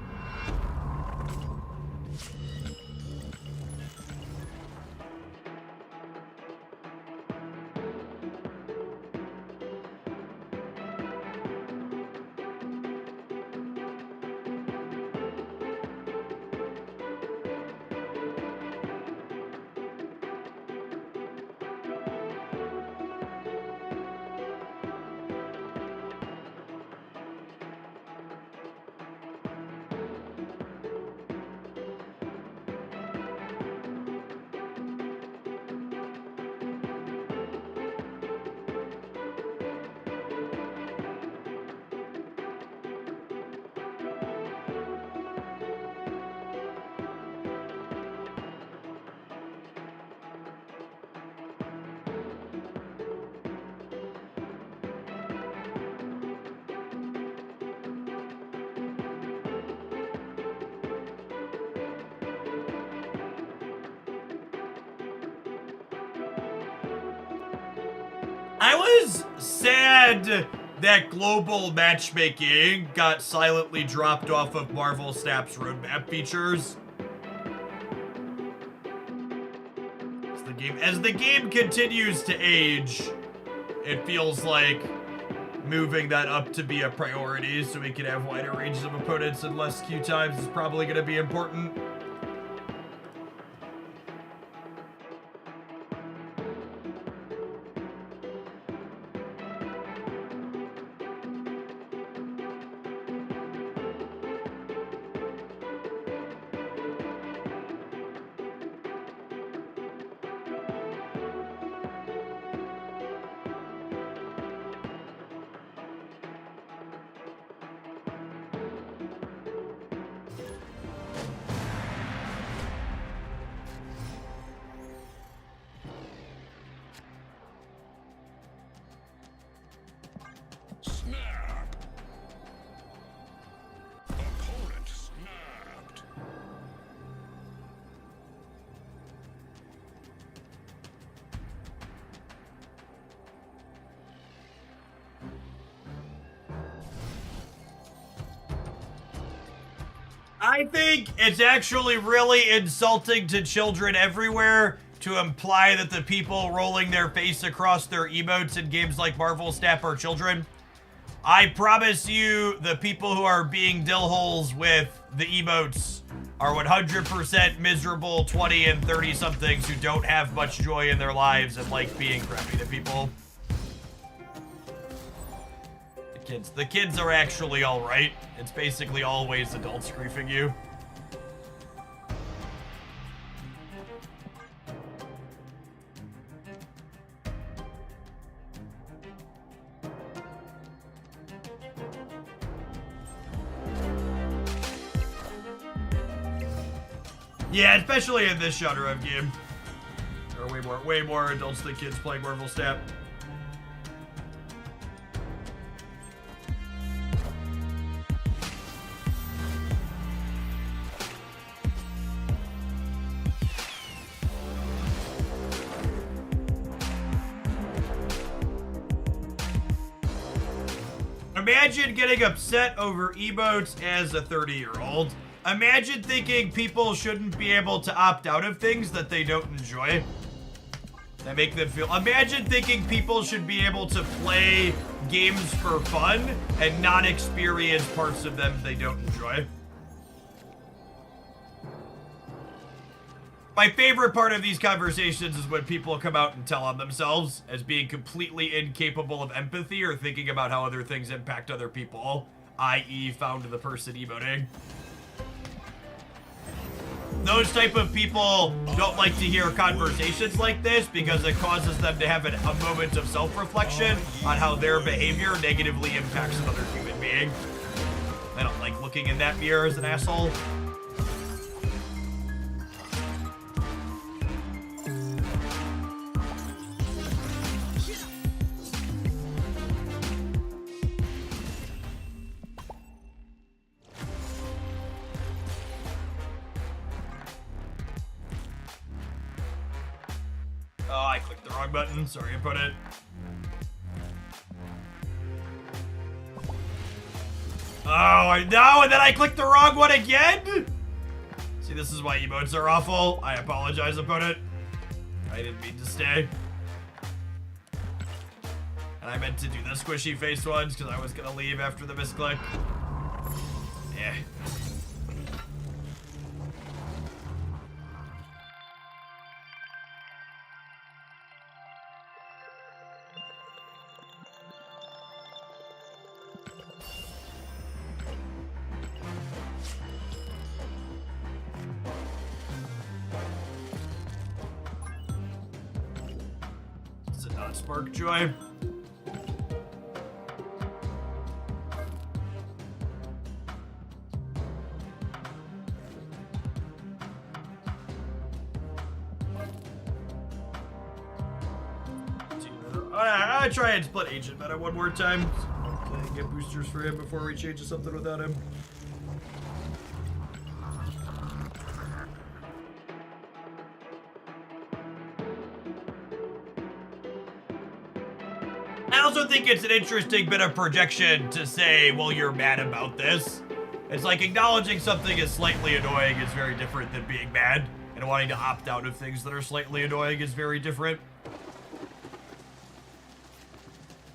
I was sad that global matchmaking got silently dropped off of Marvel Snap's roadmap features. As the game continues to age, it feels like moving that up to be a priority so we can have wider ranges of opponents and less queue times is probably going to be important. Snap. Opponent snapped. I think it's actually really insulting to children everywhere to imply that the people rolling their face across their emotes in games like Marvel Snap are children. I promise you the people who are being dillholes with the emotes are 100% miserable 20 and 30 somethings who don't have much joy in their lives and like being crappy to people. The kids are actually all right. It's basically always adults griefing you. Yeah, especially in this genre of game. There are way more adults than kids playing Marvel Snap. Imagine getting upset over emotes as a 30-year-old. Imagine thinking people shouldn't be able to opt out of things that they don't enjoy. That make them feel... Imagine thinking people should be able to play games for fun and not experience parts of them they don't enjoy. My favorite part of these conversations is when people come out and tell on themselves as being completely incapable of empathy or thinking about how other things impact other people, i.e. found the person emoting. Those type of people don't like to hear conversations like this because it causes them to have a moment of self-reflection on how their behavior negatively impacts another human being. They don't like looking in that mirror as an asshole. Oh, I clicked the wrong button. Sorry, I put it. Oh, I know, and then I clicked the wrong one again? See, this is why emotes are awful. I apologize, opponent. I didn't mean to stay. And I meant to do the squishy face ones because I was gonna leave after the misclick. Yeah. Does it not spark joy? I try and split Agent Meta one more time. Okay, get boosters for him before we change to something without him. I also think it's an interesting bit of projection to say, well, you're mad about this. It's like acknowledging something is slightly annoying is very different than being mad, and wanting to opt out of things that are slightly annoying is very different.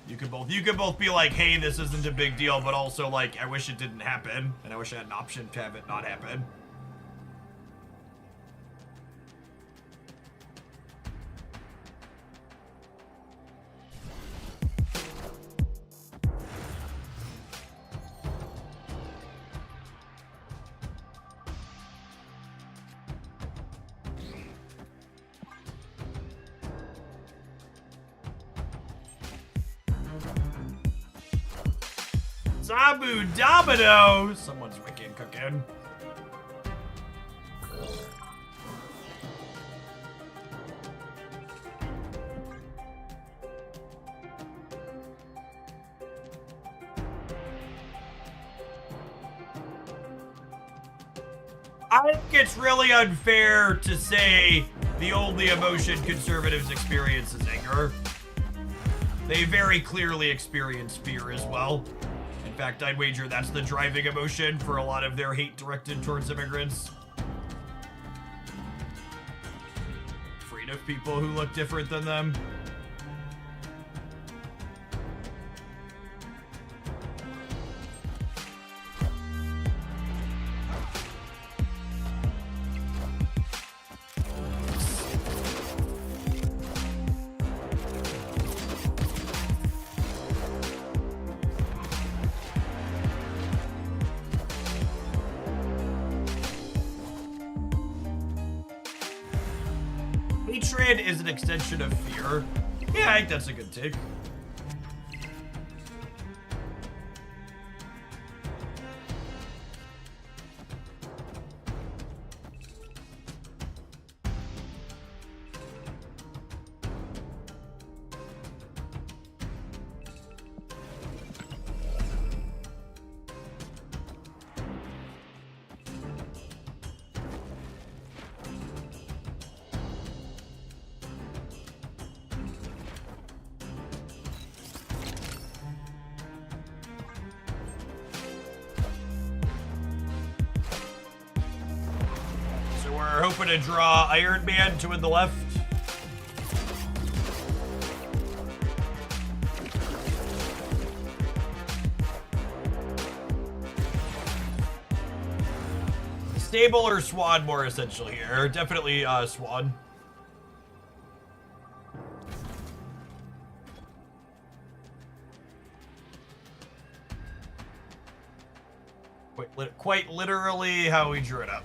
You could both be like, hey, this isn't a big deal, but also like, I wish it didn't happen, and I wish I had an option to have it not happen. Zabu Domino! Someone's wicked cooking. I think it's really unfair to say the only emotion conservatives experience is anger. They very clearly experience fear as well. In fact, I'd wager that's the driving emotion for a lot of their hate directed towards immigrants. Afraid of people who look different than them. Hatred is an extension of fear. Yeah, I think that's a good take. We're hoping to draw Iron Man to the left. Stable or Swan more essential here? Definitely Swan. Quite literally how we drew it up.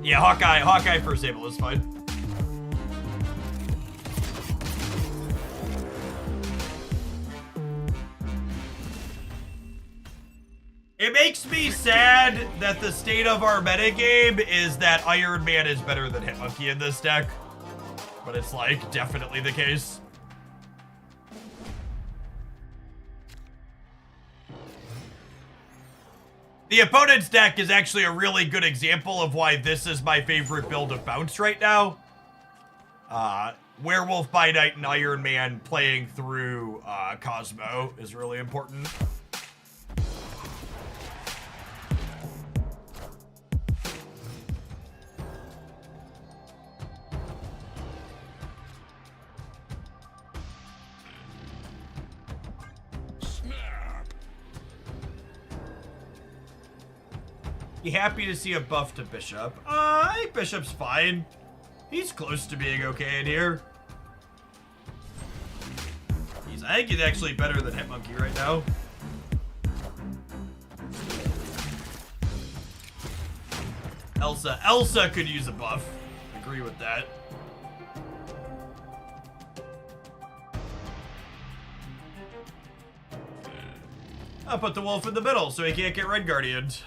Yeah, Hawkeye for Sable is fine. It makes me sad that the state of our metagame is that Iron Man is better than Hitmonkey in this deck. But it's like definitely the case. The opponent's deck is actually a really good example of why this is my favorite build of Bounce right now. Werewolf by Night and Iron Man playing through Cosmo is really important. You happy to see a buff to Bishop? I think Bishop's fine. He's close to being okay in here. I think he's actually better than Hitmonkey right now. Elsa could use a buff. Agree with that. I'll put the wolf in the middle so he can't get Red Guardianed.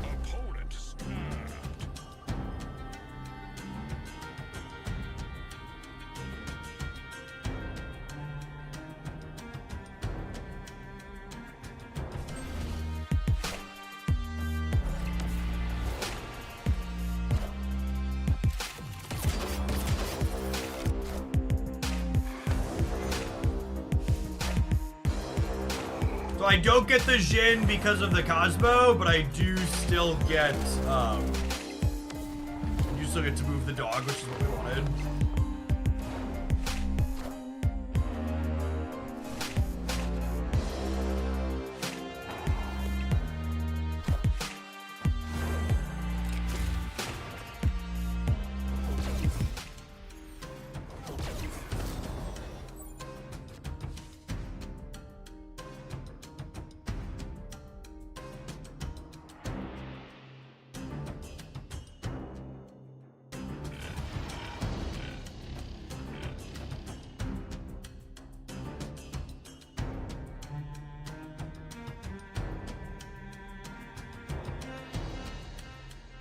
Opponent snapped. So I don't get the Jin because of the Cosmo, but I do still get, you still get to move the dog, which is what we wanted.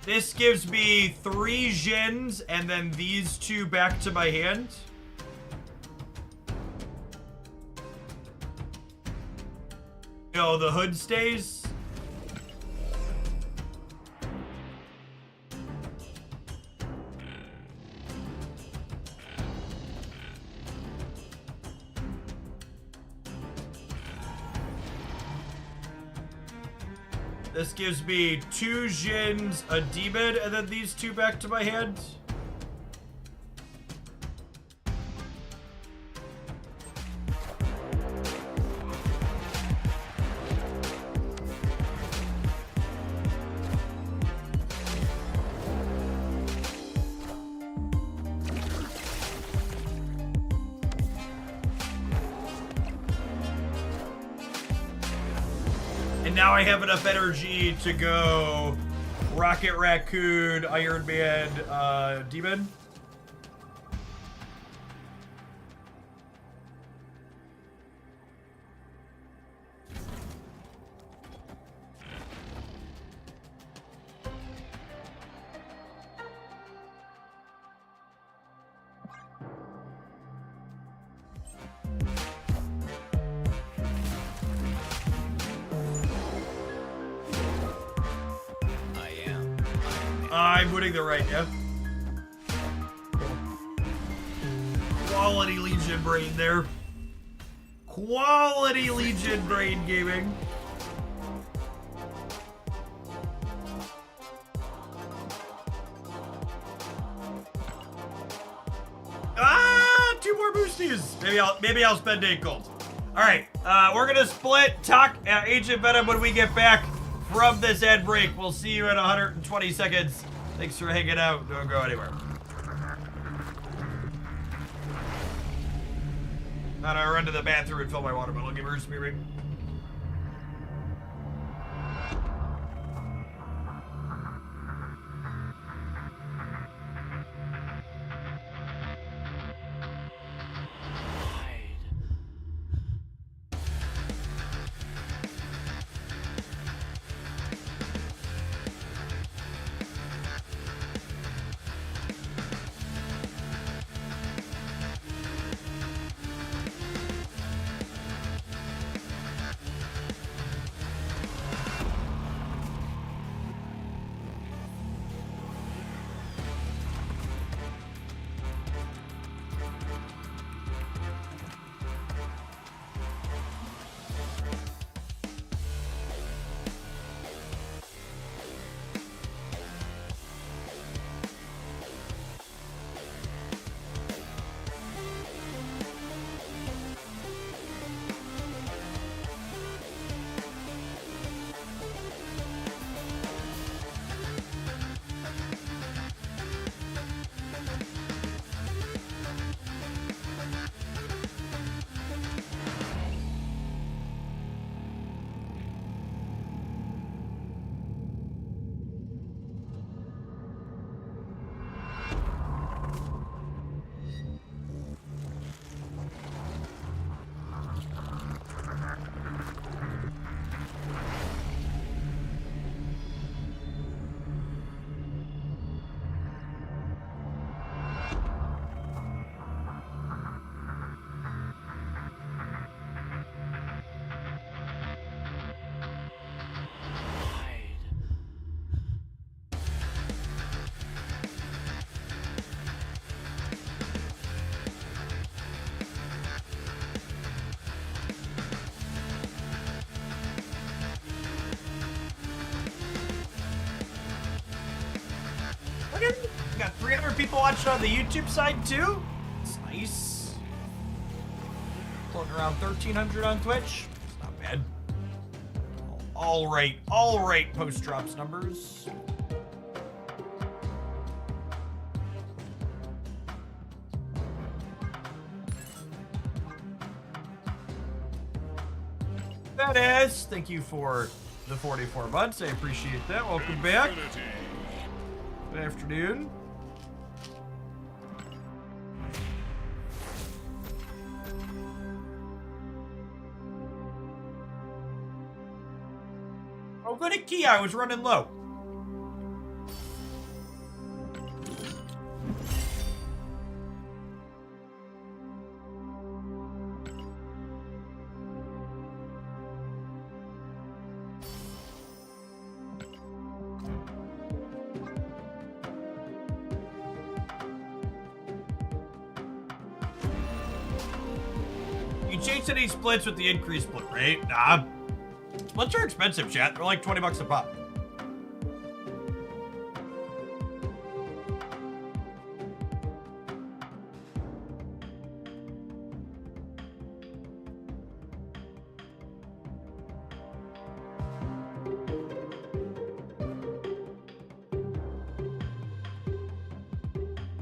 This gives me 3 Jins and then these 2 back to my hand. No, the hood stays. This gives me 2 Jins, a demon, and then these 2 back to my hand. And now I have enough energy to go Rocket Raccoon, Iron Man, Demon. I'm winning the right, yeah. Quality Legion brain there. Quality Legion brain gaming. Ah, 2 more boosties. Maybe I'll spend 8 gold. All right, we're gonna split. Talk Agent Venom when we get back from this ad break. We'll see you in 120 seconds. Thanks for hanging out. Don't go anywhere. Now I run to the bathroom and fill my water bottle. Give her a spirit. We got 300 people watching on the YouTube side too. It's nice. Floating around 1,300 on Twitch. It's not bad. All right. Post drops numbers. That is. Thank you for the 44 months. I appreciate that. Welcome back. Good afternoon. Oh, good at Kia. I was running low. You change any splits with the increased split rate? Nah. Splits are expensive, chat. They're like 20 bucks a pop.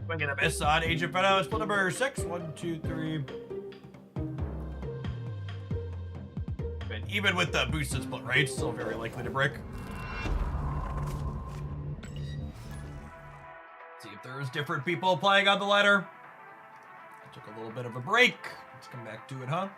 We're gonna miss on Agent Venom. Split number 6. 1, 2, 3. Even with the boosted split rate, still very likely to break. See if there's different people playing on the ladder. I took a little bit of a break. Let's come back to it, huh?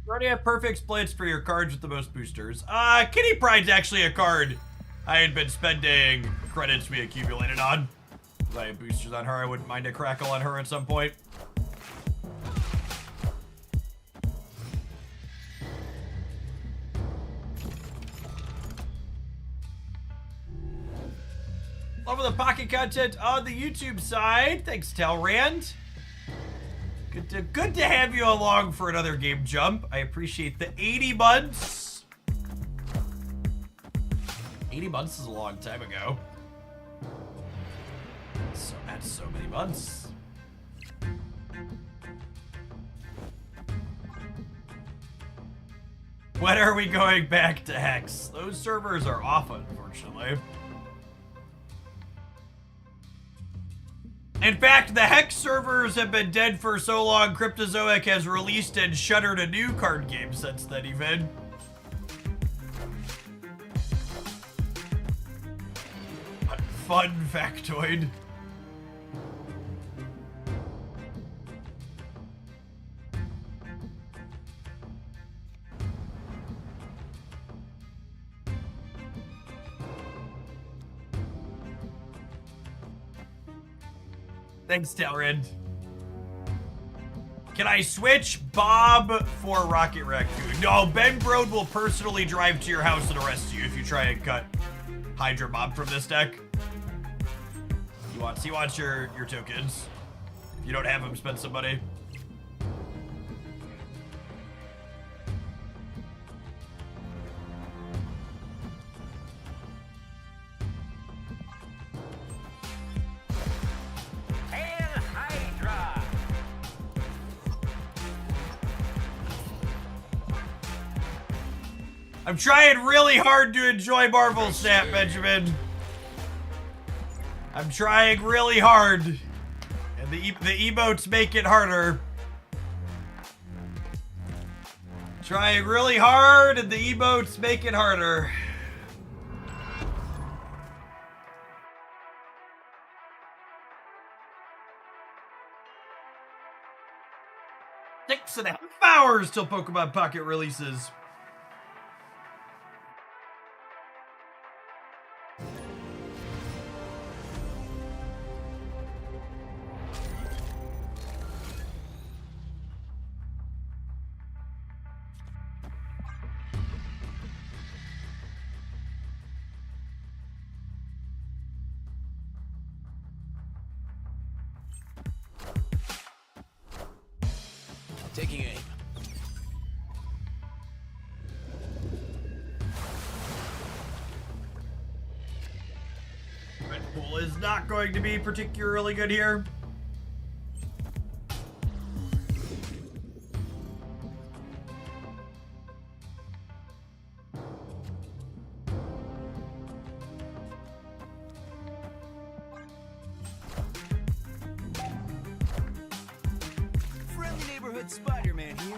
You already have perfect splits for your cards with the most boosters. Kitty Pride's actually a card I had been spending credits we accumulated on. Because I have boosters on her, I wouldn't mind a crackle on her at some point. Love the pocket content on the YouTube side. Thanks, Talrand. Good to have you along for another game jump. I appreciate the 80 months. 80 months is a long time ago. So That's so many months. When are we going back to Hex? Those servers are off, unfortunately. In fact, the Hex servers have been dead for so long, Cryptozoic has released and shuttered a new card game since then, even. Fun factoid. Thanks, Talrid. Can I switch Bob for Rocket Raccoon? No, Ben Brode will personally drive to your house and arrest you if you try and cut Hydra Bob from this deck. He wants your tokens. If you don't have them, spend some money. I'm trying really hard to enjoy Marvel Snap, Benjamin. I'm trying really hard. And the emotes make it harder. Trying really hard and the emotes make it harder. .5 hours till Pokemon Pocket releases. Taking aim. Red Bull is not going to be particularly good here. Friendly neighborhood Spider-Man here.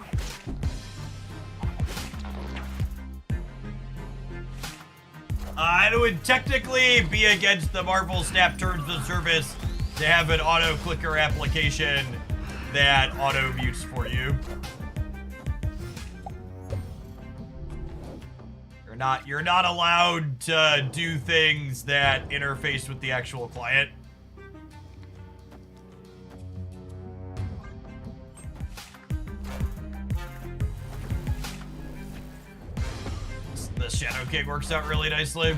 It would technically be against the Marvel Snap Terms of Service to have an auto clicker application that auto mutes for you. You're not allowed to do things that interface with the actual client. The Shadow King works out really nicely.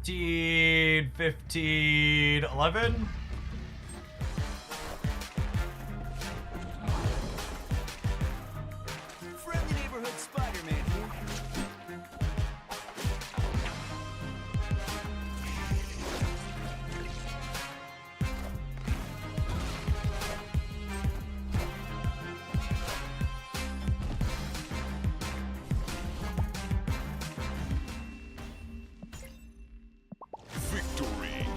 $13, $15, $11. Friendly neighborhood Spider-Man here. Victory.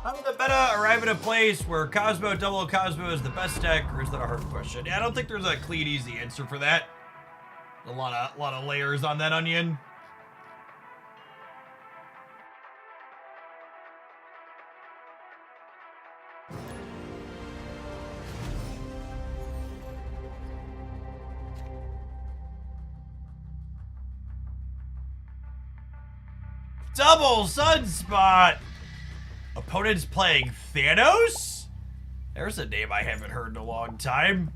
How did the meta arrive at a place where Cosmo, double Cosmo is the best deck, or is that a hard question? Yeah, I don't think there's a clean, easy answer for that. A lot of layers on that onion. Double Sunspot! Opponents playing Thanos? There's a name I haven't heard in a long time.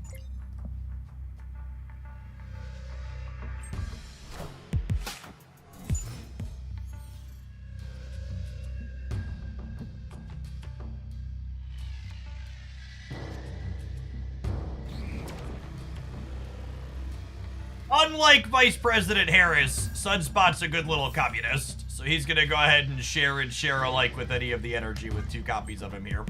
Unlike Vice President Harris, Sunspot's a good little communist, so he's gonna go ahead and share alike with any of the energy with 2 copies of him here.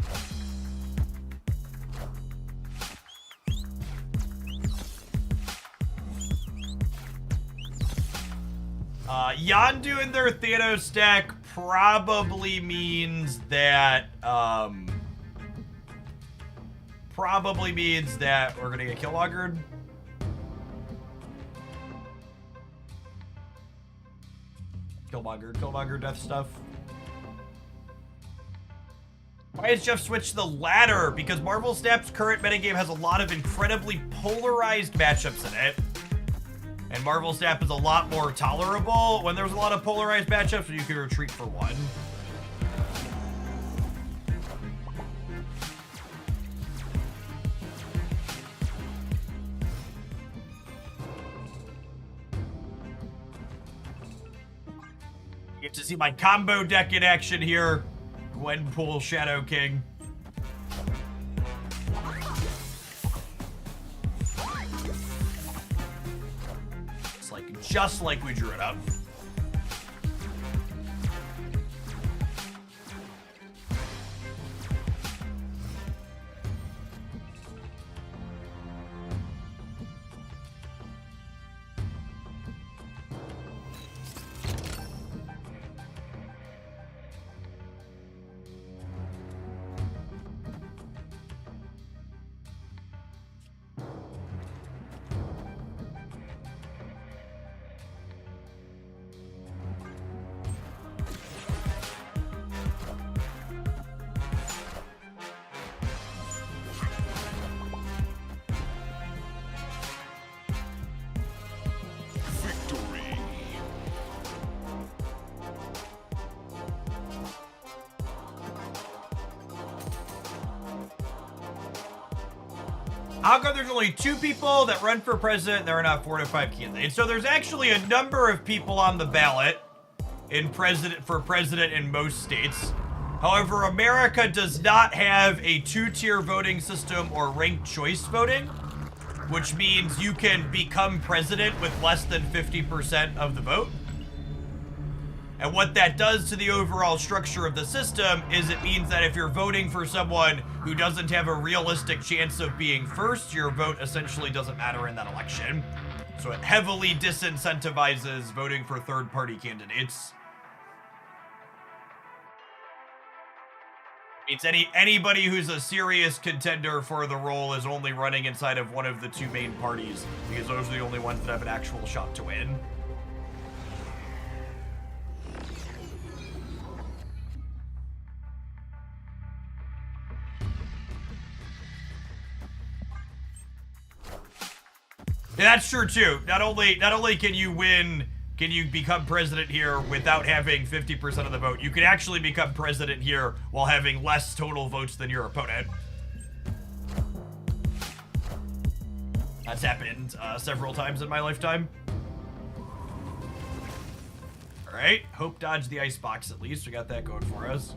Yondu in their Thanos deck probably means that, we're gonna get Killmongered. Killmonger death stuff. Why has Jeff switched the ladder? Because Marvel Snap's current metagame has a lot of incredibly polarized matchups in it. And Marvel Snap is a lot more tolerable when there's a lot of polarized matchups, where you can retreat for one. You get to see my combo deck in action here. Gwenpool Shadow King. It's just like we drew it up. How come there's only 2 people that run for president and there are not 4 to 5 candidates? So there's actually a number of people on the ballot for president in most states. However, America does not have a 2-tier voting system or ranked choice voting, which means you can become president with less than 50% of the vote. And what that does to the overall structure of the system is it means that if you're voting for someone who doesn't have a realistic chance of being first, your vote essentially doesn't matter in that election. So it heavily disincentivizes voting for third-party candidates. It's anybody who's a serious contender for the role is only running inside of one of the 2 main parties, because those are the only ones that have an actual shot to win. Yeah, that's true too. Not only can you become president here without having 50% of the vote, you can actually become president here while having less total votes than your opponent. That's happened several times in my lifetime. All right, Hope dodged the icebox at least. We got that going for us.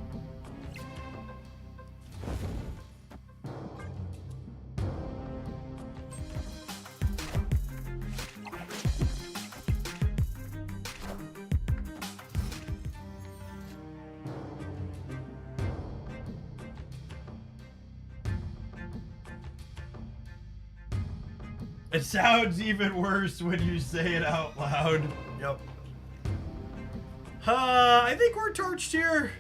It sounds even worse when you say it out loud. Yep. I think we're torched here.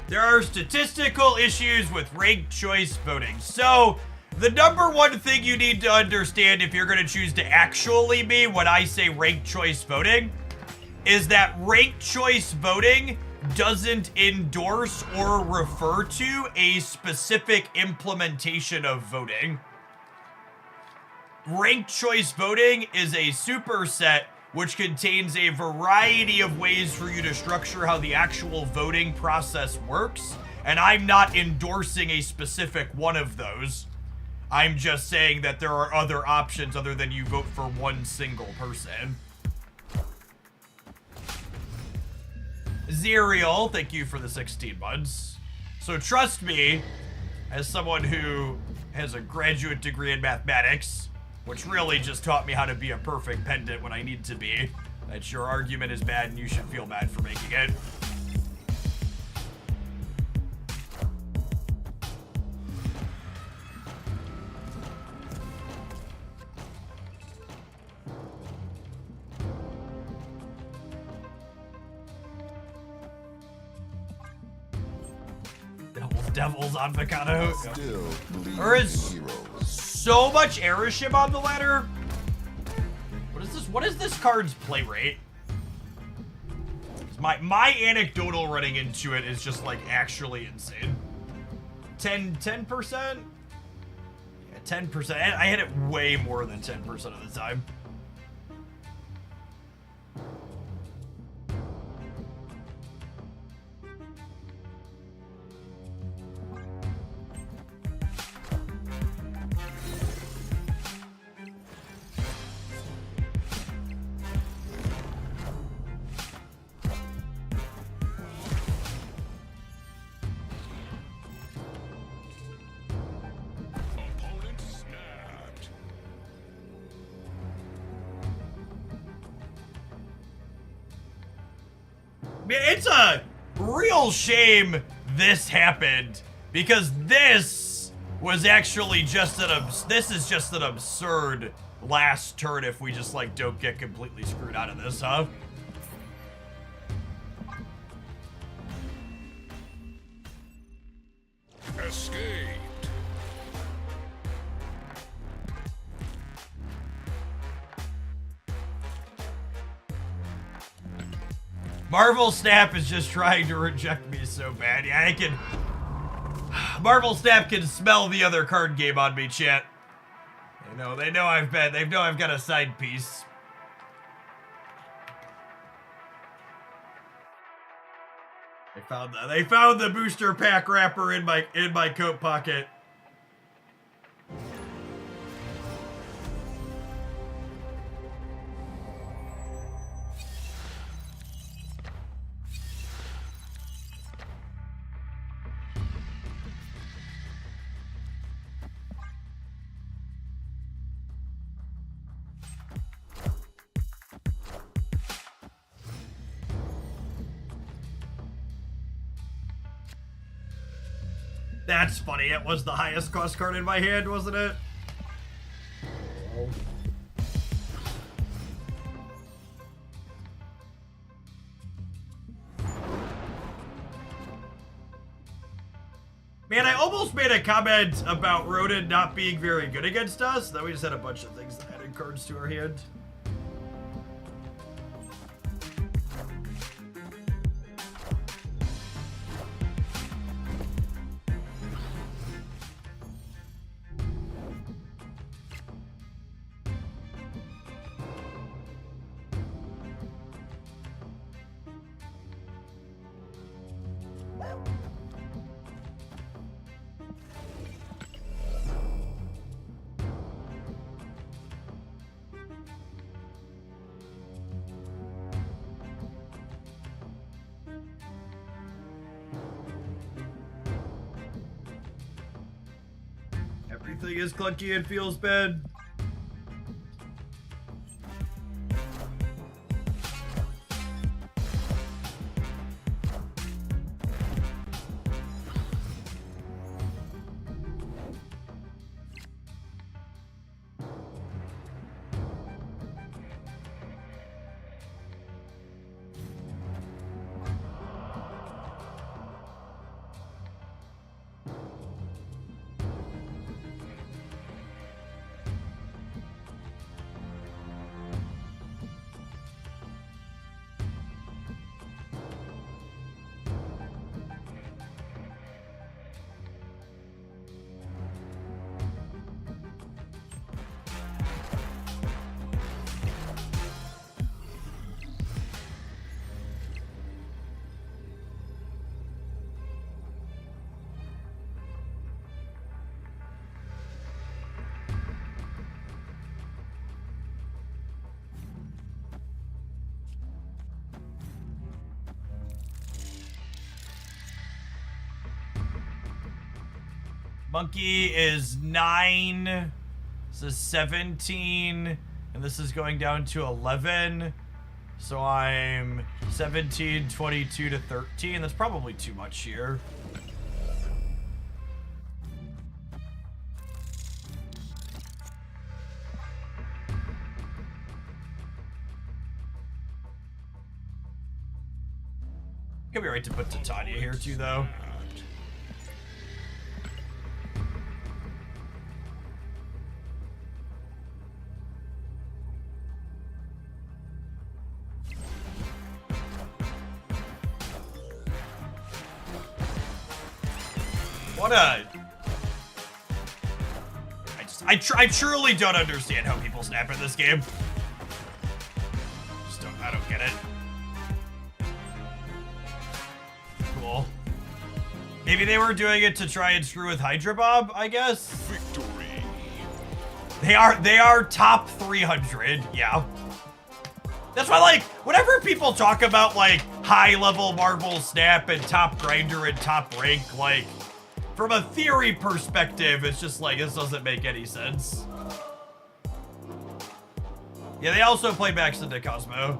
There are statistical issues with ranked choice voting. So, the number one thing you need to understand if you're going to choose to actually be when I say ranked choice voting is that ranked choice voting doesn't endorse or refer to a specific implementation of voting. Ranked choice voting is a superset which contains a variety of ways for you to structure how the actual voting process works, and I'm not endorsing a specific one of those. I'm just saying that there are other options other than you vote for one single person. Zerial, thank you for the 16 months. So trust me, as someone who has a graduate degree in mathematics, which really just taught me how to be a perfect pendant when I need to be, that your argument is bad and you should feel bad for making it. Devil's avocado. Still believe There is in heroes. so much airship on the ladder. What is this? What is this card's play rate? My anecdotal running into it is just like actually insane. 10%? Yeah, 10%. I hit it way more than 10% of the time. Opponent snapped. Man, it's a real shame this happened because this was actually just this is just an absurd last turn if we just like don't get completely screwed out of this, huh? Escaped. Marvel Snap is just trying to reject me so bad. Yeah, I can. Marvel Snap can smell the other card game on me, chat. They know I've got a side piece. They found the booster pack wrapper in my coat pocket. That's funny. It was the highest cost card in my hand, wasn't it? Man, I almost made a comment about Ronan not being very good against us. Then we just had a bunch of things that added cards to our hand. Everything is clunky and feels bad. Monkey is 9. This is 17. And this is going down to 11. So I'm 17, 22 to 13. That's probably too much here. Could be right to put Titania here too, though. What a... I truly don't understand how people snap in this game. I don't get it. Cool. Maybe they were doing it to try and screw with Hydra Bob, I guess? Victory. They are top 300, yeah. That's why, like, whenever people talk about, like, high-level Marble Snap and top grinder and top rank, like, from a theory perspective, it's just like, this doesn't make any sense. Yeah, they also play Max into Cosmo.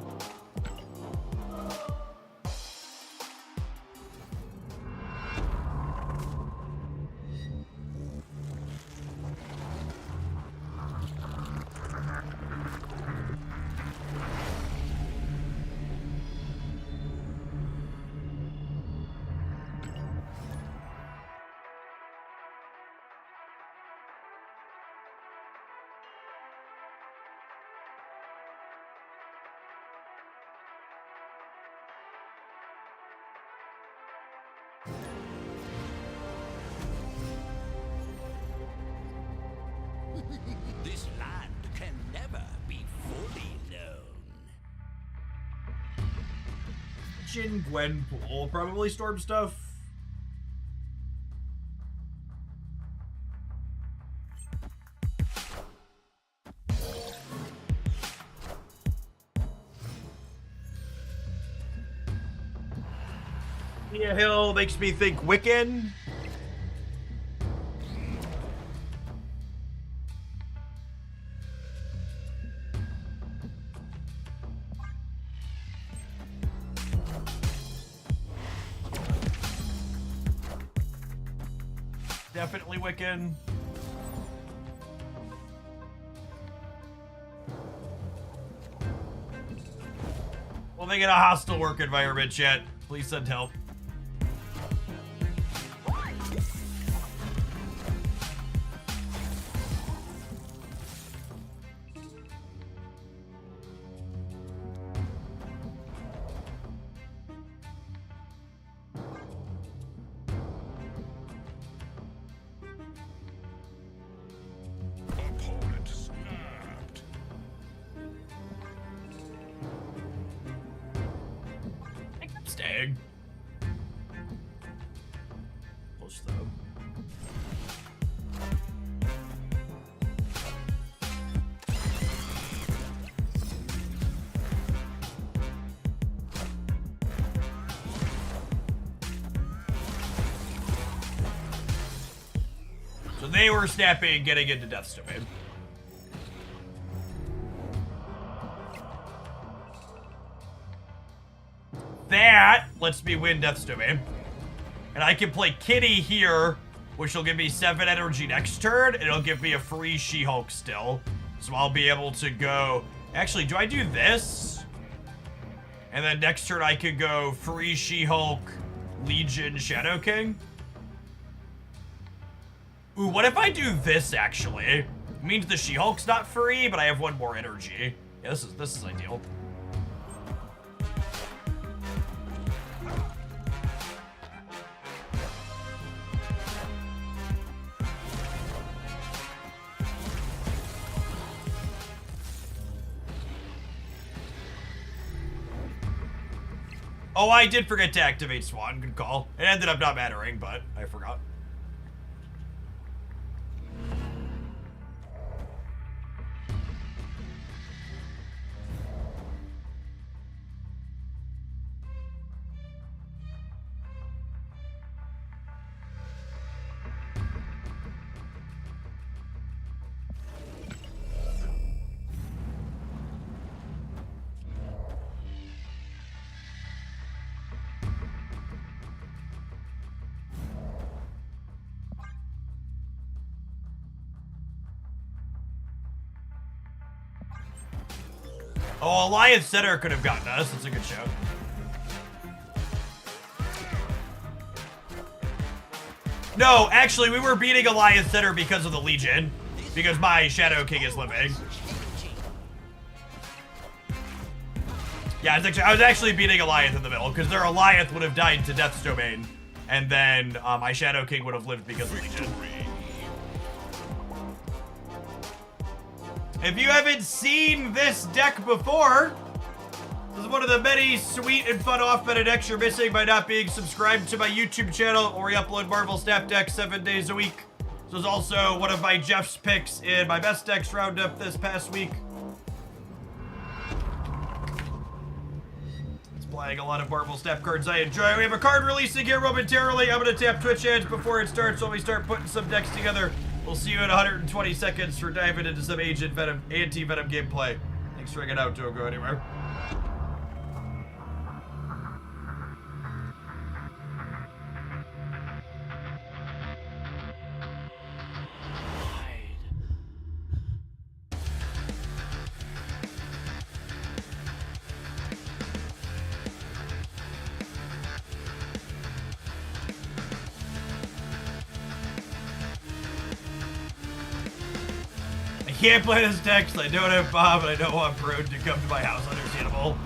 This land can never be fully known. Jin Gwen Pool, probably storm stuff. Mia Hill makes me think Wiccan. Definitely Wiccan. Well, they get a hostile work environment yet. Please send help. Opponent snapped. I think I'm staying. Push though. So they were snapping, getting into Death's Domain. That lets me win Death's Domain. And I can play Kitty here, which will give me 7 energy next turn, and it'll give me a free She-Hulk still. So I'll be able to go... Actually, do I do this? And then next turn I could go free She-Hulk, Legion, Shadow King? Ooh, what if I do this, actually? It means the She-Hulk's not free, but I have 1 more energy. Yeah, this is ideal. Oh, I did forget to activate Swan. Good call. It ended up not mattering, but I forgot. Oh, Alliance Center could have gotten us. That's a good show. No, actually, we were beating Alliance Center because of the Legion. Because my Shadow King is living. Yeah, I was actually beating Alliance in the middle, because their Alliance would have died to Death's Domain. And then my Shadow King would have lived because of Legion. If you haven't seen this deck before, this is one of the many sweet and fun off-meta decks you're missing by not being subscribed to my YouTube channel, where we upload Marvel Snap decks 7 days a week. This is also one of my Jeff's picks in my best decks roundup this past week. It's playing a lot of Marvel Snap cards I enjoy. We have a card releasing here momentarily. I'm going to tap Twitch ads before it starts while we start putting some decks together. We'll see you in 120 seconds for diving into some Agent Venom, Antivenom gameplay. Thanks for hanging out. Don't go anywhere. I can't play this deck because I don't have Bob and I don't want Brood to come to my house. Understandable.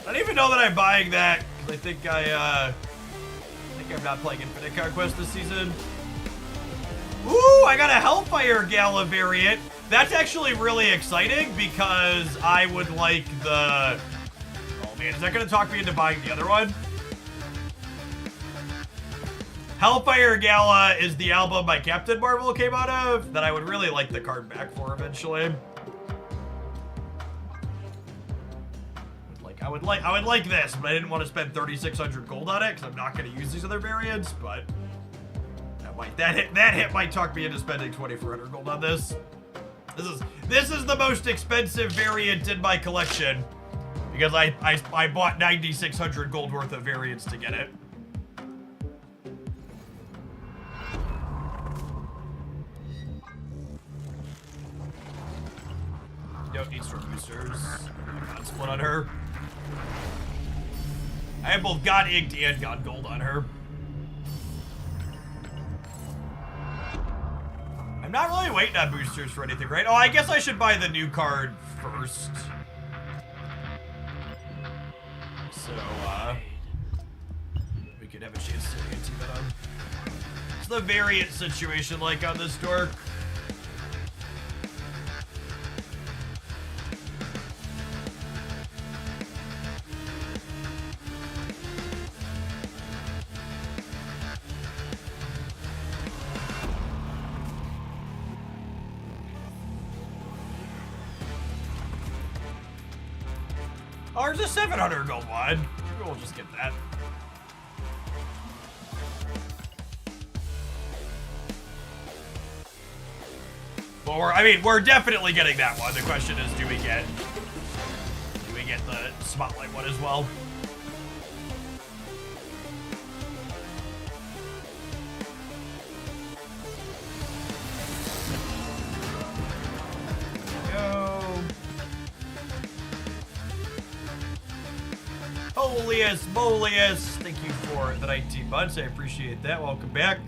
I don't even know that I'm buying that because I think I'm not playing Infinite Conquest this season. Ooh, I got a Hellfire Gala variant. That's actually really exciting because I would like the... Oh man, is that going to talk me into buying the other one? Hellfire Gala is the album my Captain Marvel came out of that I would really like the card back for eventually. I would like this, but I didn't want to spend 3,600 gold on it because I'm not going to use these other variants, but that hit might talk me into spending 2,400 gold on this. This is the most expensive variant in my collection because I bought 9,600 gold worth of variants to get it. Don't need storm boosters. God split on her. I have both God Inked and God Gold on her. I'm not really waiting on boosters for anything, right? Oh, I guess I should buy the new card first. So, we could have a chance to Antivenom. What's the variant situation like on this dork? Oh, there's a 700 gold one. Maybe we'll just get that. But we're definitely getting that one. The question is, do we get the Spotlight one as well? Holiest Moliest, thank you for the 19 months. I appreciate that. Welcome back.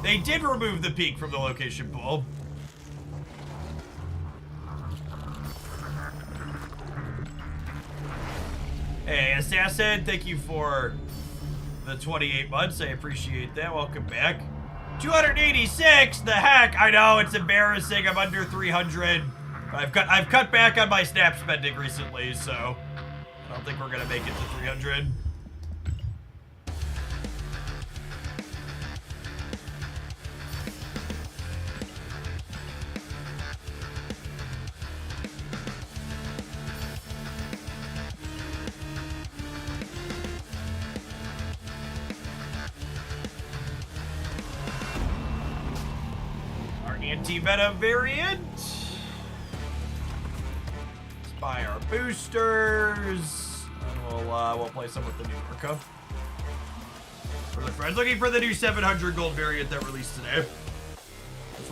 They did remove the peak from the location pool. Hey, Assassin, thank you for the 28 months. I appreciate that. Welcome back. 286, the heck? I know, it's embarrassing. I'm under 300. I've cut back on my snap spending recently, so I don't think we're gonna make it to 300. Antivenom variant. Let's buy our boosters. And we'll play some with the new Orca. For the friends looking for the new 700 gold variant that released today. That's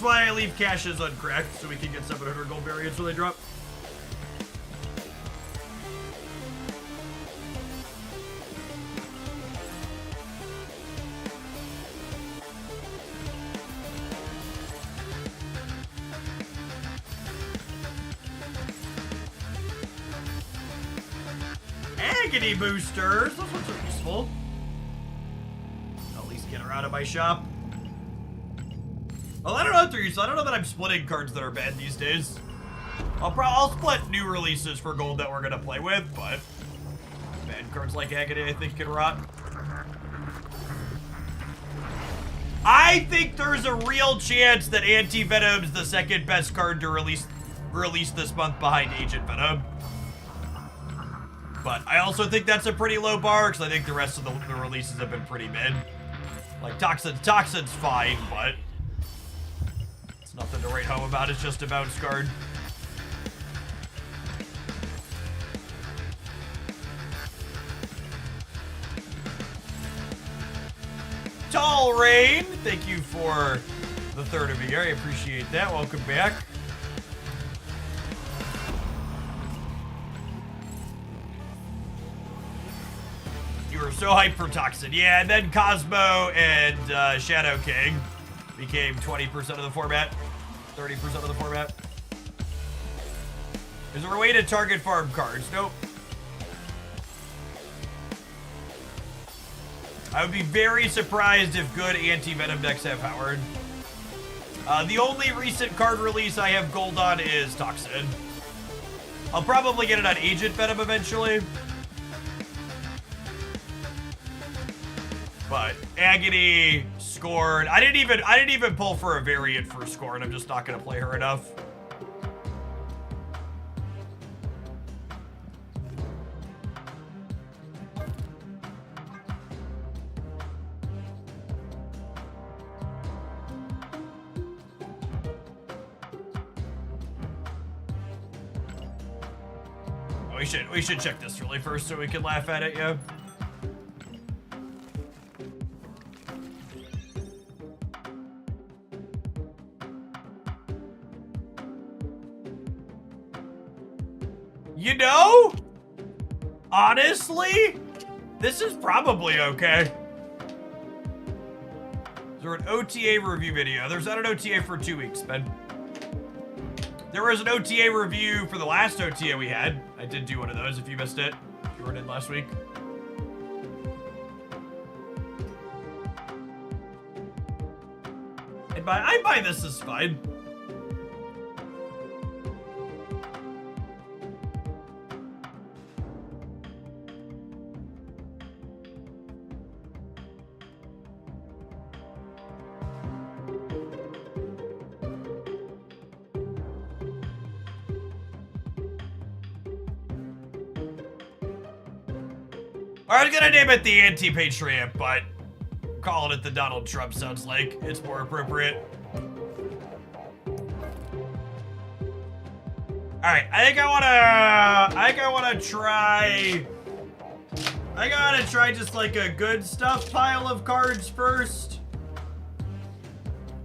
why I leave caches uncracked, so we can get 700 gold variants when they drop. Agony boosters. Those ones are useful. I'll at least get her out of my shop. Well, I don't know if they're useful. I don't know that I'm splitting cards that are bad these days. I'll split new releases for gold that we're gonna play with, but bad cards like Agony I think can rot. I think there's a real chance that Antivenom's the second best card to release this month behind Agent Venom. But I also think that's a pretty low bar, because I think the rest of the releases have been pretty mid. Like Toxin's fine, but it's nothing to write home about. It's just a bounce card. Tall Rain, thank you for the third of the year. I appreciate that. Welcome back. You were so hyped for Toxin. Yeah, and then Cosmo and Shadow King became 20% of the format, 30% of the format. Is there a way to target farm cards? Nope. I would be very surprised if good Antivenom decks have Howard. The only recent card release I have gold on is Toxin. I'll probably get it on Agent Venom eventually. But Agony, Scorn. I didn't even pull for a variant for Scorn. I'm just not gonna play her enough. We should check this really first so we can laugh at it, yeah. You know, honestly, this is probably okay. Is there an OTA review video? There's not an OTA for 2 weeks, Ben. There was an OTA review for the last OTA we had. I did do one of those if you missed it. If you weren't in last week. I buy this is fine. I was gonna name it the Anti-Patriot, but calling it the Donald Trump sounds like it's more appropriate. Alright, I think I wanna try just like a good stuff pile of cards first.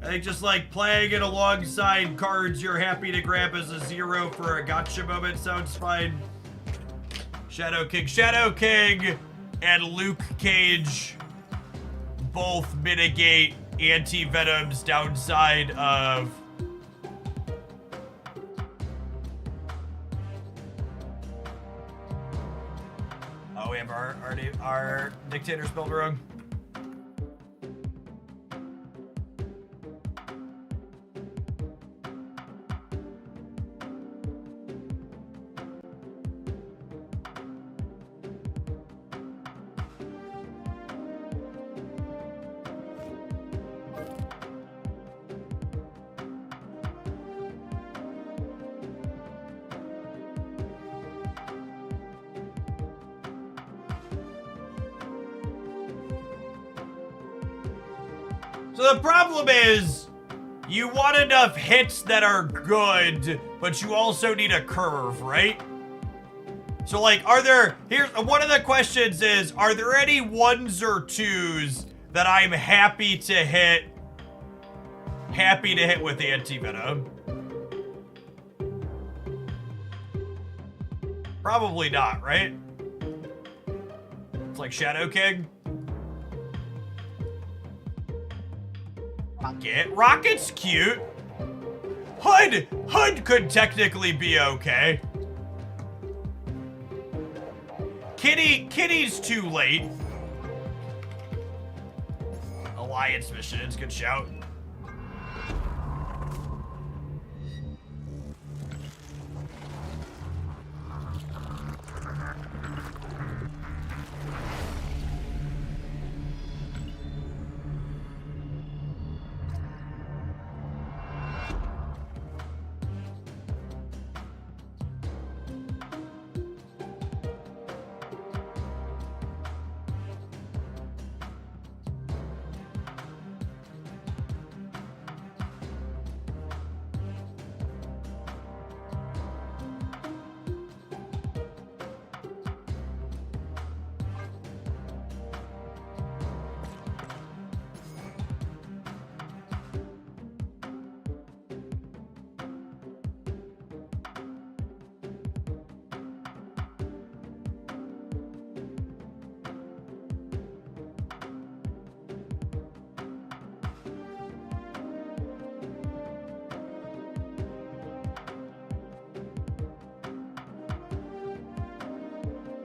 I think just like playing it alongside cards you're happy to grab as a 0 for a gotcha moment sounds fine. Shadow King and Luke Cage both mitigate Antivenom's downside of we have our dictator spelled wrong. So the problem is, You want enough hits that are good, but you also need a curve, right? So like, here's one of the questions is, are there any 1s or 2s that I'm happy to hit with Antivenom? Probably not, right? It's like Shadow King. Rocket's cute. Hood could technically be okay. Kitty's too late. Alliance missions, good shout.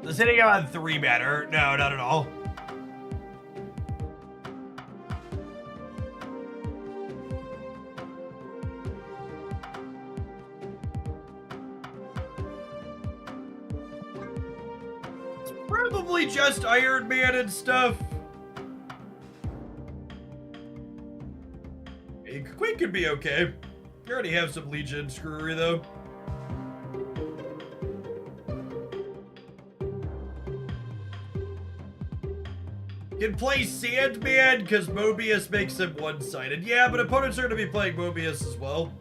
Does hitting him on 3 matter? No, not at all. It's probably just Iron Man and stuff. Queen could be okay. You already have some Legion screwery though. Can play Sandman because Mobius makes him one-sided. Yeah, but opponents are going to be playing Mobius as well.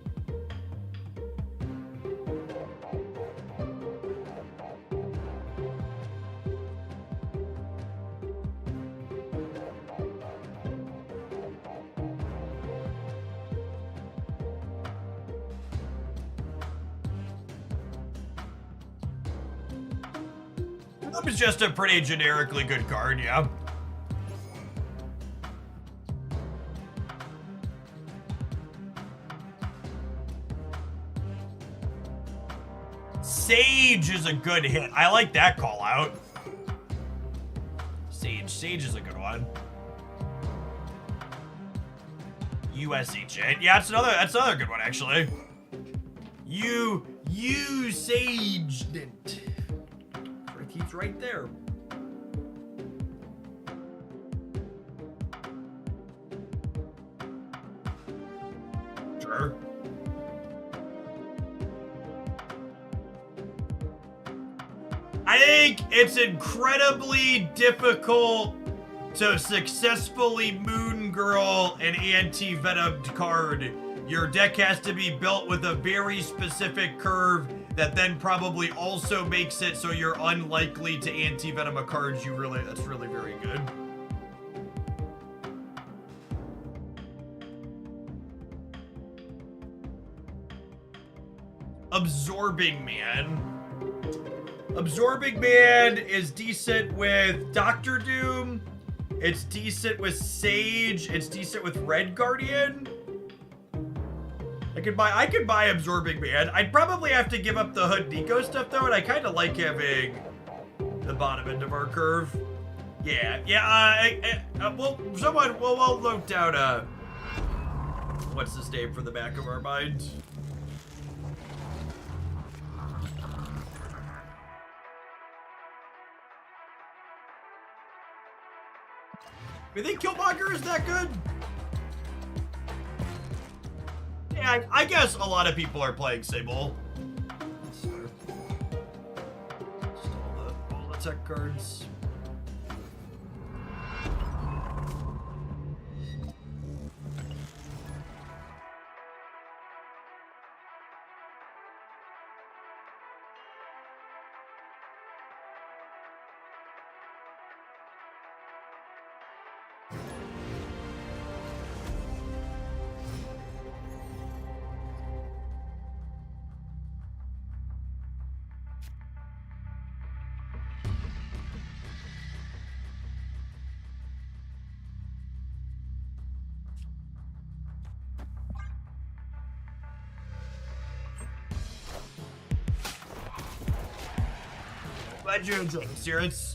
That was just a pretty generically good card, yeah. Sage is a good hit. I like that call out. Sage is a good one. US agent. Yeah, that's another good one actually. You saged it. He's right there. Sure. I think it's incredibly difficult to successfully Moon Girl an Anti-Venom card. Your deck has to be built with a very specific curve that then probably also makes it so you're unlikely to Anti-Venom a card that's really very good. Absorbing Man. Absorbing Man is decent with Doctor Doom. It's decent with Sage. It's decent with Red Guardian. I could buy Absorbing Man. I'd probably have to give up the Hood Nico stuff though, and I kind of like having the bottom end of our curve. Yeah. We'll note down what's this name for the back of our mind. You think Killmonger is that good? Yeah, I guess a lot of people are playing Sable. Just all the tech cards. Glad you enjoyed this here. It's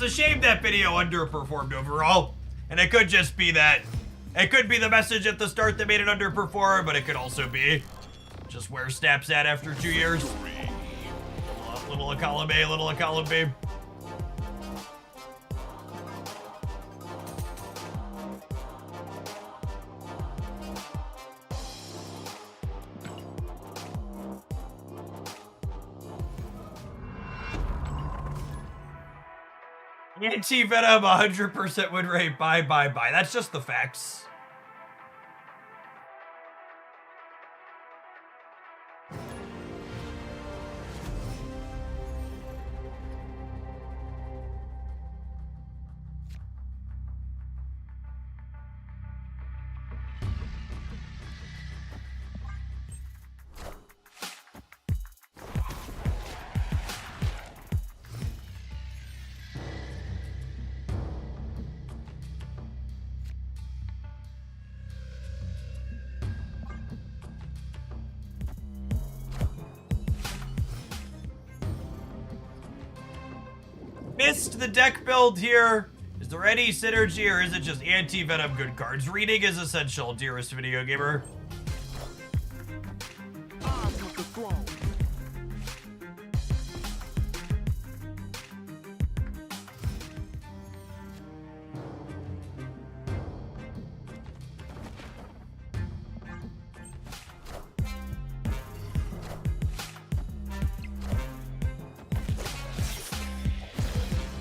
a shame that video underperformed overall. And it could just be that. It could be the message at the start that made it underperform, but it could also be just where Snap's at after 2 years. Little a column A, little a column B. Antivenom, 100% win rate. Bye. That's just the facts. Missed the deck build here. Is there any synergy or is it just anti-venom good cards? Reading is essential, dearest video gamer.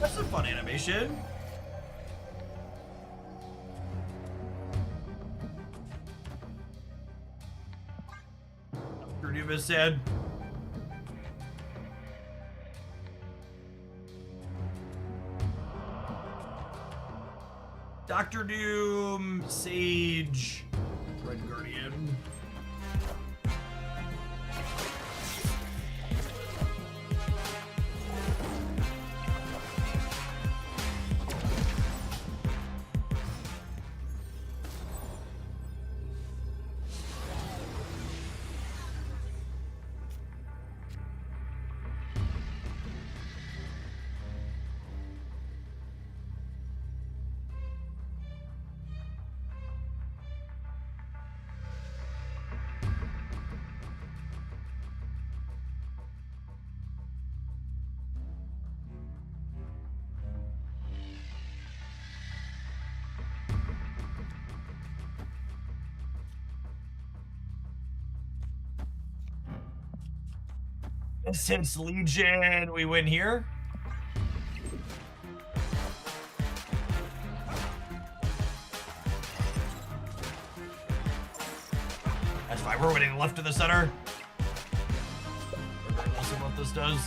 That's a fun animation. Doom said. Dr. Doom, Sage, Red Guardian. Since Legion, we win here. That's fine, we're winning left to the center. We'll see what this does.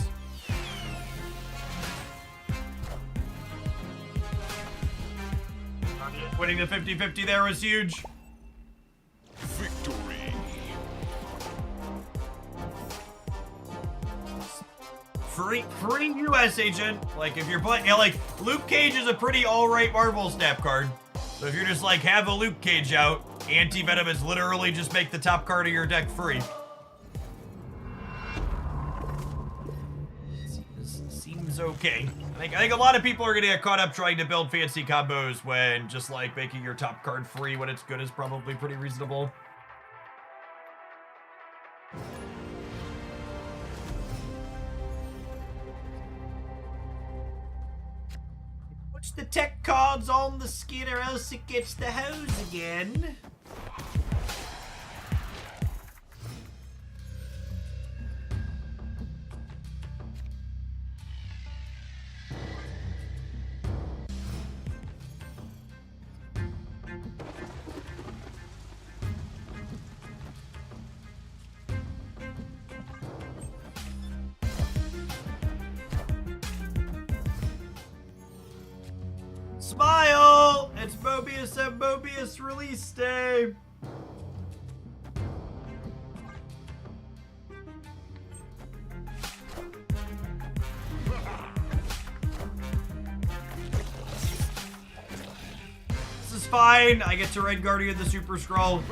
Winning the 50-50 there was huge. Victory. Free US agent. Like if you're playing, like Luke Cage is a pretty alright Marvel snap card. So if you're just like have a Luke Cage out, Antivenom is literally just make the top card of your deck free. Seems okay. I think a lot of people are gonna get caught up trying to build fancy combos when just like making your top card free when it's good is probably pretty reasonable. Puts the tech cards on the skin or else it gets the hose again. Smile! It's Mobius and Mobius release day! This is fine. I get to Red Guardian the Super Scroll.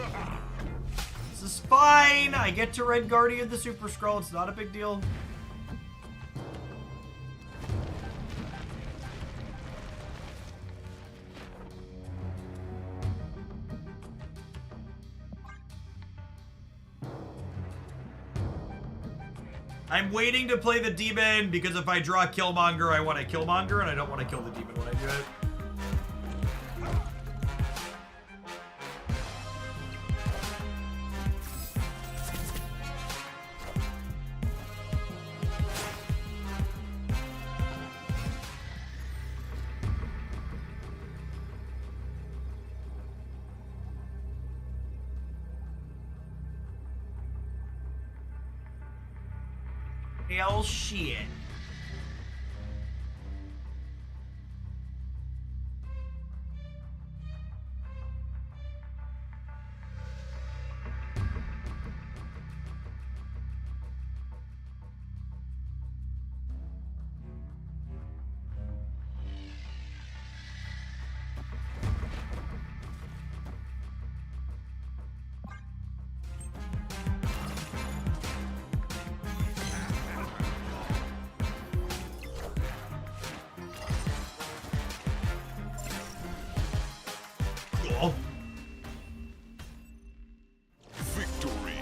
This is fine. fine. I get to Red Guardian the Super Skrull. It's not a big deal. I'm waiting to play the demon because if I draw Killmonger, I want to Killmonger, and I don't want to kill the demon when I do it. Hell shit. Cool. Victory.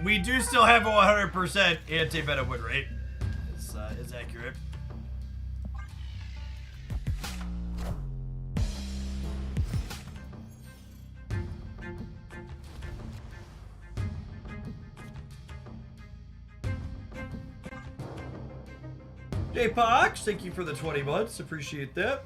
We do still have a 100% anti-venom win rate. Is accurate. J-Pox, thank you for the 20 months. Appreciate that.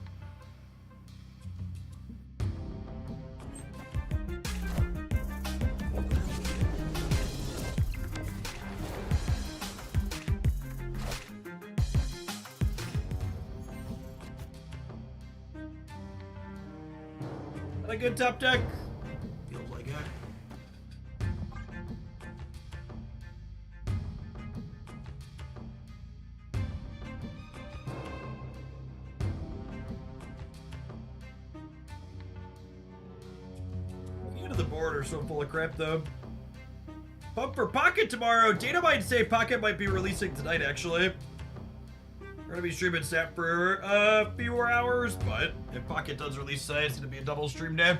Not a good top deck. Feels like it. The end of the board are so full of crap, though. Pump for Pocket tomorrow. Data might say Pocket might be releasing tonight, actually. We're gonna be streaming Snap for a few more hours, but if Pocket does release tonight, it's gonna be a double stream day.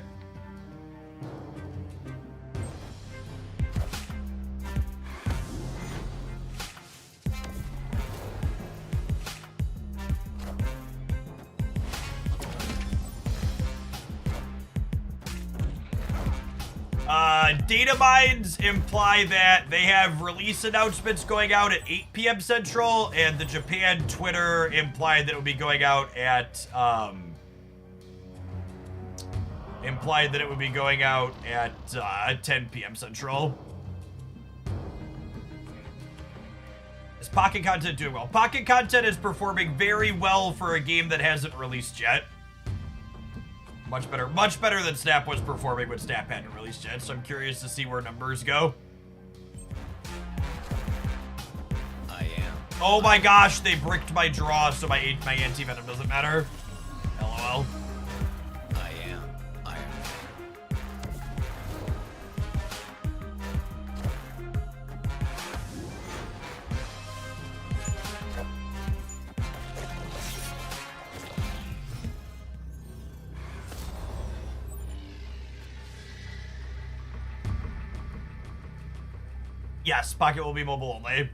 Data mines imply that they have release announcements going out at 8 p.m. Central, and the Japan Twitter implied that it would be going out at 10 p.m. Central. Is Pocket content doing well? Pocket content is performing very well for a game that hasn't released yet. Much better than Snap was performing when Snap hadn't released yet, so I'm curious to see where numbers go. I am. Oh my gosh, they bricked my draw, so my anti-venom doesn't matter. LOL. I am. Yes, Pocket will be mobile only.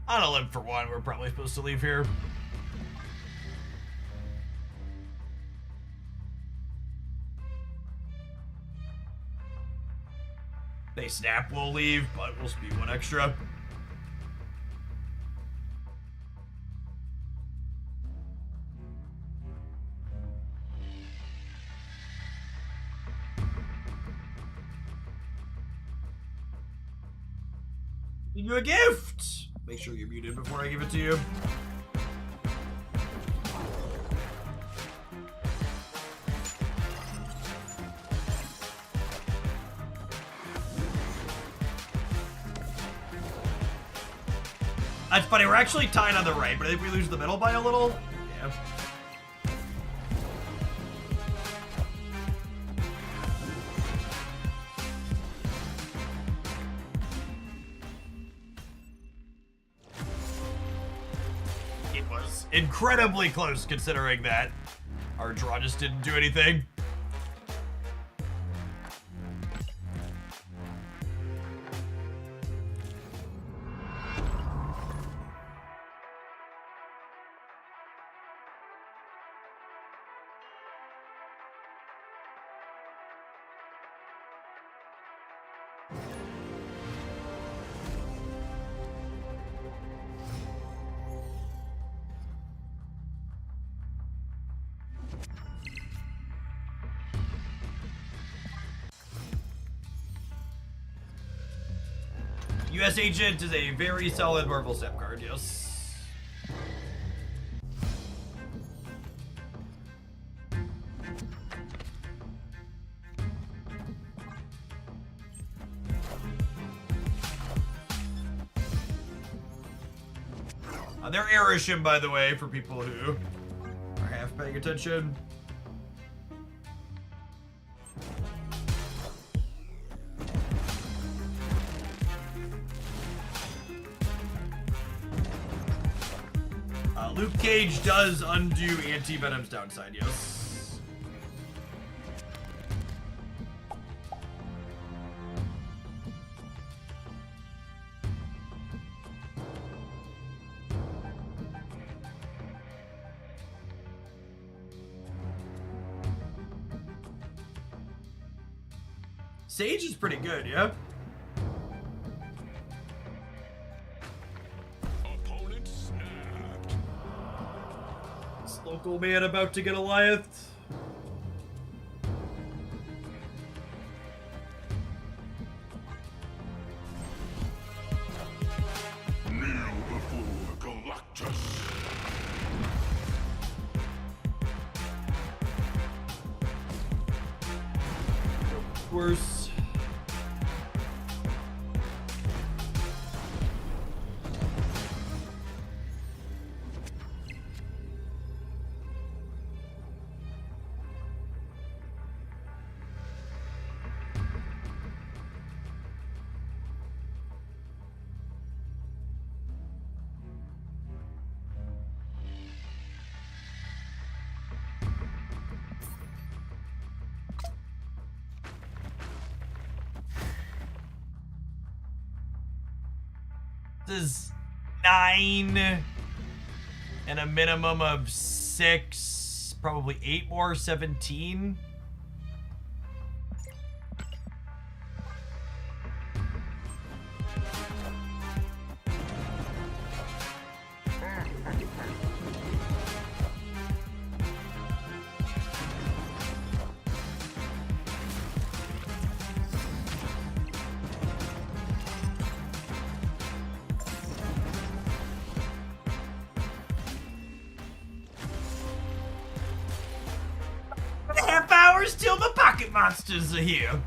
On a limb for one, we're probably supposed to leave here. They Snap will leave, but we'll speed one extra. you a gift. Make sure you're muted before I give it to you. That's funny, we're actually tied on the right, but if we lose the middle by a little, yeah. It was incredibly close considering that our draw just didn't do anything. US Agent is a very solid Marvel Snap card, yes. They're Erishim, by the way, for people who are half paying attention. Luke Cage does undo Antivenom's downside, yes. Sage is pretty good, yeah? Opponent snapped. This local man about to get Goliath. Kneel before Galactus. Worse. This is 9 and a minimum of 6, probably 8 more, 17. Till the pocket monsters are here.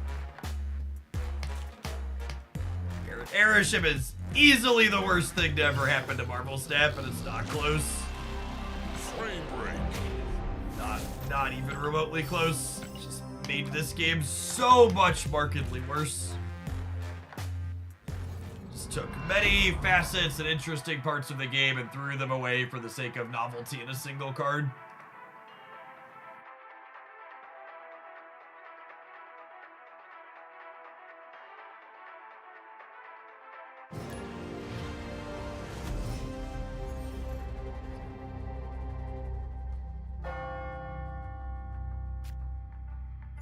Erishim is easily the worst thing to ever happen to Marvel Snap, and it's not close. Frame break. Not even remotely close. Just made this game so much markedly worse. Just took many facets and interesting parts of the game and threw them away for the sake of novelty in a single card.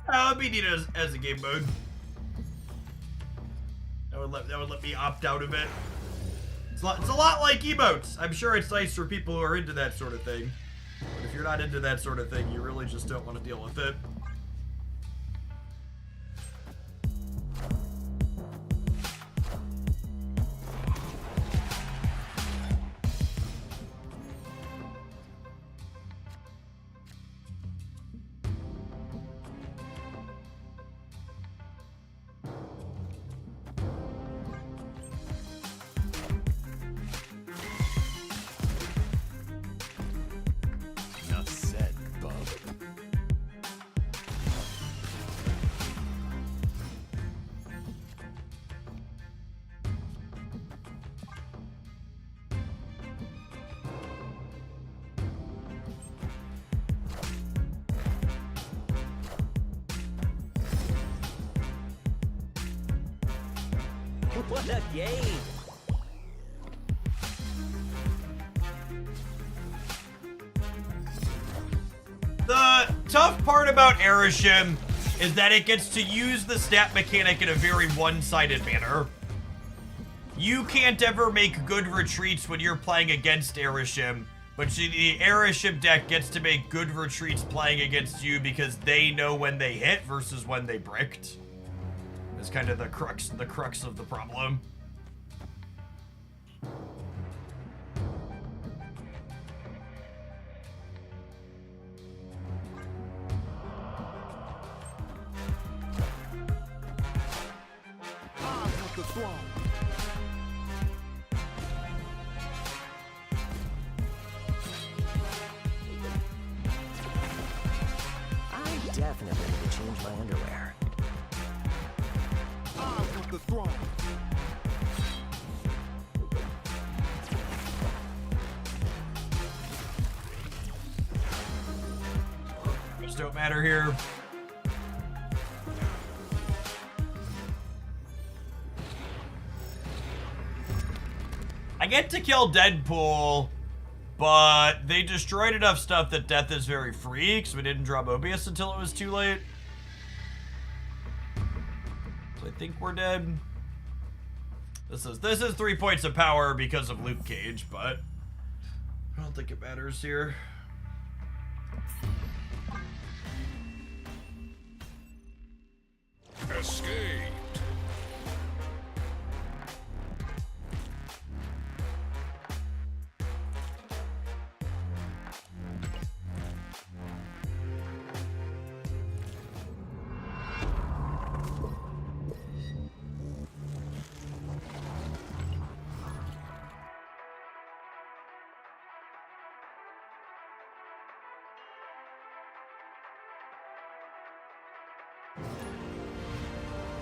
That would be neat as a game mode. That would let me opt out of it. It's a lot like emotes. I'm sure it's nice for people who are into that sort of thing. But if you're not into that sort of thing, you really just don't want to deal with it. What a game! The tough part about Erishim is that it gets to use the stat mechanic in a very one-sided manner. You can't ever make good retreats when you're playing against Erishim, but the Erishim deck gets to make good retreats playing against you because they know when they hit versus when they bricked. It's kind of the crux of the problem. The throne. I definitely need to change my underwear. I want the throne. Just don't matter here. I get to kill Deadpool, but they destroyed enough stuff that death is very free because we didn't draw Mobius until it was too late. So I think we're dead. This is 3 points of power because of Luke Cage, but I don't think it matters here. Escaped.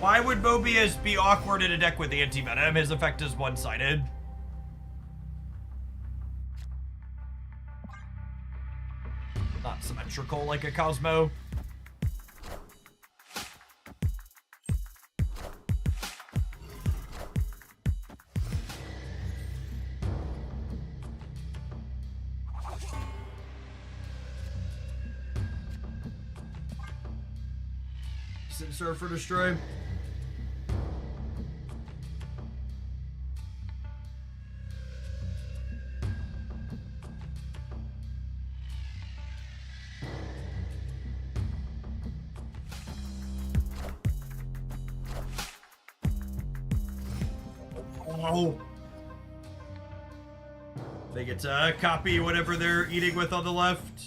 Why would Mobius be awkward in a deck with Antivenom? His effect is one-sided. Not symmetrical like a Cosmo. Surfer destroy. Oh. They get to copy whatever they're eating with on the left.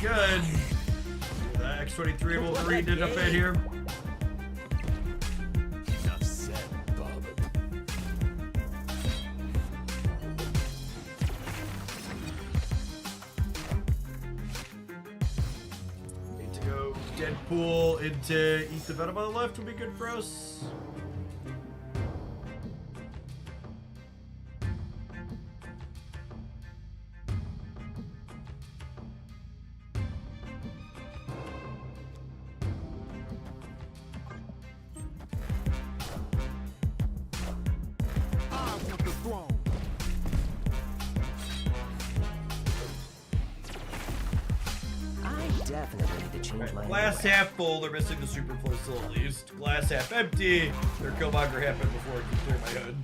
Good. The X-23 Wolverine did a bit here. Enough said, Bob. Need to go Deadpool into Eat the Venom on the left would be good for us. Definitely need to change my Glass underwear. half full, they're missing the Superflow still at least. Glass half empty, their Killmonger happened before it could clear my head.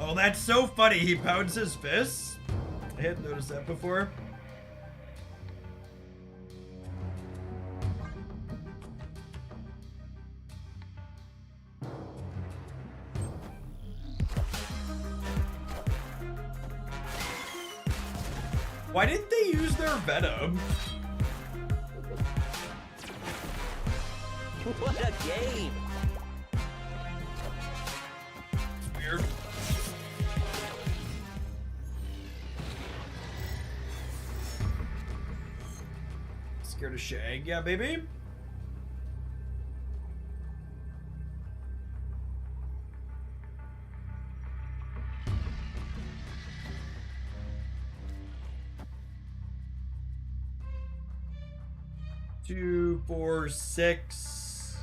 Oh, that's so funny, he pounds his fists? I hadn't noticed that before. Why didn't they use their Venom? What a game! It's weird. Scared of Shag, yeah, baby. 2, 4, 6.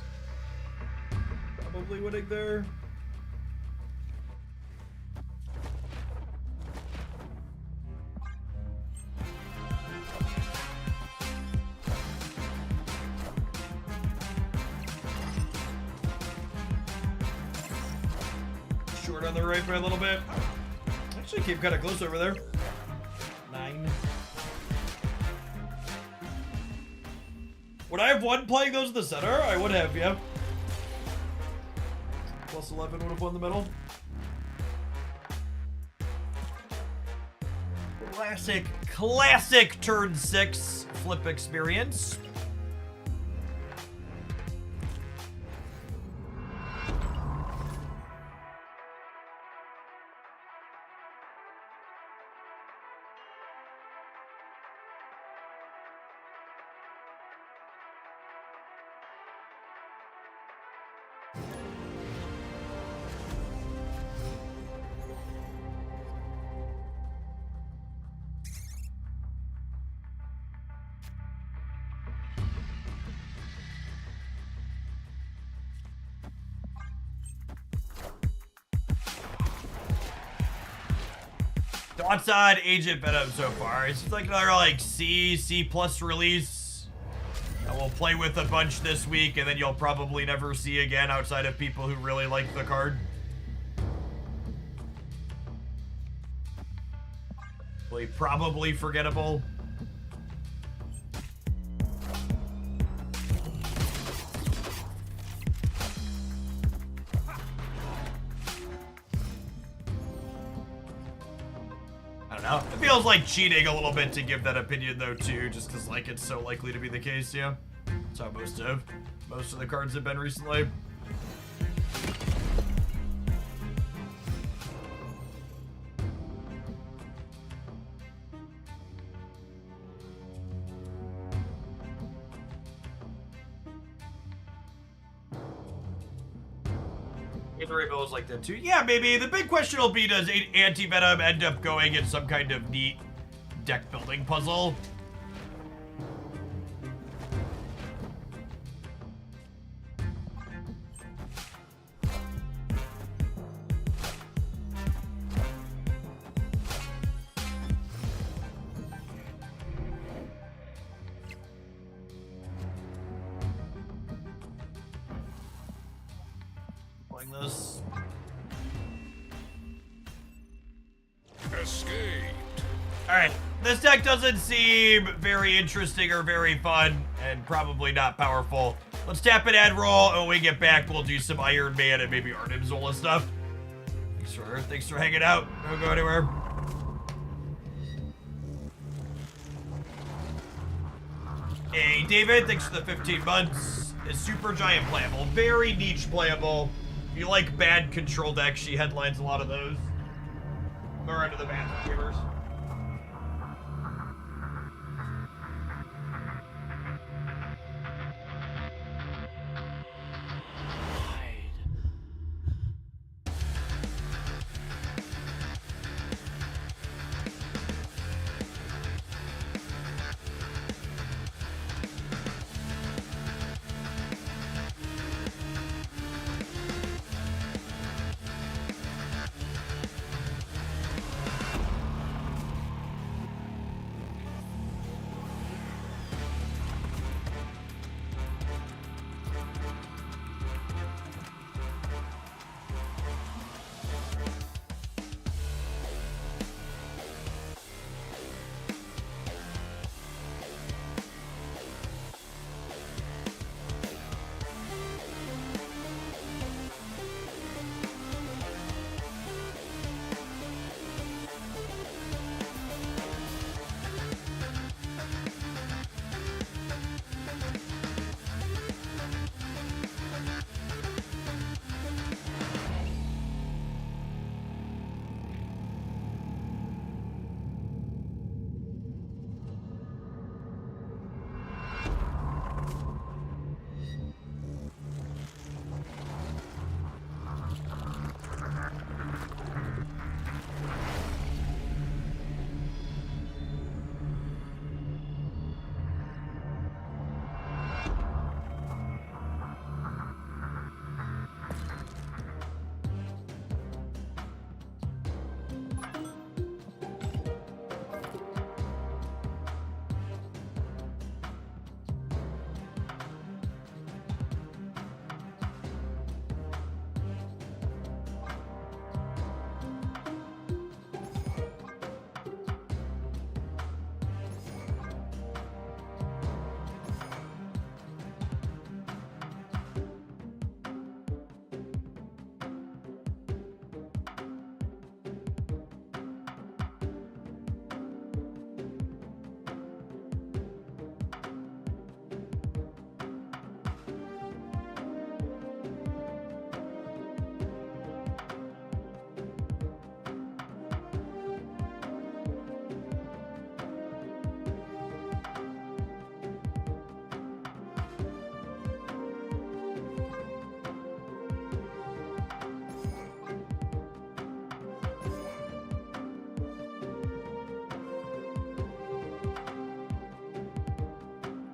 Probably winning there. Short on the right by a little bit. Actually came kind of close over there. 9. Would I have won playing those in the center? I would have, yeah. Plus 11 would have won the middle. Classic turn 6 flip experience. Thoughts on Agent Venom so far? It's like another C plus release that we'll play with a bunch this week, and then you'll probably never see again outside of people who really like the card. Probably forgettable. I don't know. It feels like cheating a little bit to give that opinion though too, just because it's so likely to be the case, yeah. That's how most of the cards have been recently. Rainbow is like that too. Yeah, maybe. The big question will be, does Antivenom end up going in some kind of neat deck building puzzle? This. Escaped. Alright, this deck doesn't seem very interesting or very fun, and probably not powerful. Let's tap it and roll, and when we get back, we'll do some Iron Man and maybe Arnim Zola stuff. Thanks for hanging out. Don't go anywhere. Hey, David, thanks for the 15 months. It's super giant playable, very niche playable. If you like bad control decks, she headlines a lot of those. Or into the bad gamers.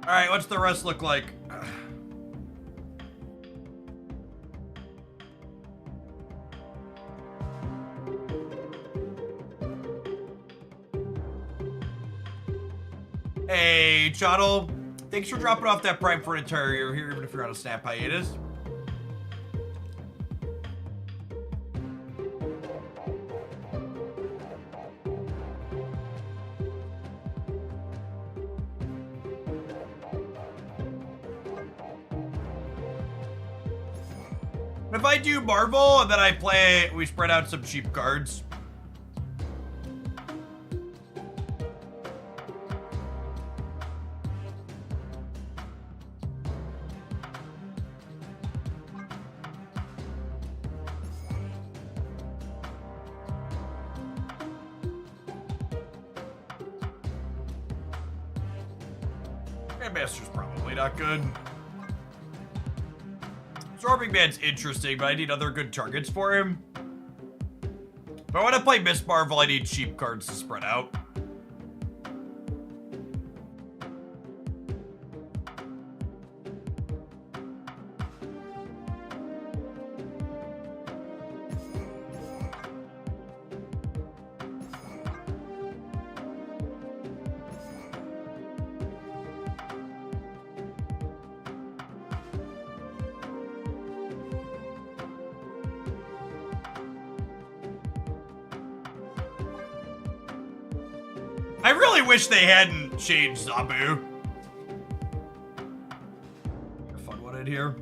Alright, what's the rest look like? Hey, Chottle. Thanks for dropping off that Prime for an entire year here, even if you're on a snap hiatus. If I do Marvel and then I play, we spread out some cheap cards. Grandmaster's probably not good. Absorbing Man's interesting, but I need other good targets for him. If I want to play Miss Marvel, I need cheap cards to spread out. I really wish they hadn't changed Zabu. A fun one in here.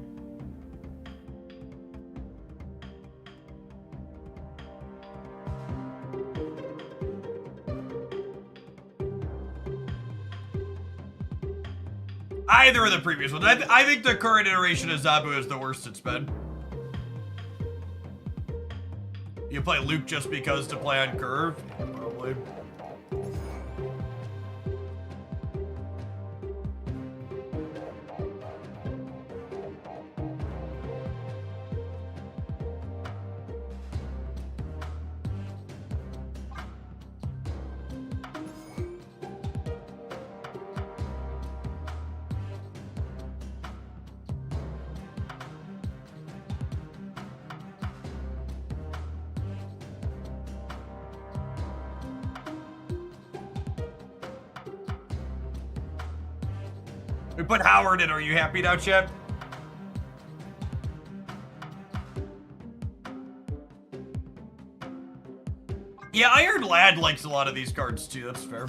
Either of the previous ones. I think the current iteration of Zabu is the worst it's been. You play Luke just because to play on curve? Yeah, probably. We put Howard in. Are you happy now, Chip? Yeah, Iron Lad likes a lot of these cards too. That's fair.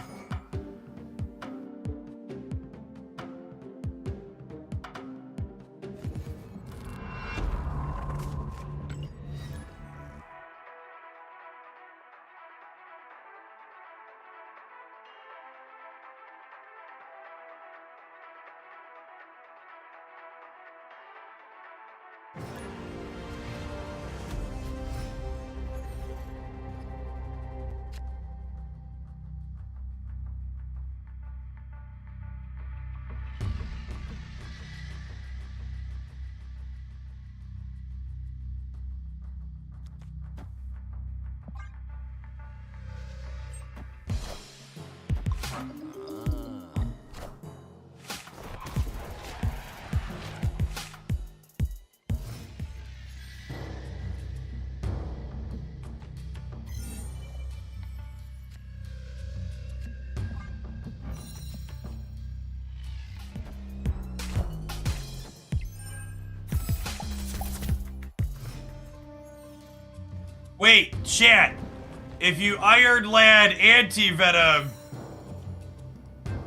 Wait, chat. If you Iron Lad Antivenom,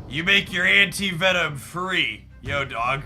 you make your Antivenom free. Yo, dog.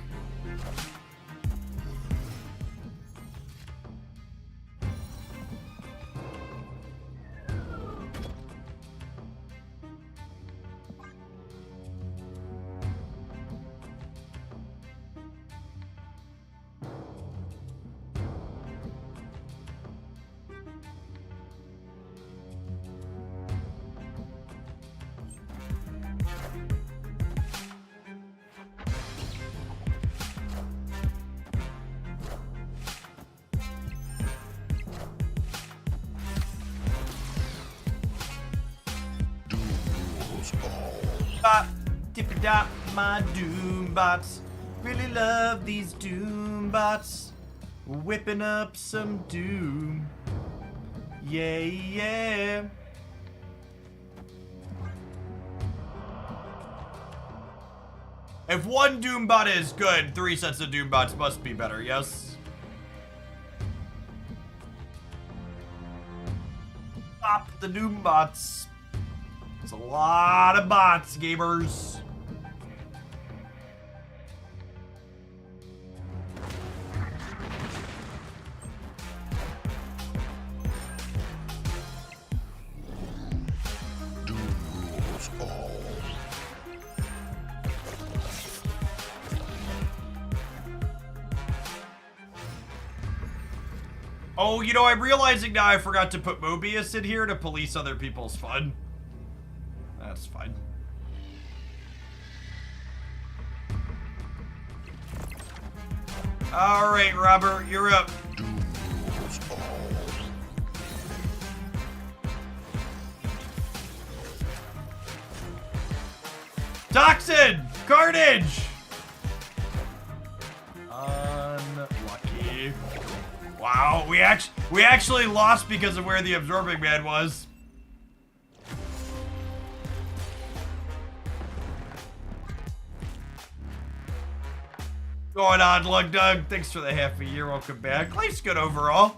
Tippy dop, my doom bots. Really love these doom bots. Whipping up some doom. Yeah, yeah. If one Doombot is good, 3 sets of Doombots must be better, yes? Stop the Doombots. It's a lot of bots, gamers. Doom rules all. Oh, you know, I'm realizing now I forgot to put Mobius in here to police other people's fun. That's fine. Alright, Robert, you're up. Doom rules all. Toxin! Carnage! Unlucky. Wow, we actually lost because of where the Absorbing Man was. Going on, Lug Dug. Thanks for the half a year. Welcome back. Life's good overall.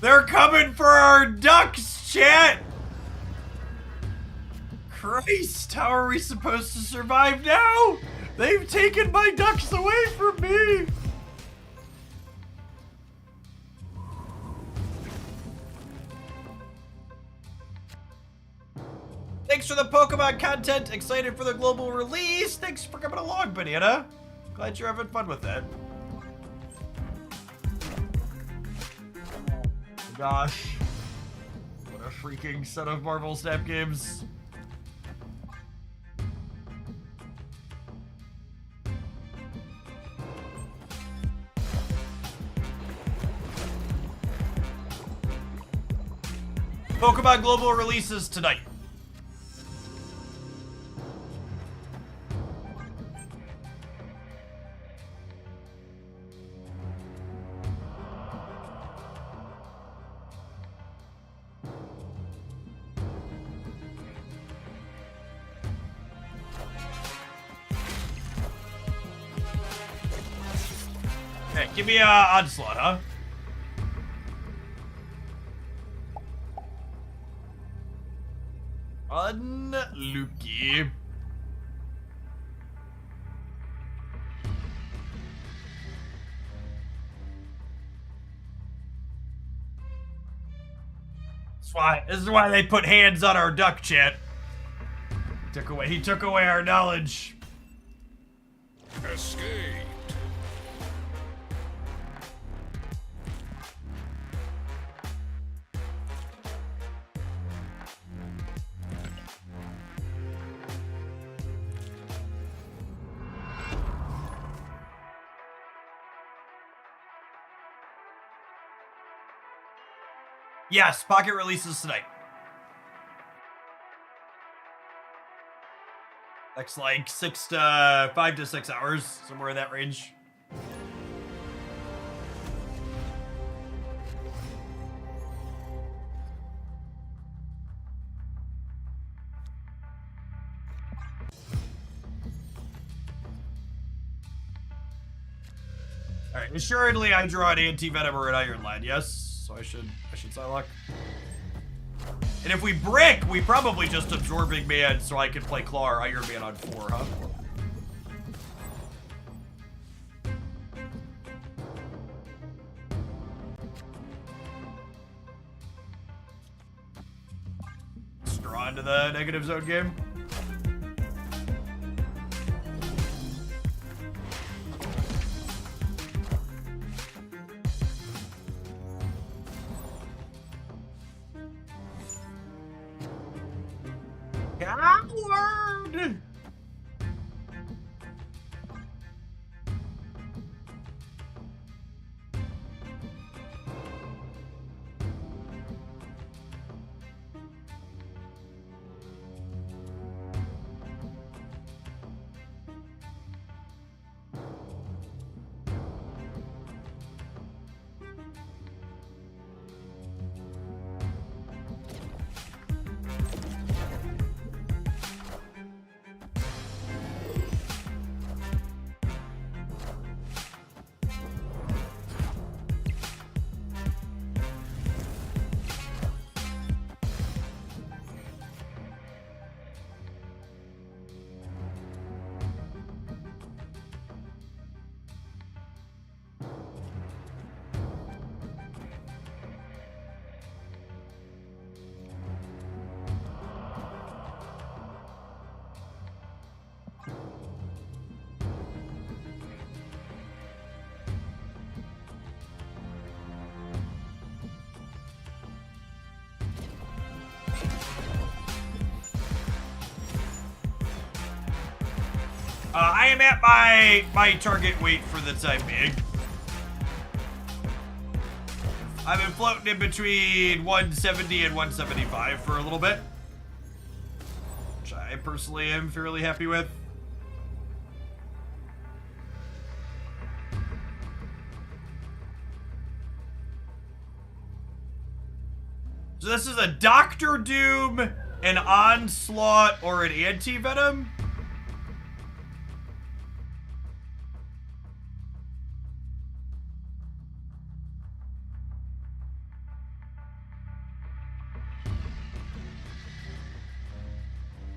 They're coming for our ducks, chat! Christ, how are we supposed to survive now? They've taken my ducks away from me! Thanks for the Pokemon content. Excited for the global release. Thanks for coming along, Banana. Glad you're having fun with that. Gosh. What a freaking set of Marvel Snap games. Pokemon Global releases tonight. Okay, give me a Onslaught, huh? Unlucky. This is why they put hands on our duck, chat. He took away our knowledge. Escaped. Yes, Pocket releases tonight. Next, like 5 to 6 hours, somewhere in that range. All right, assuredly I draw an Antivenom or an Iron Lad, yes? So I should Psylocke. And if we brick, we probably just Absorbing Man so I can play Claw or Iron Man on 4, huh? onto the negative zone game. Coward! I am at my target weight for the time being. I've been floating in between 170 and 175 for a little bit, which I personally am fairly happy with. So this is a Doctor Doom, an Onslaught, or an Antivenom?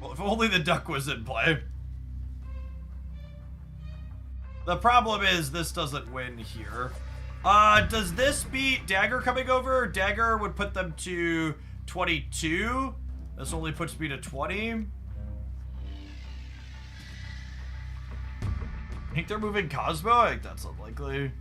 Well, if only the duck was in play. The problem is this doesn't win here. Does this beat Dagger coming over? Dagger would put them to 22. This only puts me to 20. I think they're moving Cosmo? I think that's unlikely.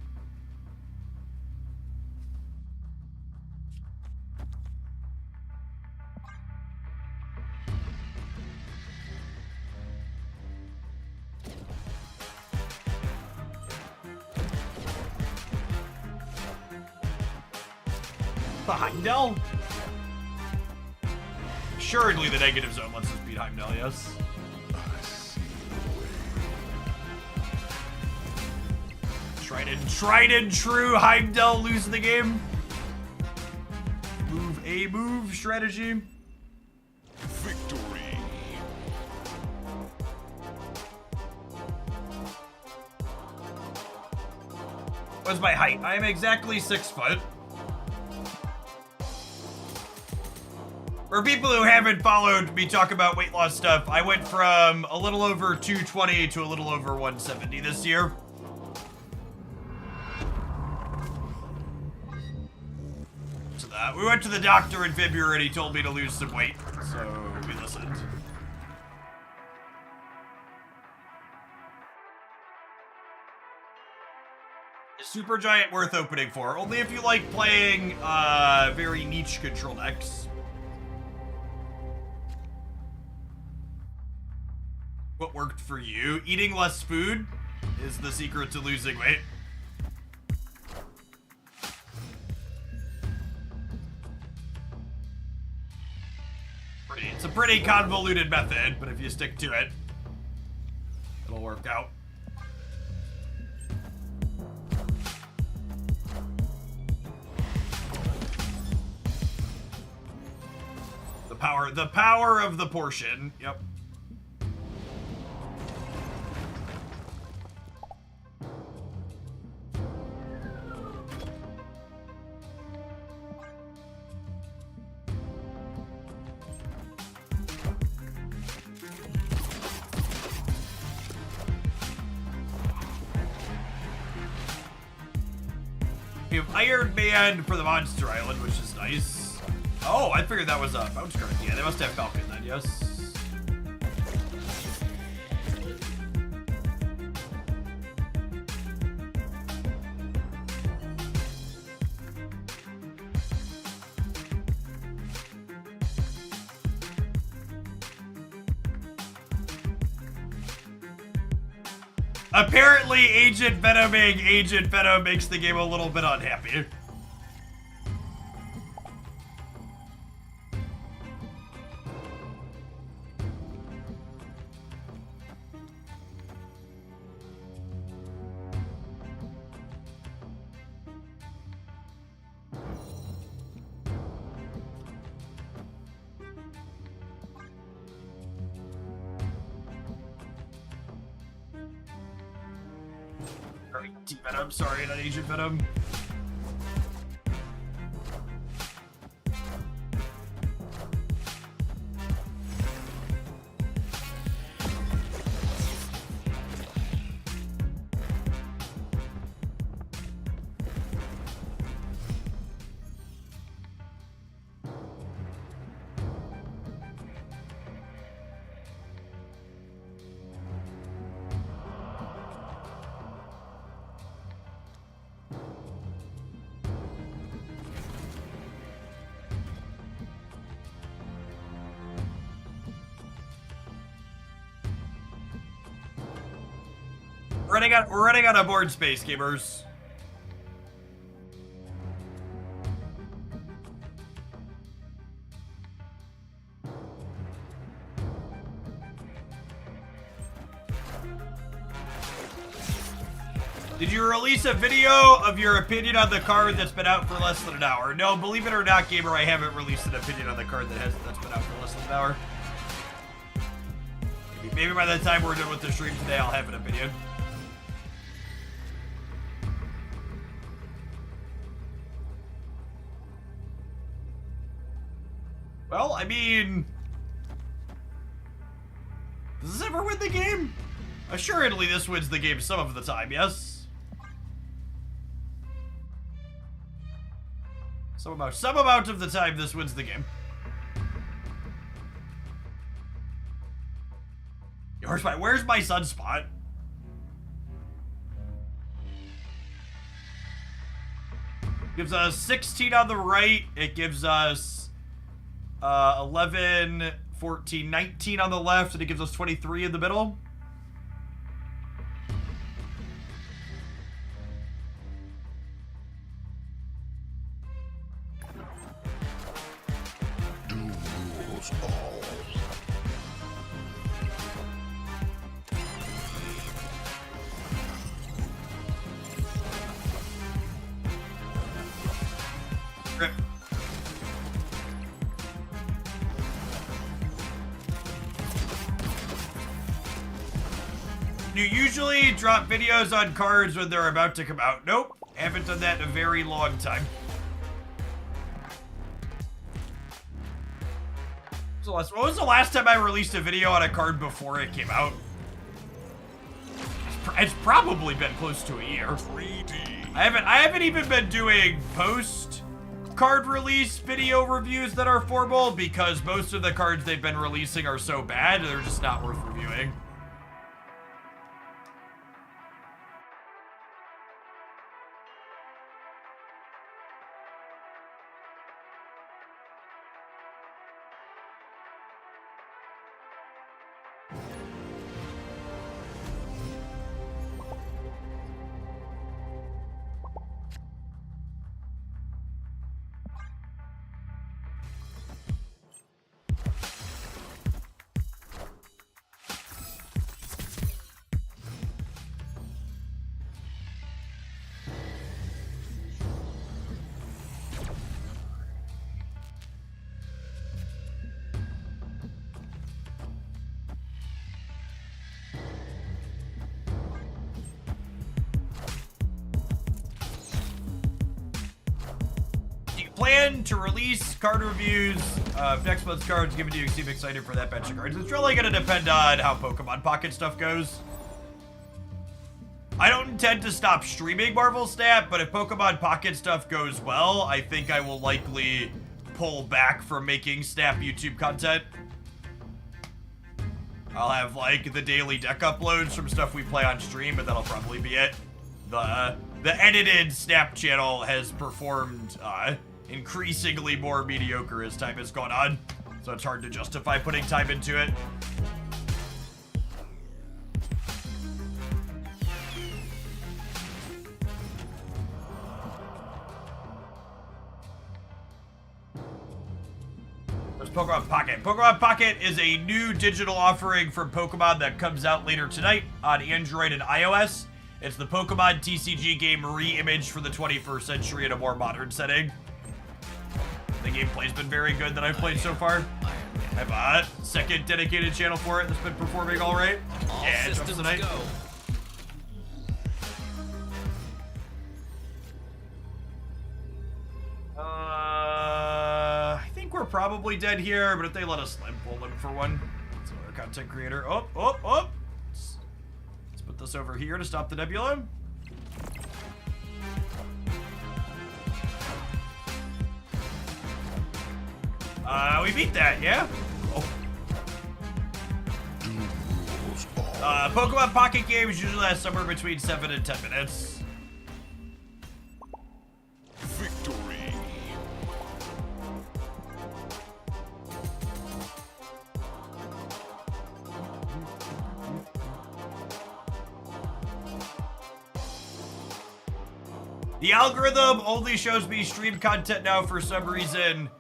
The Heimdall? Assuredly the negative zone lets us beat Heimdall, yes. Tried and true Heimdall losing the game. Move strategy. Victory. What's my height? I am exactly 6 foot. For people who haven't followed me talk about weight loss stuff, I went from a little over 220 to a little over 170 this year. So that we went to the doctor in February and he told me to lose some weight, so we listened. Is Supergiant worth opening for? Only if you like playing very niche control decks. What worked for you? Eating less food is the secret to losing weight. It's a pretty convoluted method, but if you stick to it, it'll work out. The power of the portion. Yep. We have Iron Man for the Monster Island, which is nice. Oh, I figured that was a bounce card. Yeah, they must have Falcon then. yes. Apparently, Agent Venom being Agent Venom makes the game a little bit unhappy. Venom, sorry, not Agent Venom. We're running out of board space, gamers. Did you release a video of your opinion on the card that's been out for less than an hour? No, believe it or not, gamer, I haven't released an opinion on the card that's been out for less than an hour. Maybe by the time we're done with the stream today, I'll have an opinion. Well, I mean, does this ever win the game? Assuredly, this wins the game some of the time, yes? Some amount of the time, this wins the game. Where's my sunspot? Gives us 16 on the right. It gives us 11, 14, 19 on the left, and it gives us 23 in the middle. Doom rules all. Rip. You usually drop videos on cards when they're about to come out. Nope, haven't done that in a very long time. So what was the last time I released a video on a card before it came out? It's probably been close to a year. 3D. I haven't even been doing post card release video reviews that are formal because most of the cards they've been releasing are so bad they're just not worth reviewing. Plan to release card reviews of next month's cards, given you seem excited for that batch of cards. It's really going to depend on how Pokemon Pocket stuff goes. I don't intend to stop streaming Marvel Snap, but if Pokemon Pocket stuff goes well, I think I will likely pull back from making Snap YouTube content. I'll have like the daily deck uploads from stuff we play on stream, but that'll probably be it. The edited Snap channel has performed increasingly more mediocre as time has gone on, so it's hard to justify putting time into it. There's Pokemon Pocket. Pokemon Pocket is a new digital offering from Pokemon that comes out later tonight on Android and iOS. It's the Pokemon TCG game re-imaged for the 21st century in a more modern setting. The gameplay's been very good that I've played so far. I have a second dedicated channel for it that's been performing all right. Yeah, it drops tonight. I think we're probably dead here, but if they let us live, we'll live for one. It's another content creator. Oh. Let's put this over here to stop the nebula. We beat that, yeah? Oh. Pokemon Pocket games usually last somewhere between 7 and 10 minutes. Victory. The algorithm only shows me stream content now for some reason.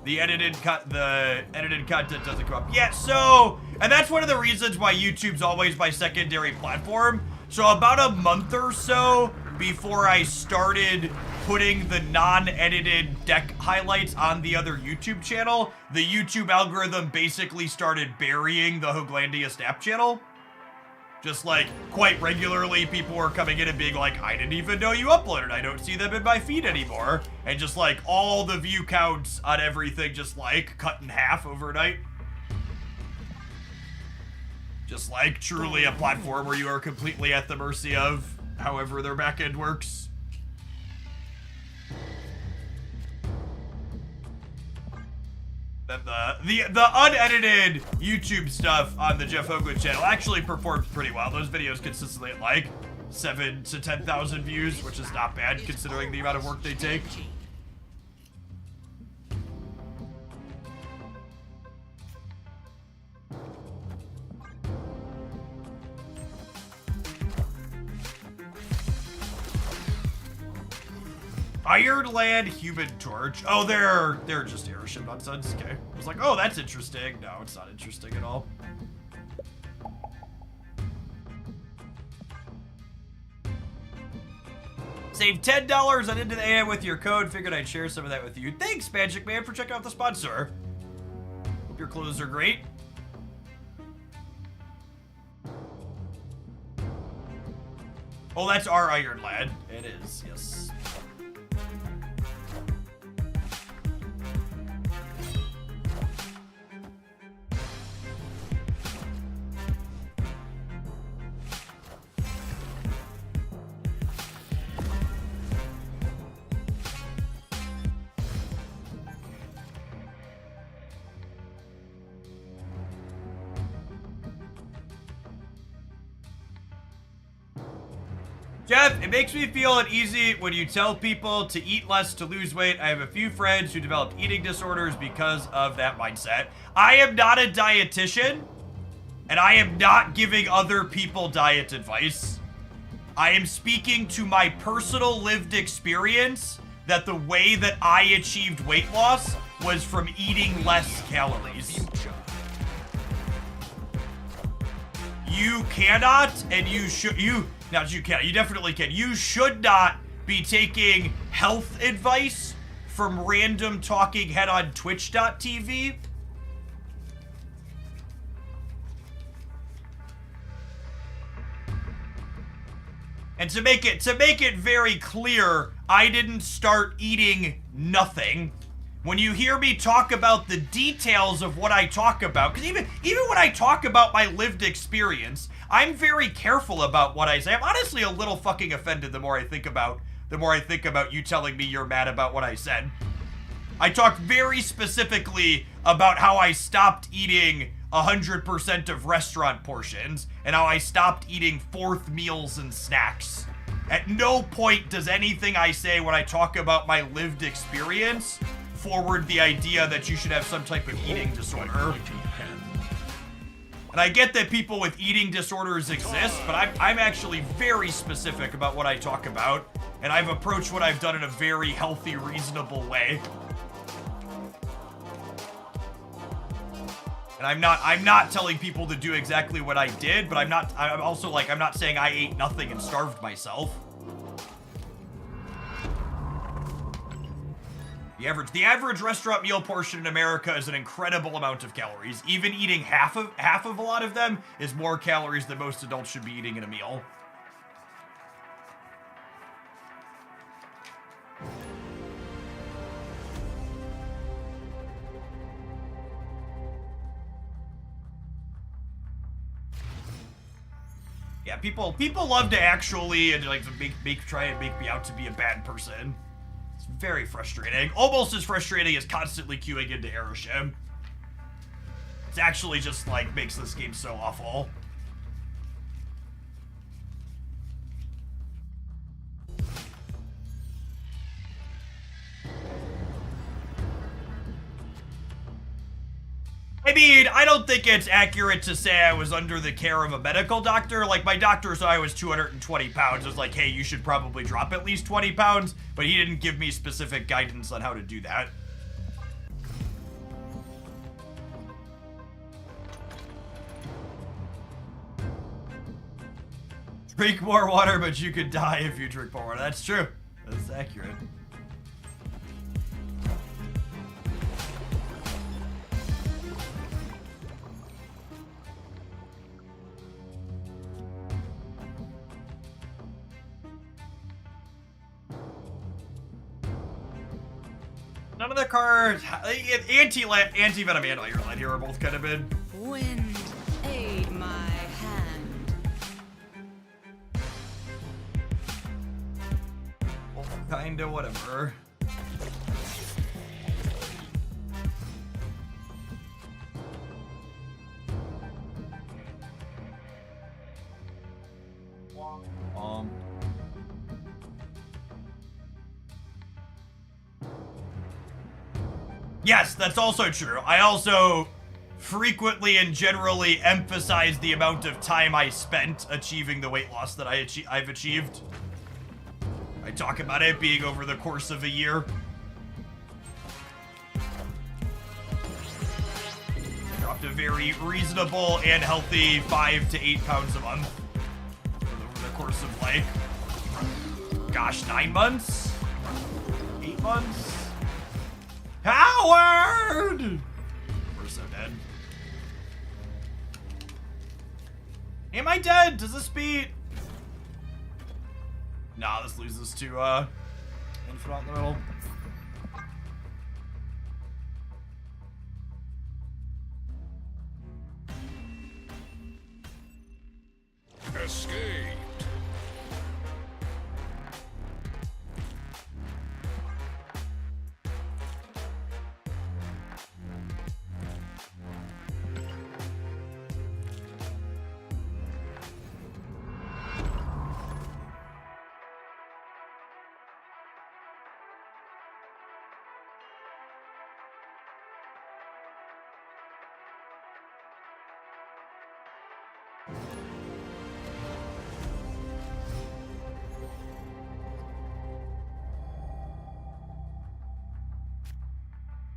The edited content doesn't come up. Yeah, so, and that's one of the reasons why YouTube's always my secondary platform. So about a month or so before I started putting the non-edited deck highlights on the other YouTube channel, the YouTube algorithm basically started burying the Hoaglandia Snap channel. Just like, quite regularly, people were coming in and being like, I didn't even know you uploaded. I don't see them in my feed anymore. And just like, all the view counts on everything just like, cut in half overnight. Just like, truly a platform where you are completely at the mercy of however their backend works. Then the unedited YouTube stuff on the Jeff Hoagland channel actually performs pretty well. Those videos consistently at like 7,000 to 10,000 views, which is not bad considering the amount of work they take. Ironland Human Torch. Oh, they're just airship nonsense. Okay. I was like, oh, that's interesting. No, it's not interesting at all. Save $10 on Into the AM with your code. Figured I'd share some of that with you. Thanks, Magic Man, for checking out the sponsor. Hope your clothes are great. Oh, that's our Iron Lad. It is, yes. Jeff, it makes me feel uneasy when you tell people to eat less to lose weight. I have a few friends who developed eating disorders because of that mindset. I am not a dietitian, and I am not giving other people diet advice. I am speaking to my personal lived experience that the way that I achieved weight loss was from eating less calories. You cannot, and you should, not you can, you definitely can. You should not be taking health advice from random talking head on Twitch.tv. And to make it very clear, I didn't start eating nothing. When you hear me talk about the details of what I talk about, because even when I talk about my lived experience, I'm very careful about what I say. I'm honestly a little fucking offended the more I think about you telling me you're mad about what I said. I talked very specifically about how I stopped eating 100% of restaurant portions, and how I stopped eating fourth meals and snacks. At no point does anything I say when I talk about my lived experience forward the idea that you should have some type of eating disorder. And I get that people with eating disorders exist, but I'm actually very specific about what I talk about, and I've approached what I've done in a very healthy, reasonable way. And I'm not telling people to do exactly what I did, but I'm also like, I'm not saying I ate nothing and starved myself. The average restaurant meal portion in America is an incredible amount of calories. Even eating half of a lot of them is more calories than most adults should be eating in a meal. Yeah, people love to actually like try and make me out to be a bad person. It's very frustrating. Almost as frustrating as constantly queuing into Aeroshim. It's actually just like makes this game so awful. I mean, I don't think it's accurate to say I was under the care of a medical doctor. Like, my doctor saw I was 220 pounds. I was like, hey, you should probably drop at least 20 pounds. But he didn't give me specific guidance on how to do that. Drink more water, but you could die if you drink more water. That's true. That's accurate. None of the cards, Antivenom and Ireland here are both kind of mid. Wind, aid my hand. Well, kinda whatever. Yes, that's also true. I also frequently and generally emphasize the amount of time I spent achieving the weight loss that I've achieved. I talk about it being over the course of a year. I dropped a very reasonable and healthy 5 to 8 pounds a month over the course of like, gosh, 9 months? 8 months? Howard! We're so dead. Am I dead? Does this beat? Nah, this loses to Infinite in the middle. Escape.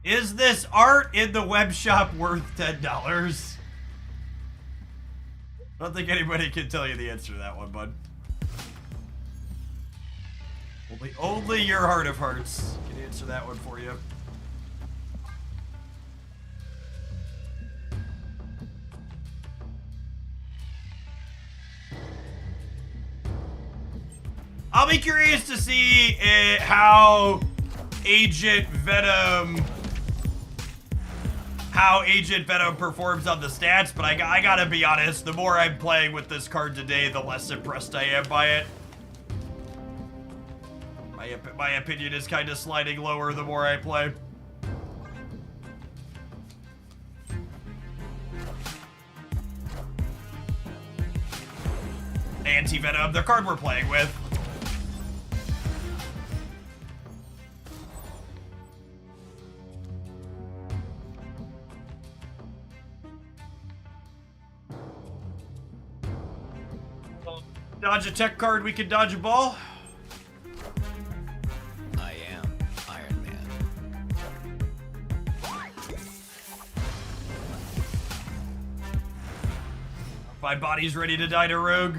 Is this art in the web shop worth $10? I don't think anybody can tell you the answer to that one, bud. Only your heart of hearts can answer that one for you. I'll be curious to see how Agent Venom performs on the stats, but I gotta be honest, the more I'm playing with this card today, the less impressed I am by it. My opinion is kind of sliding lower the more I play. Antivenom, the card we're playing with. Dodge a tech card, we can dodge a ball. I am Iron Man. My body's ready to die to Rogue.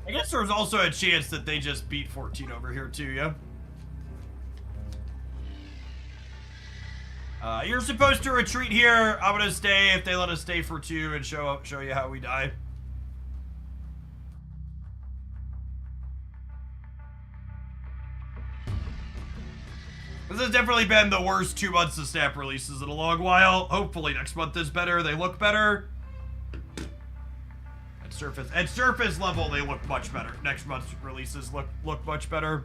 I guess there's also a chance that they just beat 14 over here too, yeah? You're supposed to retreat here. I'm gonna stay if they let us stay for 2 and show you how we die. This has definitely been the worst 2 months of snap releases in a long while. Hopefully next month is better. They look better. At surface level, they look much better. Next month's releases look much better.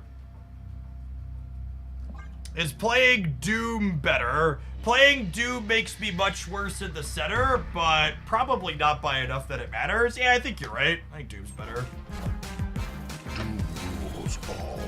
Is playing Doom better? Playing Doom makes me much worse in the center, but probably not by enough that it matters. Yeah, I think you're right. I think Doom's better. Doom rules all.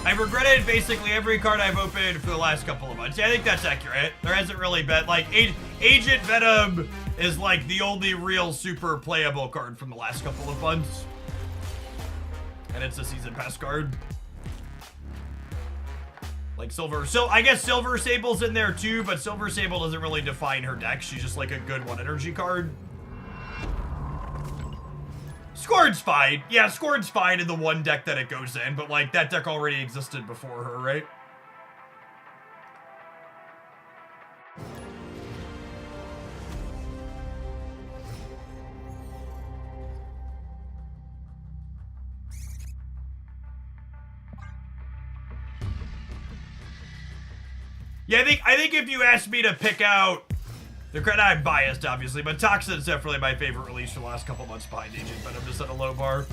I've regretted basically every card I've opened for the last couple of months. Yeah, I think that's accurate. There hasn't really been, like, Agent Venom is, like, the only real super playable card from the last couple of months. And it's a Season Pass card. Like, I guess Silver Sable's in there too, but Silver Sable doesn't really define her deck. She's just, like, a good 1 energy card. Scorn's fine. Yeah, Scorn's fine in the 1 deck that it goes in, but, like, that deck already existed before her, right? Yeah, I think if you asked me to pick out the credit, I'm biased, obviously, but Toxin's definitely my favorite release for the last couple months behind Agent Venom, just at a low bar.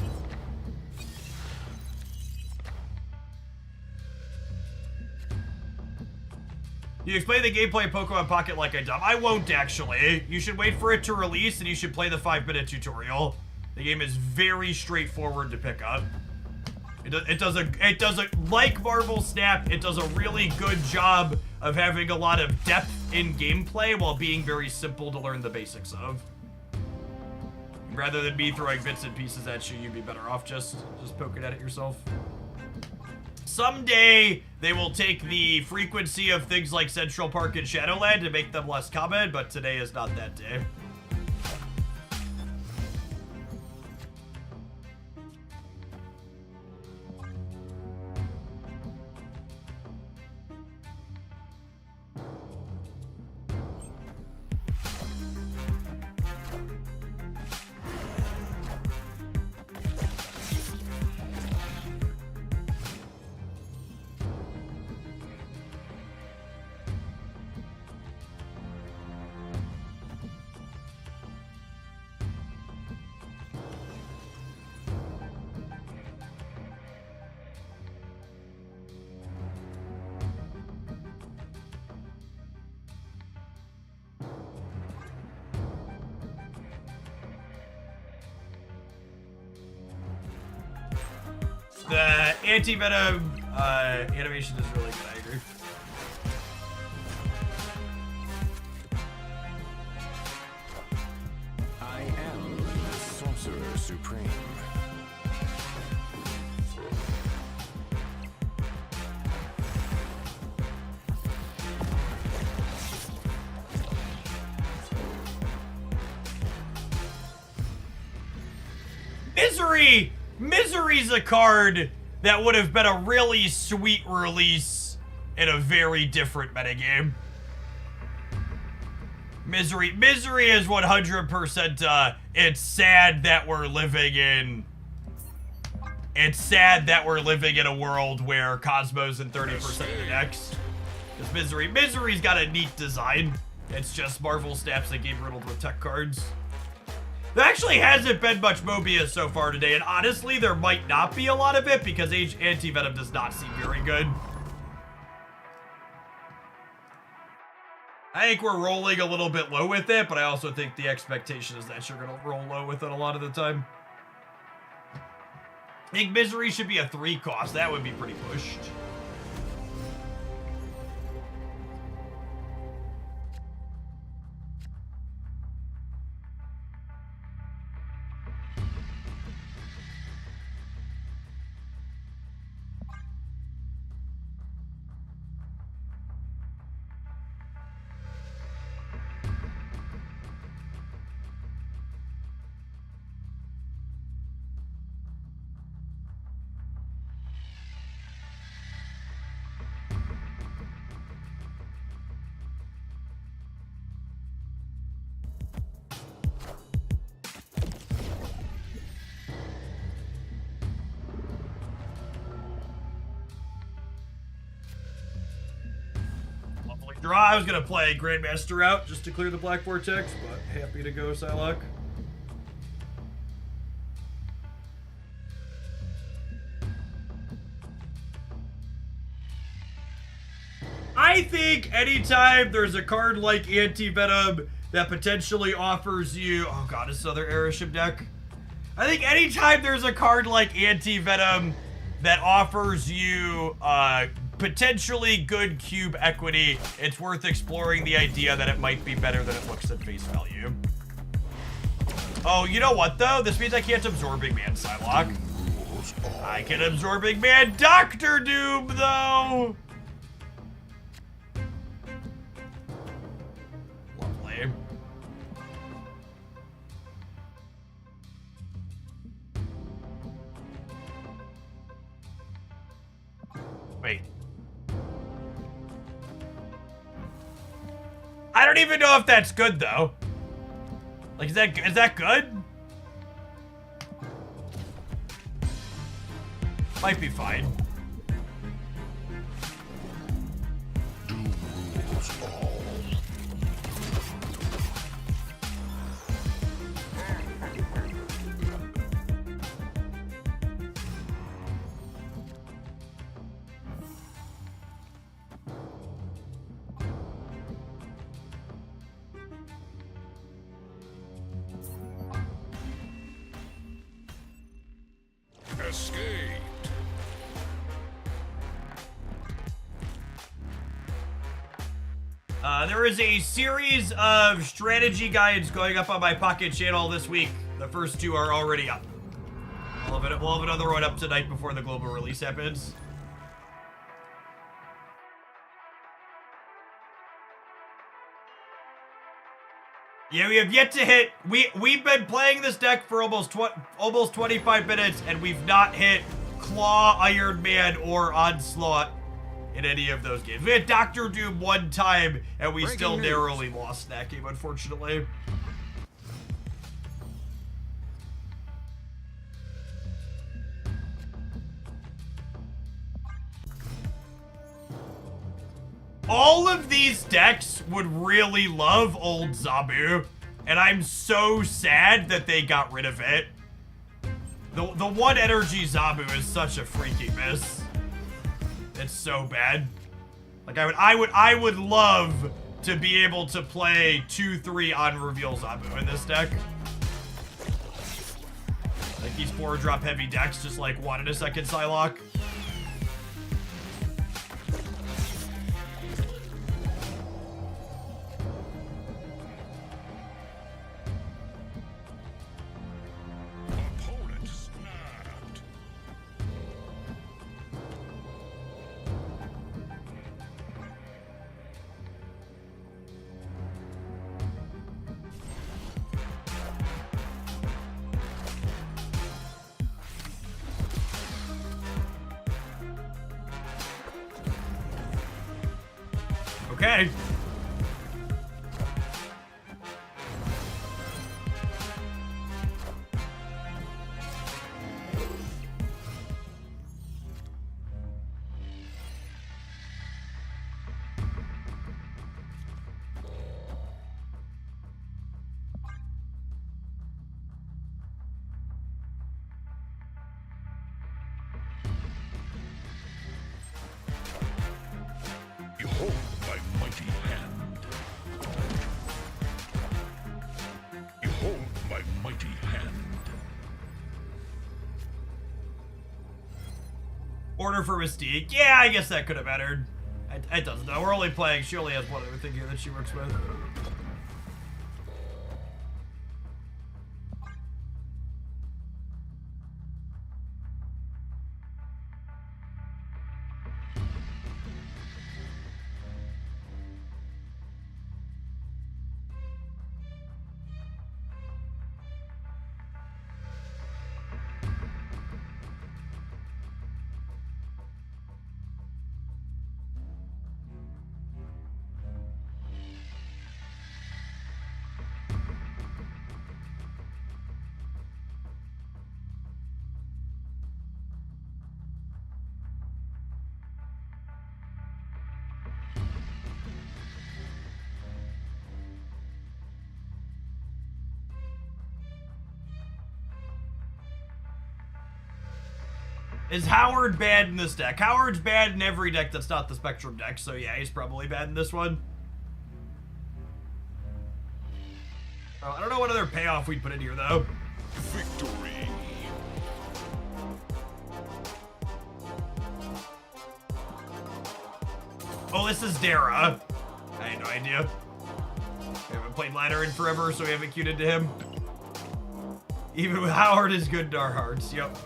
You explain the gameplay of Pokemon Pocket like I dumb. I won't, actually. You should wait for it to release, and you should play the 5-minute tutorial. The game is very straightforward to pick up. It does a like Marvel Snap, it does a really good job of having a lot of depth in gameplay while being very simple to learn the basics of. Rather than me throwing bits and pieces at you, you'd be better off just poking at it yourself. Someday, they will take the frequency of things like Central Park and Shadowland to make them less common, but today is not that day. The Antivenom animation is really good, I agree. I am the Sorcerer Supreme. Misery's a card that would have been a really sweet release in a very different metagame. Misery is 100%, it's sad that we're living in... It's sad that we're living in a world where Cosmo's in 30% of the decks. Because Misery's got a neat design. It's just Marvel snaps a game riddled with tech cards. There actually hasn't been much Mobius so far today, and honestly, there might not be a lot of it because Antivenom does not seem very good. I think we're rolling a little bit low with it, but I also think the expectation is that you're going to roll low with it a lot of the time. I think Misery should be a 3 cost. That would be pretty pushed. Draw. I was gonna play Grandmaster out just to clear the Black Vortex, but happy to go Psylocke. I think anytime there's a card like Antivenom that potentially offers you... Oh god, it's another Airship deck. I think anytime there's a card like Antivenom that offers you potentially good cube equity, it's worth exploring the idea that it might be better than it looks at face value. Oh, you know what though? This means I can't Absorbing Man Psylocke. I can Absorbing Man Dr. Doom though! Lovely. Wait. I don't even know if that's good though. Like, is that good? Might be fine. Doom rules all. Escaped. There is a series of strategy guides going up on my Pocket channel this week. The first 2 are already up. We'll have another one up tonight before the global release happens. Yeah, we have yet to hit... We've been playing this deck for almost 25 minutes, and we've not hit Claw, Iron Man, or Onslaught in any of those games. We had Dr. Doom one time, and we still narrowly lost that game, unfortunately. All of these decks would really love old Zabu, and I'm so sad that they got rid of it. The 1 energy Zabu is such a freaky miss. It's so bad. Like I would love to be able to play 2-3 on reveal Zabu in this deck. Like these 4-drop heavy decks just like wanted a second Psylocke. Opponent snapped. Okay. Behold my mighty hand. Behold my mighty hand. Order for Mystique. Yeah, I guess that could have mattered. It doesn't though. We're only playing. She only has one other thing here that she works with. Is Howard bad in this deck? Howard's bad in every deck that's not the Spectrum deck, so yeah, he's probably bad in this one. Oh, I don't know what other payoff we'd put in here, though. Victory. Oh, this is Dara. I had no idea. We haven't played Ladder in forever, so we haven't queued into him. Even with Howard is good in our hearts, yep.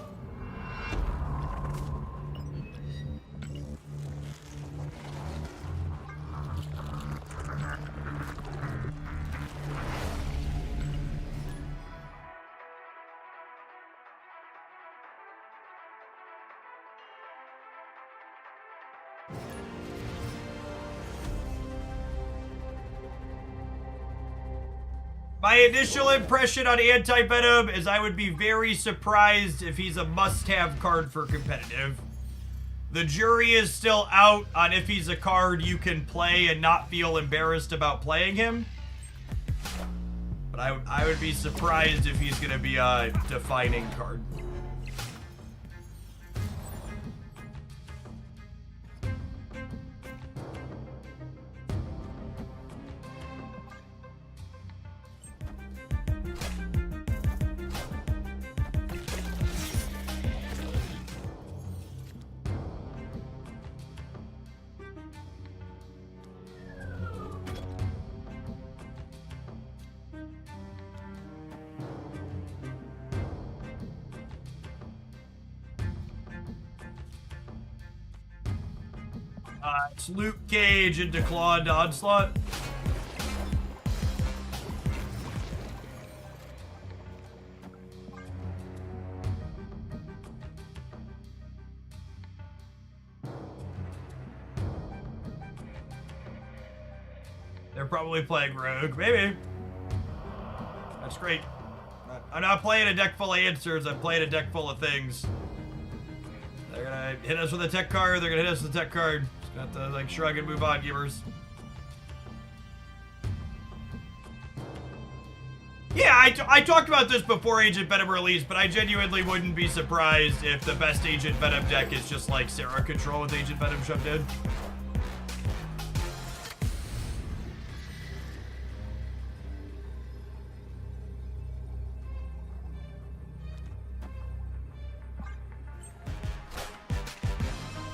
My initial impression on Antivenom is I would be very surprised if he's a must-have card for competitive. The jury is still out on if he's a card you can play and not feel embarrassed about playing him. But I would be surprised if he's going to be a defining card. It's Luke Cage into Claw into Onslaught. They're probably playing Rogue, maybe. That's great. I'm not playing a deck full of answers, I'm playing a deck full of things. They're gonna hit us with a tech card, they're gonna hit us with a tech card. Just got to like shrug and move on, gamers. Yeah, I talked about this before Agent Venom release, but I genuinely wouldn't be surprised if the best Agent Venom deck is just like Sarah Control with Agent Venom shoved in.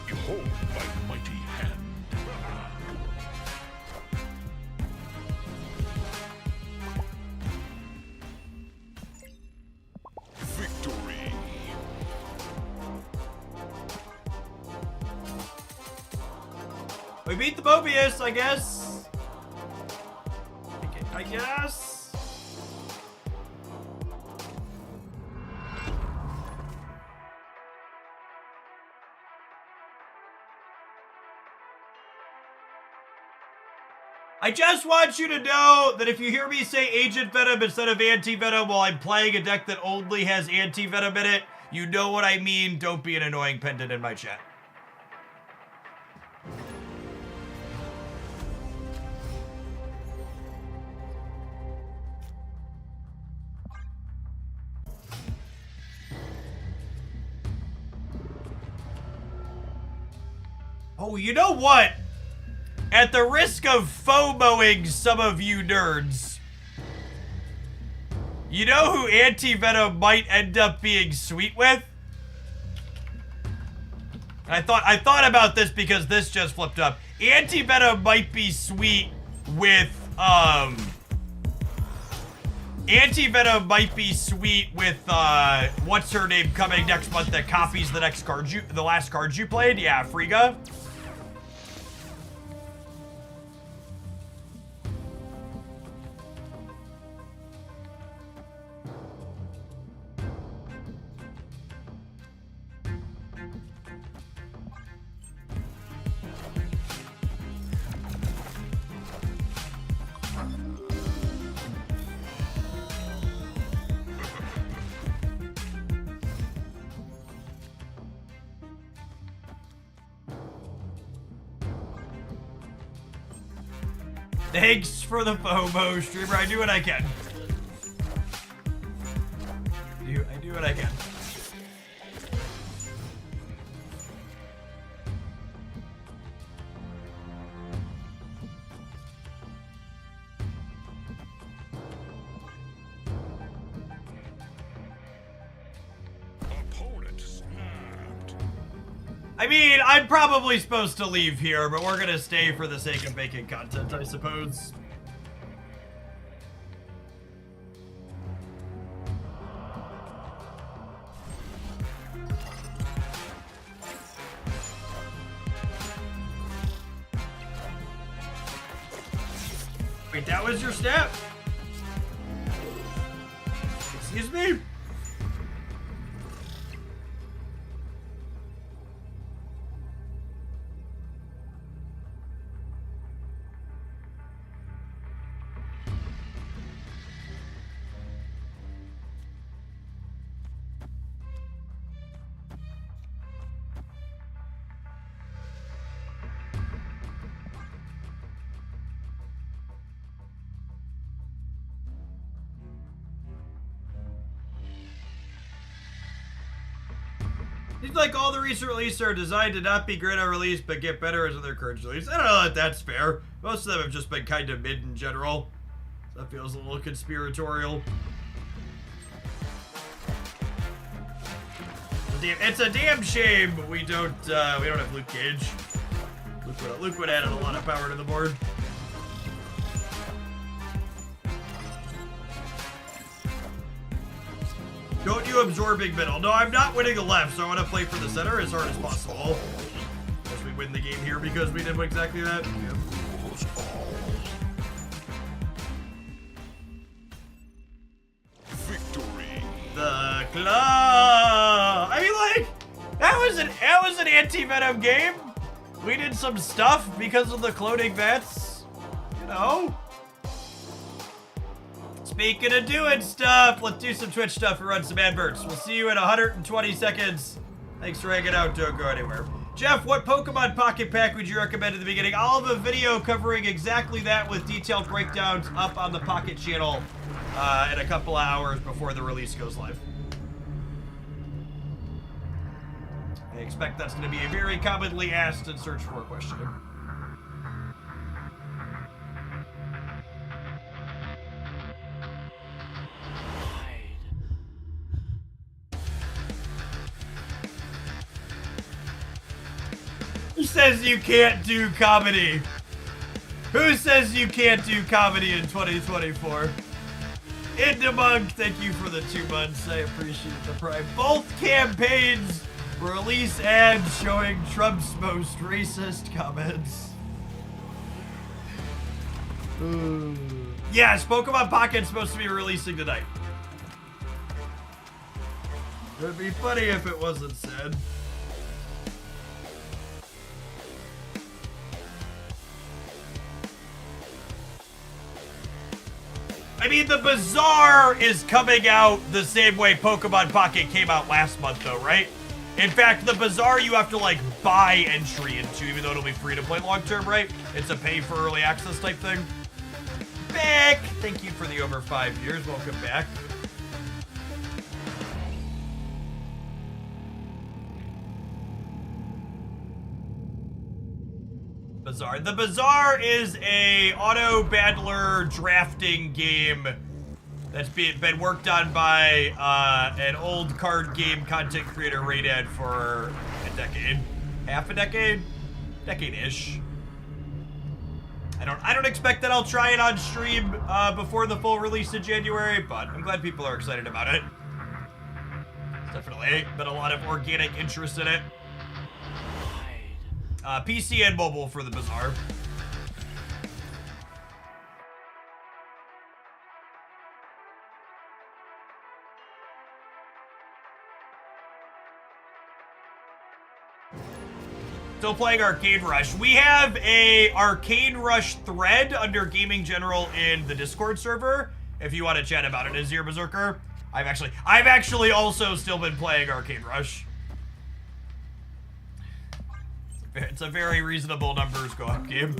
Behold my mighty hand. Victory. We beat the Mobius, I guess. I guess. I just want you to know that if you hear me say Agent Venom instead of Antivenom while I'm playing a deck that only has Antivenom in it, you know what I mean. Don't be an annoying pendant in my chat. Oh, you know what? At the risk of FOMOing some of you nerds, you know who Antivenom might end up being sweet with? I thought about this because this just flipped up. Antivenom might be sweet with Antivenom might be sweet with what's her name coming next month that copies the next card the last cards you played? Yeah, Frigga. Thanks for the FOMO, streamer. I do what I can. I do what I can. Opponent snapped. I mean, I'm probably supposed to leave here, but we're gonna stay for the sake of making content, I suppose. Wait, that was your step? Excuse me? Seems like all the recent releases are designed to not be great on release, but get better as other current releases. I don't know if that's fair. Most of them have just been kind of mid in general. So that feels a little conspiratorial. It's a damn shame we don't have Luke Cage. Luke would add a lot of power to the board. Don't you absorbing middle. No, I'm not winning the left, so I want to play for the center as hard as possible. As we win the game here because we did exactly that. Yeah. Victory. The claw. I mean, like, that was an Antivenom game. We did some stuff because of the cloning vets. You know. Speaking of doing stuff, let's do some Twitch stuff and run some adverts. We'll see you in 120 seconds. Thanks for hanging out. Don't go anywhere. Jeff, what Pokemon Pocket Pack would you recommend at the beginning? I'll have a video covering exactly that with detailed breakdowns up on the Pocket channel in a couple of hours before the release goes live. I expect that's going to be a very commonly asked and searched for question. Who says you can't do comedy? Who says you can't do comedy in 2024? Indamunk, thank you for the 2 months. I appreciate the prime. Both campaigns release ads showing Trump's most racist comments. Yes, Pokemon Pocket's supposed to be releasing tonight. It would be funny if it wasn't said. I mean, the Bazaar is coming out the same way Pokemon Pocket came out last month, though, right? In fact, the Bazaar you have to, like, buy entry into, even though it'll be free to play long-term, right? It's a pay for early access type thing. Back! Thank you for the over 5 years. Welcome back. Bazaar. The Bazaar is a auto battler drafting game that's been worked on by an old card game content creator, Raydad, for a decade. Half a decade? Decade-ish. I don't expect that I'll try it on stream before the full release in January, but I'm glad people are excited about it. There's definitely been a lot of organic interest in it. PC and mobile for the Bazaar. Still playing Arcane Rush. We have a Arcane Rush thread under Gaming General in the Discord server. If you want to chat about it, Azir Berserker. I've actually also still been playing Arcane Rush. It's a very reasonable numbers go-up game.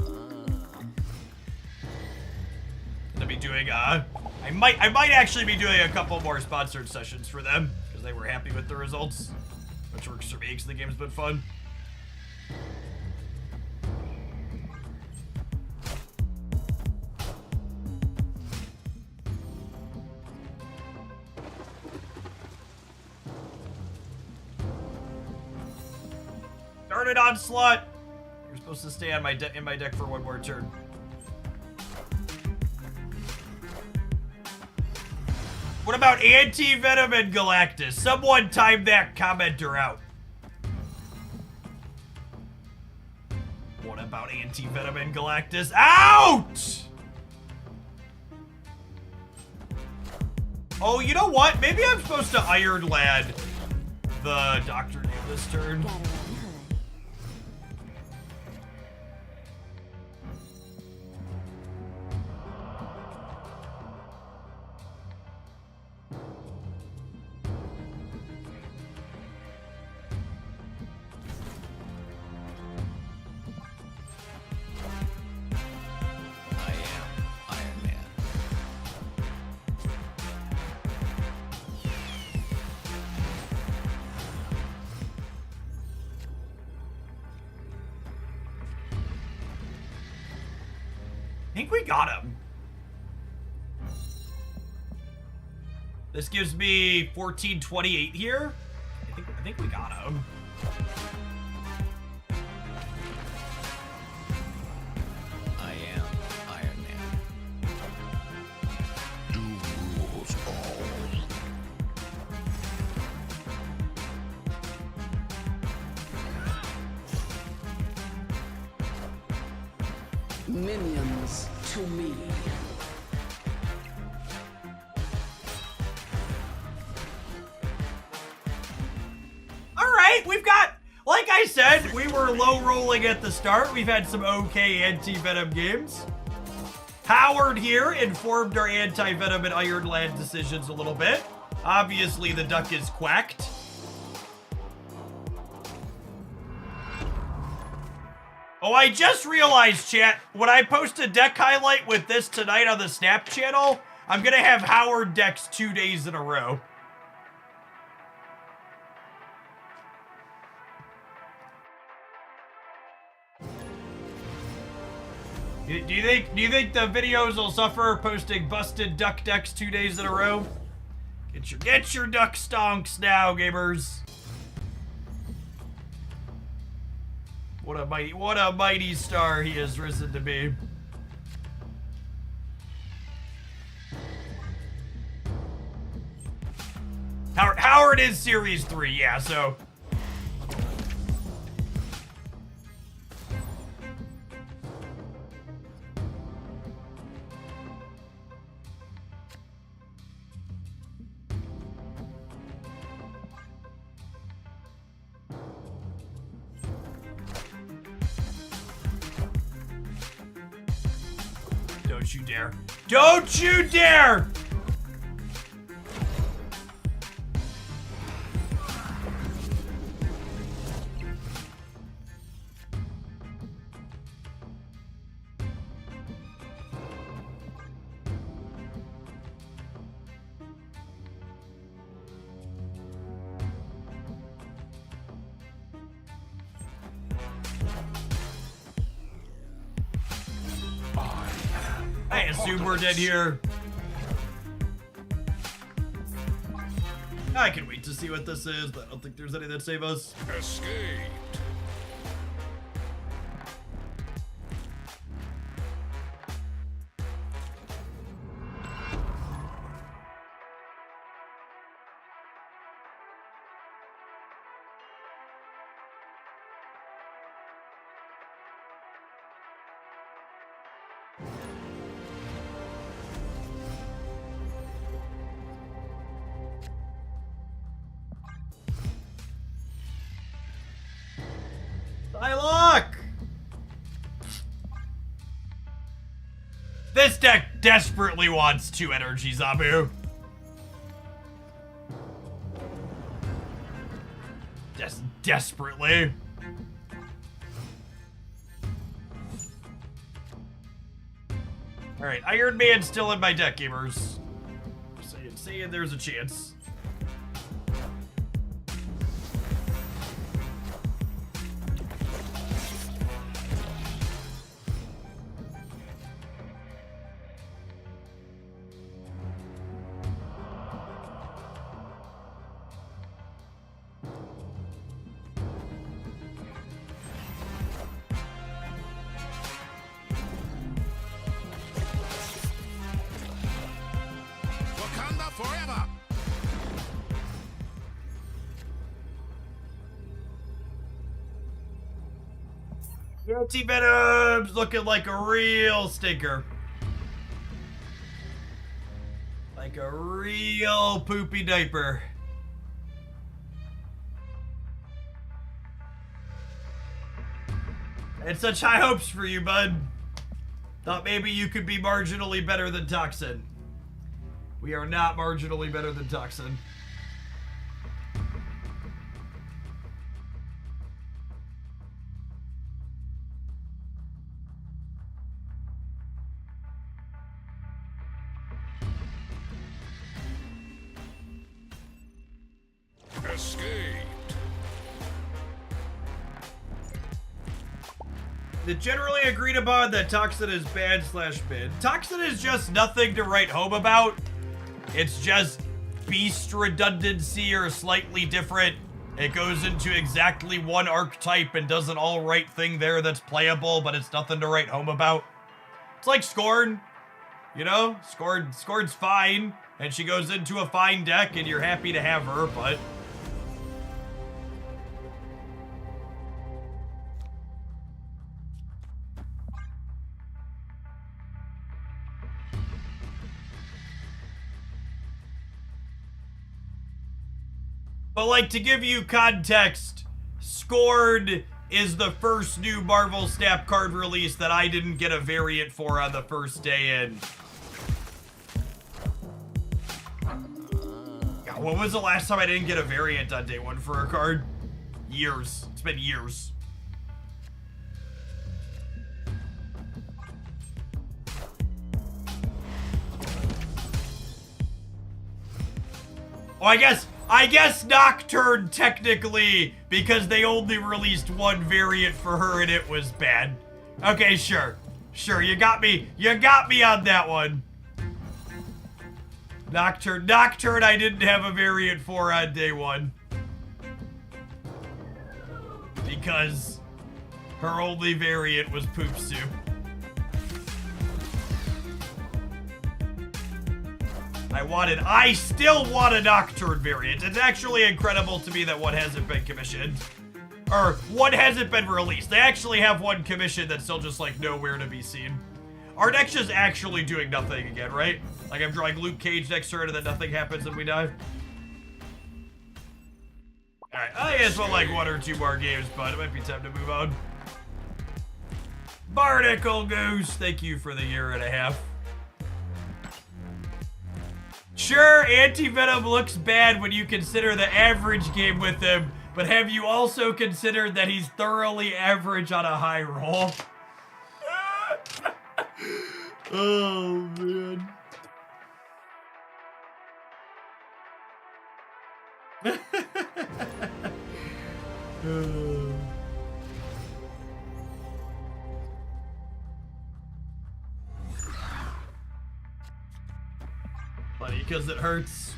Gonna be doing I might actually be doing a couple more sponsored sessions for them because they were happy with the results, which works for me because the game's been fun. Darn it, Onslaught! You're supposed to stay on in my deck for one more turn. What about Antivenom and Galactus? Someone time that commenter out. What about Antivenom and Galactus? Out! Oh, you know what? Maybe I'm supposed to Iron Lad the Doctor name this turn. I think we got him. This gives me 1428 here. I think we got him. I am Iron Man. Do rules all. Minions to me. All right, we've got, like I said, we were low rolling at the start. We've had some okay Antivenom games. Howard here informed our Antivenom and Iron Lad decisions a little bit. Obviously, the duck is quacked. Oh, I just realized, chat, when I post a deck highlight with this tonight on the Snap channel, I'm gonna have Howard decks 2 days in a row. Do you think the videos will suffer posting busted duck decks 2 days in a row? Get your duck stonks now, gamers. What a mighty star he has risen to be. Howard is Series 3, yeah, so. Don't you dare. Don't you dare! I assume we're dead here. I can wait to see what this is, but I don't think there's any that save us. Escaped. Warlock! This deck desperately wants 2 energy, Zabu. Just desperately. Alright, Iron Man's still in my deck, gamers. Saying there's a chance. Wakanda forever. Antivenom's looking like a real stinker. Like a real poopy diaper. I had such high hopes for you, bud. Thought maybe you could be marginally better than Toxin. We are not marginally better than Toxin. Escaped. The generally agreed upon that Toxin is bad/mid. Toxin is just nothing to write home about. It's just beast redundancy or slightly different. It goes into exactly one archetype and does an all-right thing there that's playable, but it's nothing to write home about. It's like Scorn. You know? Scorn's fine, and she goes into a fine deck, and you're happy to have her, but... But, like, to give you context, Scorn is the first new Marvel Snap card release that I didn't get a variant for on the first day in. God, when was the last time I didn't get a variant on day 1 for a card? Years. It's been years. Oh, I guess Nocturne technically, because they only released one variant for her and it was bad. Okay, sure. Sure, you got me on that one. Nocturne I didn't have a variant for on day 1. Because her only variant was Poop Soup. I still want a Nocturne variant. It's actually incredible to me that one hasn't been commissioned. Or, one hasn't been released. They actually have one commissioned that's still just, like, nowhere to be seen. Our deck's just actually doing nothing again, right? Like, I'm drawing Luke Cage next turn and then nothing happens and we die. Alright, I guess we'll, like, 1 or 2 more games, but it might be time to move on. Barnacle Goose, thank you for the 1.5 years. Sure, Antivenom looks bad when you consider the average game with him, but have you also considered that he's thoroughly average on a high roll? Oh, man. Funny, because it hurts.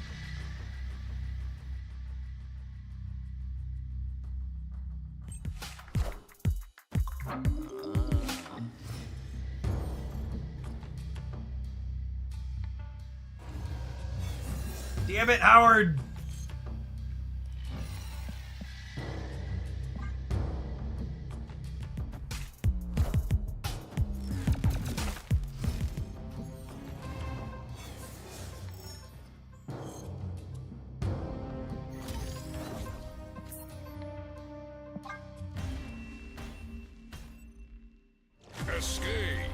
Damn it, Howard! Escaped.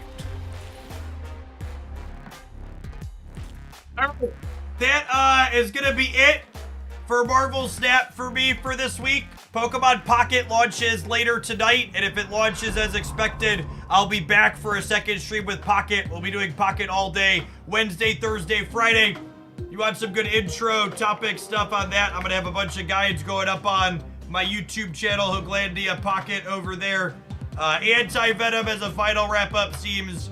That is gonna be it for Marvel Snap for me for this week. Pokemon Pocket launches later tonight, and if it launches as expected, I'll be back for a second stream with Pocket. We'll be doing Pocket all day, Wednesday, Thursday, Friday. You want some good intro topic stuff on that? I'm gonna have a bunch of guides going up on my YouTube channel, Hooglandia Pocket over there. Antivenom as a final wrap-up seems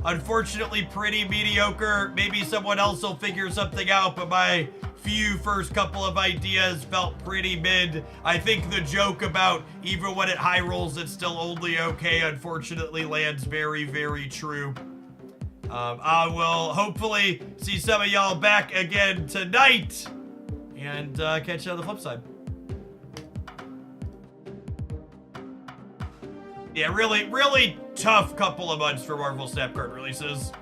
unfortunately pretty mediocre. Maybe someone else will figure something out, but my few first couple of ideas felt pretty mid. I think the joke about even when it high rolls, it's still only okay, unfortunately lands very, very true. I will hopefully see some of y'all back again tonight and catch you on the flip side. Yeah, really, really tough couple of months for Marvel Snap card releases.